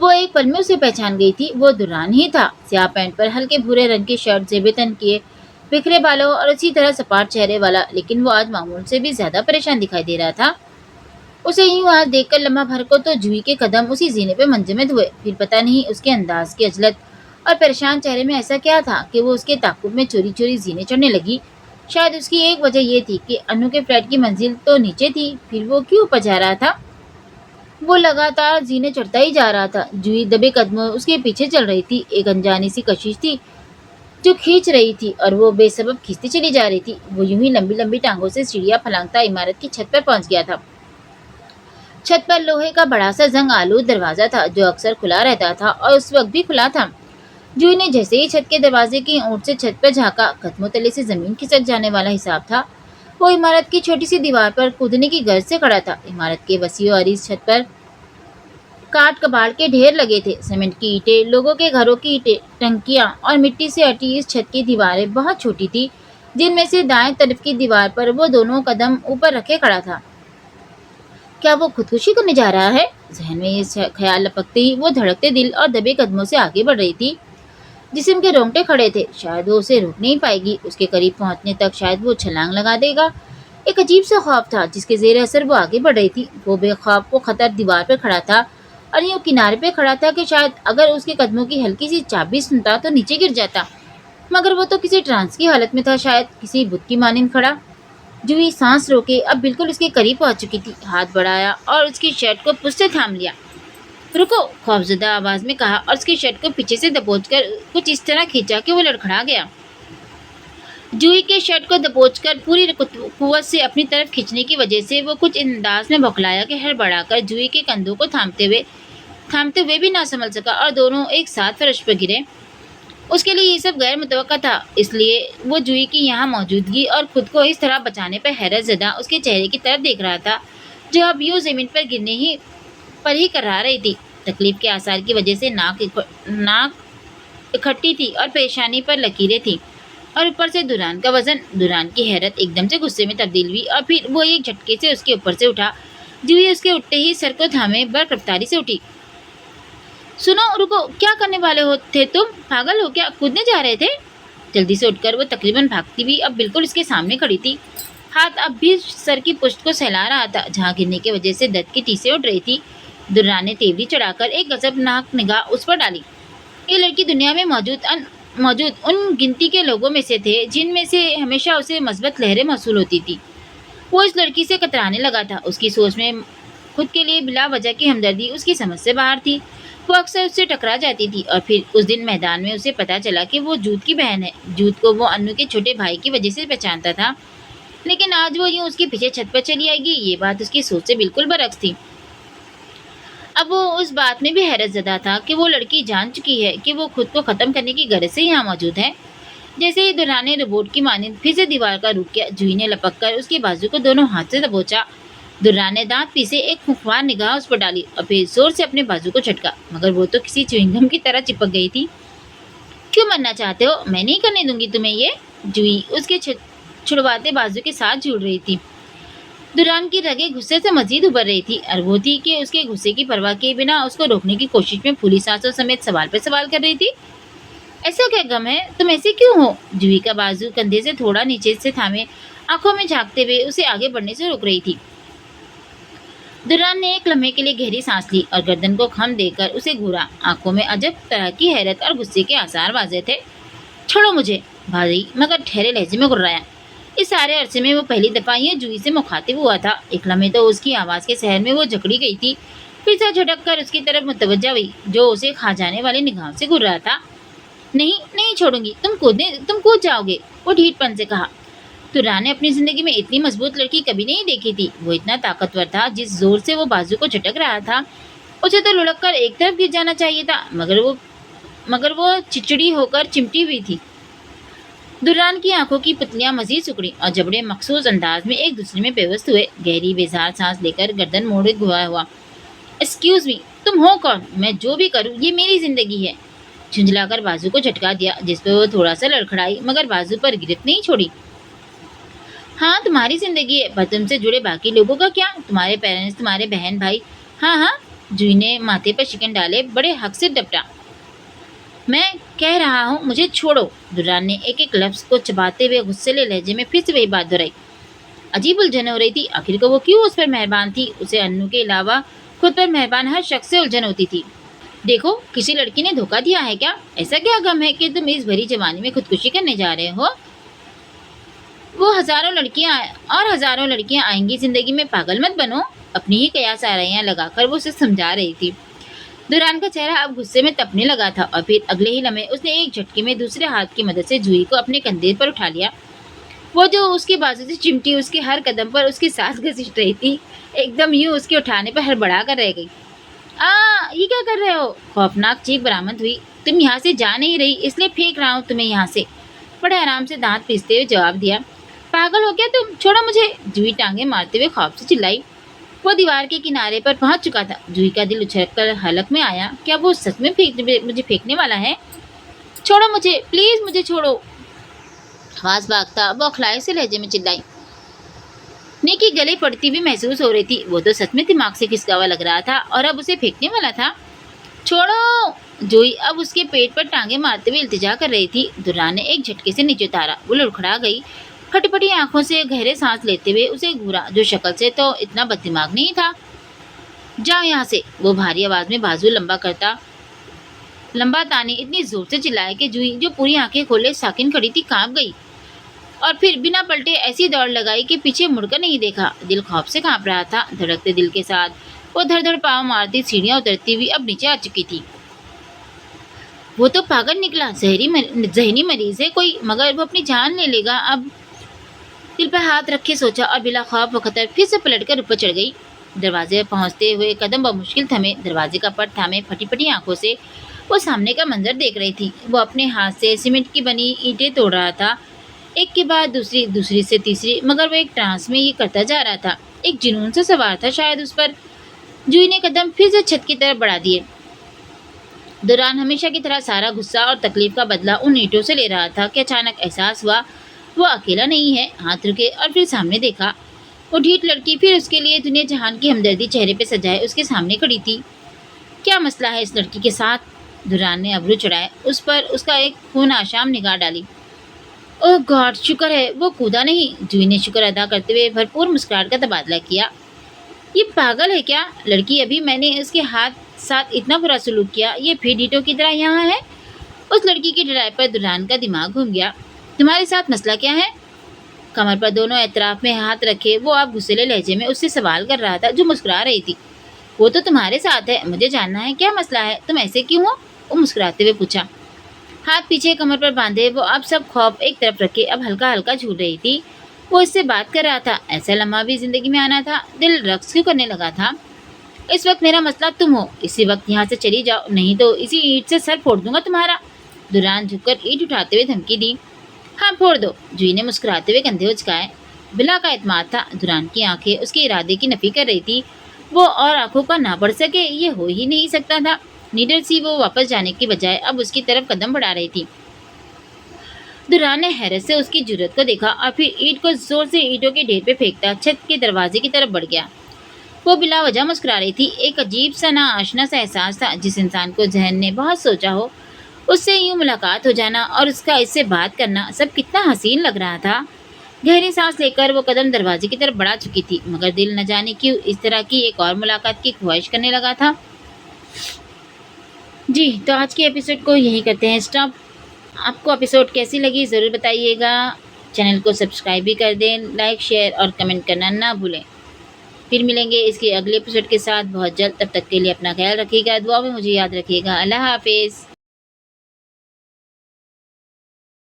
[SPEAKER 1] वो एक पल में उसे पहचान गई थी। वो दुरान ही था। स्याह पैंट पर हल्के भूरे रंग की शर्ट, जेबेतन किए, बिखरे बालों और उसी तरह सपाट चेहरे वाला, लेकिन वो आज मामूल से भी ज्यादा परेशान दिखाई दे रहा था। उसे यूं आज देखकर लम्हा भर को तो जूही के कदम उसी जीने पे मंजमद हुए। फिर पता नहीं उसके अंदाज की अजलत और परेशान चेहरे में ऐसा क्या था कि वो उसके ताकुब में चोरी चोरी जीने चढ़ने लगी। शायद उसकी एक वजह ये थी कि अनु के फ्लैट की मंजिल तो नीचे थी, फिर वो क्यों ऊपर जा रहा था। वो लगातार जीने चढ़ता ही जा रहा था। जूही दबे कदमों उसके पीछे चल रही थी। एक अनजानी सी कशिश थी जो खींच रही थी और वो बेसबब खींचती चली जा रही थी। वो यूं ही लंबी लंबी टांगों से सीढ़ियां फलांगता इमारत की छत पर पहुंच गया था। छत पर लोहे का बड़ा सा जंग आलूद दरवाजा था जो अक्सर खुला रहता था और उस वक्त भी खुला था। जूही ने जैसे ही छत के दरवाजे की ओट से छत पर झांका, कदमों तले से जमीन खिसक जाने वाला हिसाब था। वो इमारत की छोटी सी दीवार पर कूदने की गर्ज से खड़ा था। इमारत के वसीओ अरीज छत पर काट कबाड़ के ढेर लगे थे। सीमेंट की ईंटें, लोगों के घरों की ईंटें, टंकियां और मिट्टी से अटी इस छत की दीवारें बहुत छोटी थी, जिनमें से दाएं तरफ की दीवार पर वो दोनों कदम ऊपर रखे खड़ा था। क्या वो खुदकुशी करने जा रहा है? जहन में ये ख्याल लपकते ही वो धड़कते दिल और दबे कदमों से आगे बढ़ रही थी। जिस्म के रोंगटे खड़े थे। शायद वो उसे रोक नहीं पाएगी। उसके करीब पहुंचने तक शायद वो छलांग लगा देगा। एक अजीब सा खौफ था जिसके जेर असर वो आगे बढ़ रही थी। वो बेखौफ वो खतर दीवार पर खड़ा था और यूं किनारे पे खड़ा था कि शायद अगर उसके कदमों की हल्की सी चाप भी सुनता तो नीचे गिर जाता। मगर वो तो किसी ट्रांस की हालत में था, शायद किसी बुत की मानिंद खड़ा। जूही सांस रोके अब बिल्कुल उसके करीब पहुंच चुकी थी। हाथ बढ़ाया और उसकी शर्ट को पुश से थाम लिया। रुको, खौफजदा आवाज में कहा और उसकी शर्ट को पीछे से दबोचकर कुछ इस तरह खींचा कि वो लड़खड़ा गया। जूही के शर्ट को दबोचकर पूरी कुव्वत से अपनी तरफ खींचने की वजह से वो कुछ अंदाज में बौखलाया कि हड़बड़ाकर जूही के कंधों को थामते हुए भी ना संभल सका और दोनों एक साथ फर्श पर गिरे। उसके लिए ये सब गैर मुतवक्का था, इसलिए वो जूही की यहाँ मौजूदगी और खुद को इस तरह बचाने पर हैरत ज़दा उसके चेहरे की तरफ देख रहा था, जो अब यूँ ज़मीन पर गिरने पर ही करा रही थी। तकलीफ के आसार की वजह से नाक इकट्ठी थी और परेशानी पर लकीरें थी, और ऊपर से दुरान का वजन। दुरान की हैरत एकदम से गुस्से में तब्दील हुई और फिर वो एक झटके से उसके ऊपर से उठा। जूही उसके उठते ही सर को थामे बड़ रफ्तारी से उठी। सुनो, रुको, क्या करने वाले हो थे तुम? पागल हो क्या? कूदने जा रहे थे? जल्दी से उठकर वो तकरीबन भागती हुई अब बिल्कुल उसके सामने खड़ी थी। हाथ अब भी सर की पुश्त को सहला रहा था, जहाँ गिरने की वजह से दर्द की टीसें उठ रही थी। दुर्रान ने तेवरी चढ़ाकर एक गजबनाक निगाह उस पर डाली। ये लड़की दुनिया में मौजूद موجود ان گنتی کے لوگوں میں سے تھے جن میں سے ہمیشہ اسے مثبت لہریں موصول ہوتی تھی۔ وہ اس لڑکی سے کترانے لگا تھا۔ اس کی سوچ میں خود کے لیے بلا وجہ کی ہمدردی اس کی سمجھ سے باہر تھی۔ وہ اکثر اس سے ٹکرا جاتی تھی اور پھر اس دن میدان میں اسے پتا چلا کہ وہ جوت کی بہن ہے۔ جوت کو وہ انو کے چھوٹے بھائی کی وجہ سے پہچانتا تھا، لیکن آج وہ یوں اس کے پیچھے چھت پر چلی آئے گی، یہ بات اس کی سوچ سے بالکل برعکس تھی۔ اب وہ اس بات میں بھی حیرت زدہ تھا کہ وہ لڑکی جان چکی ہے کہ وہ خود کو ختم کرنے کی غرض سے یہاں موجود ہے۔ جیسے ہی دلہا نے روبوٹ کی مانند پھر سے دیوار کا رخ کیا، جوہی نے لپک کر اس کے بازو کو دونوں ہاتھ سے دبوچا۔ دلہا نے دانت پیسے ایک خوفناک نگاہ اس پر ڈالی اور پھر زور سے اپنے بازو کو جھٹکا، مگر وہ تو کسی چوئنگم کی طرح چپک گئی تھی۔ کیوں مرنا چاہتے ہو؟ میں نہیں کرنے دوں گی تمہیں یہ۔ جوہی اس کے چھڑواتے بازو کے ساتھ جھول رہی تھی۔ دوران کی رگیں غصے سے مزید ابھر رہی تھی اور وہ تھی کہ اس کے غصے کی پرواہ کیے بنا اس کو روکنے کی کوشش میں پھولی سانسوں سمیت سوال پر سوال کر رہی تھی۔ ایسا کیا غم ہے؟ تم ایسے کیوں ہو؟ جوہی کا بازو کندھے سے تھوڑا نیچے سے تھامے آنکھوں میں جھانکتے ہوئے اسے آگے بڑھنے سے روک رہی تھی۔ دوران نے ایک لمحے کے لیے گہری سانس لی اور گردن کو خم دے کر اسے گھورا۔ آنکھوں میں عجب طرح کی حیرت اور غصے کے آثار واضح تھے۔ چھوڑو مجھے، بھائی مگر ٹھہرے لہجے میں گرایا۔ اس سارے عرصے میں وہ پہلی دفعہ یہ جوہی سے مخاطب ہوا تھا۔ ایک لمحے تو اس کی آواز کے سحر میں وہ جکڑی گئی تھی، پھر سے جھٹک کر اس کی طرف متوجہ ہوئی جو اسے کھا جانے والے نگاہوں سے گھور رہا تھا۔ نہیں چھوڑوں گی، تم کود جاؤ گے، وہ ڈھیٹ پن سے کہا۔ دوران نے اپنی زندگی میں اتنی مضبوط لڑکی کبھی نہیں دیکھی تھی۔ وہ اتنا طاقتور تھا، جس زور سے وہ بازو کو جھٹک رہا تھا اسے تو لڑک کر ایک طرف گر جانا چاہیے تھا، مگر وہ چچڑی ہو کر چمٹی ہوئی تھی۔ دوران کی آنکھوں کی پتلیاں مزید سکڑی اور جبڑے مخصوص انداز میں ایک دوسرے میں پیوست ہوئے۔ گہری بیزار سانس لے کر گردن موڑے ہوا۔ ایکسکیوز می، تم ہو کون؟ میں جو بھی کروں یہ میری زندگی ہے۔ جھنجلا کر بازو کو جھٹکا دیا، جس پہ وہ تھوڑا سا لڑکھڑائی مگر بازو پر گرفت نہیں چھوڑی۔ ہاں تمہاری زندگی ہے، پر تم سے جڑے باقی لوگوں کا کیا؟ تمہارے پیرنٹس، تمہارے بہن بھائی؟ ہاں، جوہی نے ماتھے پر شکن ڈالے بڑے حق سے ڈپٹا۔ میں کہہ رہا ہوں مجھے چھوڑو۔ دوران نے ایک ایک لفظ کو چباتے ہوئے غصے لہجے میں پھر سے وہی بات دہرائی۔ عجیب الجھن ہو رہی تھی، آخر کو وہ کیوں اس پر مہربان تھی؟ اسے انو کے علاوہ خود پر مہربان ہر شخص سے الجھن ہوتی تھی۔ دیکھو کسی لڑکی نے دھوکہ دیا ہے کیا؟ ایسا کیا غم ہے کہ تم اس بھری جوانی میں خودکشی کرنے جا رہے ہو؟ وہ ہزاروں لڑکیاں آئیں گی زندگی میں، پاگل مت بنو۔ اپنی ہی قیاس آرائیاں لگا کر وہ اسے سمجھا رہی تھی۔ دوران کا چہرہ اب غصے میں تپنے لگا تھا اور پھر اگلے ہی لمحے اس نے ایک جھٹکے میں دوسرے ہاتھ کی مدد سے جوہی کو اپنے کندھے پر اٹھا لیا۔ وہ جو اس کے بازو سے چمٹی اس کے ہر قدم پر اس کی سانس گھسیٹ رہی تھی، ایک دم یوں اس کے اٹھانے پر ہڑبڑا کر رہ گئی۔ یہ کیا کر رہے ہو؟ خوفناک چیخ برآمد ہوئی۔ تم یہاں سے جا نہیں رہی، اس لیے پھینک رہا ہوں تمہیں یہاں سے، بڑے آرام سے دانت پیستے ہوئے جواب دیا۔ پاگل ہو کیا تم؟ چھوڑو مجھے، جوہی ٹانگیں مارتے ہوئے خوف سے چلائی۔ وہ دیوار کے کنارے پر پہنچ چکا تھا۔ جوہی کا دل اچھل کر حلق میں آیا، کیا وہ سچ میں مجھے پھینکنے والا ہے؟ چھوڑو مجھے، پلیز مجھے چھوڑو، آواز بھاگتا بوکھلائے سے لہجے میں چلائی۔ نیکی گلے پڑتی بھی محسوس ہو رہی تھی، وہ تو سچ میں دماغ سے کھسکا ہوا لگ رہا تھا اور اب اسے پھینکنے والا تھا۔ چھوڑو! جوہی اب اس کے پیٹ پر ٹانگیں مارتے ہوئے التجا کر رہی تھی۔ دوران نے ایک جھٹکے سے نیچے اتارا، وہ لڑکھڑا گئی۔ پھٹی پھٹی آنکھوں سے گہرے سانس لیتے ہوئے اسے گھورا، جو شکل سے تو اتنا بد دماغ نہیں تھا۔ جاؤ یہاں سے، وہ بھاری آواز میں بازو لمبا تانے اتنی زور سے چلایا کہ جوہی جو پوری آنکھیں کھولے ساکن کھڑی تھی کانپ گئی اور پھر بنا پلٹے ایسی دوڑ لگائی کہ پیچھے مڑ کر نہیں دیکھا۔ دل خوف سے کانپ رہا تھا۔ دھڑکتے دل کے ساتھ وہ دھڑ دھڑ پاؤں مارتی سیڑھیاں اترتی ہوئی اب نیچے آ چکی تھی۔ وہ تو پاگل نکلا، ذہنی مریض ہے کوئی، مگر وہ اپنی جان لے لے گا اب۔ دل پر ہاتھ رکھے سوچا اور بلا خوف و خطر پھر سے پلٹ کر اوپر چڑھ گئی۔ دروازے پر پہنچتے ہوئے قدم بمشکل تھمے، دروازے کا پٹ تھامے پھٹی پھٹی آنکھوں سے وہ سامنے کا منظر دیکھ رہی تھی۔ وہ اپنے ہاتھ سے سیمنٹ کی بنی اینٹیں توڑ رہا تھا، ایک کے بعد دوسری، دوسری سے تیسری، مگر وہ ایک ٹرانس میں یہ کرتا جا رہا تھا۔ ایک جنون سے سوار تھا شاید اس پر۔ جوہی نے قدم پھر سے چھت کی طرف بڑھا دیے۔ دوران ہمیشہ کی طرح سارا غصہ اور تکلیف کا بدلہ ان اینٹوں سے لے رہا تھا کہ اچانک احساس ہوا وہ اکیلا نہیں ہے۔ ہاتھ رکے اور پھر سامنے دیکھا، وہ ڈھیٹ لڑکی پھر اس کے لیے دنیا جہان کی ہمدردی چہرے پہ سجائے اس کے سامنے کھڑی تھی۔ کیا مسئلہ ہے اس لڑکی کے ساتھ؟ دوران نے ابرو چڑھائے، اس پر اس کا ایک خون آشام نگاہ ڈالی۔ اوہ گاڈ، شکر ہے وہ کودا نہیں۔ جوہی نے شکر ادا کرتے ہوئے بھرپور مسکراہٹ کا تبادلہ کیا۔ یہ پاگل ہے کیا؟ لڑکی ابھی میں نے اس کے ساتھ اتنا برا سلوک کیا، یہ پھر ڈیٹو کی طرح یہاں ہے؟ उस लड़की की ड्राइव पर दुल्हन का दिमाग घूम गया। तुम्हारे साथ मसला क्या है? कमर पर दोनों एतराफ में हाथ रखे वो आप गुस्सेले लहजे में उससे सवाल कर रहा था, जो मुस्कुरा रही थी। वो तो तुम्हारे साथ है, मुझे जानना है क्या मसला है, तुम ऐसे क्यों हो? वो मुस्कुराते हुए पूछा। हाथ पीछे कमर पर बांधे वो अब सब खौफ एक तरफ रखे अब हल्का हल्का झूल रही थी। वो इससे बात कर रहा था, ऐसा लम्हा भी जिंदगी में आना था। दिल रक्स क्यों करने लगा था। इस वक्त मेरा मसला तुम हो, इसी वक्त यहाँ से चली जाओ, नहीं तो इसी ईंट से सर फोड़ दूंगा तुम्हारा। दुरान झुककर ईंट उठाते हुए धमकी दी। हाँ फोड़ दो, जूही ने मुस्कुराते हुए कंधे उचकाए। बिला का एतमाद था। दुरान की आंखें उसके इरादे की नफी कर रही थी। वो और आंखों का ना पड़ सके ये हो ही नहीं सकता था। निडर सी वो वापस जाने की बजाय अब उसकी तरफ कदम बढ़ा रही थी। दुरान ने हैरत से उसकी जुर्रत को देखा और फिर ईंट को जोर से ईंटों के ढेर पे फेंकता छत के दरवाजे की तरफ बढ़ गया। वो बिला वजह मुस्कुरा रही थी। एक अजीब सा ना आशना सा एहसास था। जिस इंसान को जहन ने बहुत सोचा हो उससे यूं मुलाकात हो जाना और उसका इससे बात करना सब कितना हसीन लग रहा था। गहरी सांस लेकर वो कदम दरवाजे की तरफ बढ़ा चुकी थी, मगर दिल न जाने क्यों इस तरह की एक और मुलाकात की ख्वाहिश करने लगा था। जी तो आज के एपिसोड को यही करते हैं स्टॉप। आपको एपिसोड कैसी लगी ज़रूर बताइएगा। चैनल को सब्सक्राइब भी कर दें, लाइक शेयर और कमेंट करना ना भूलें। फिर मिलेंगे इसके अगले एपिसोड के साथ बहुत जल्द। तब तक के लिए अपना ख्याल रखिएगा, दुआ में मुझे याद रखिएगा। अल्लाह हाफिज़।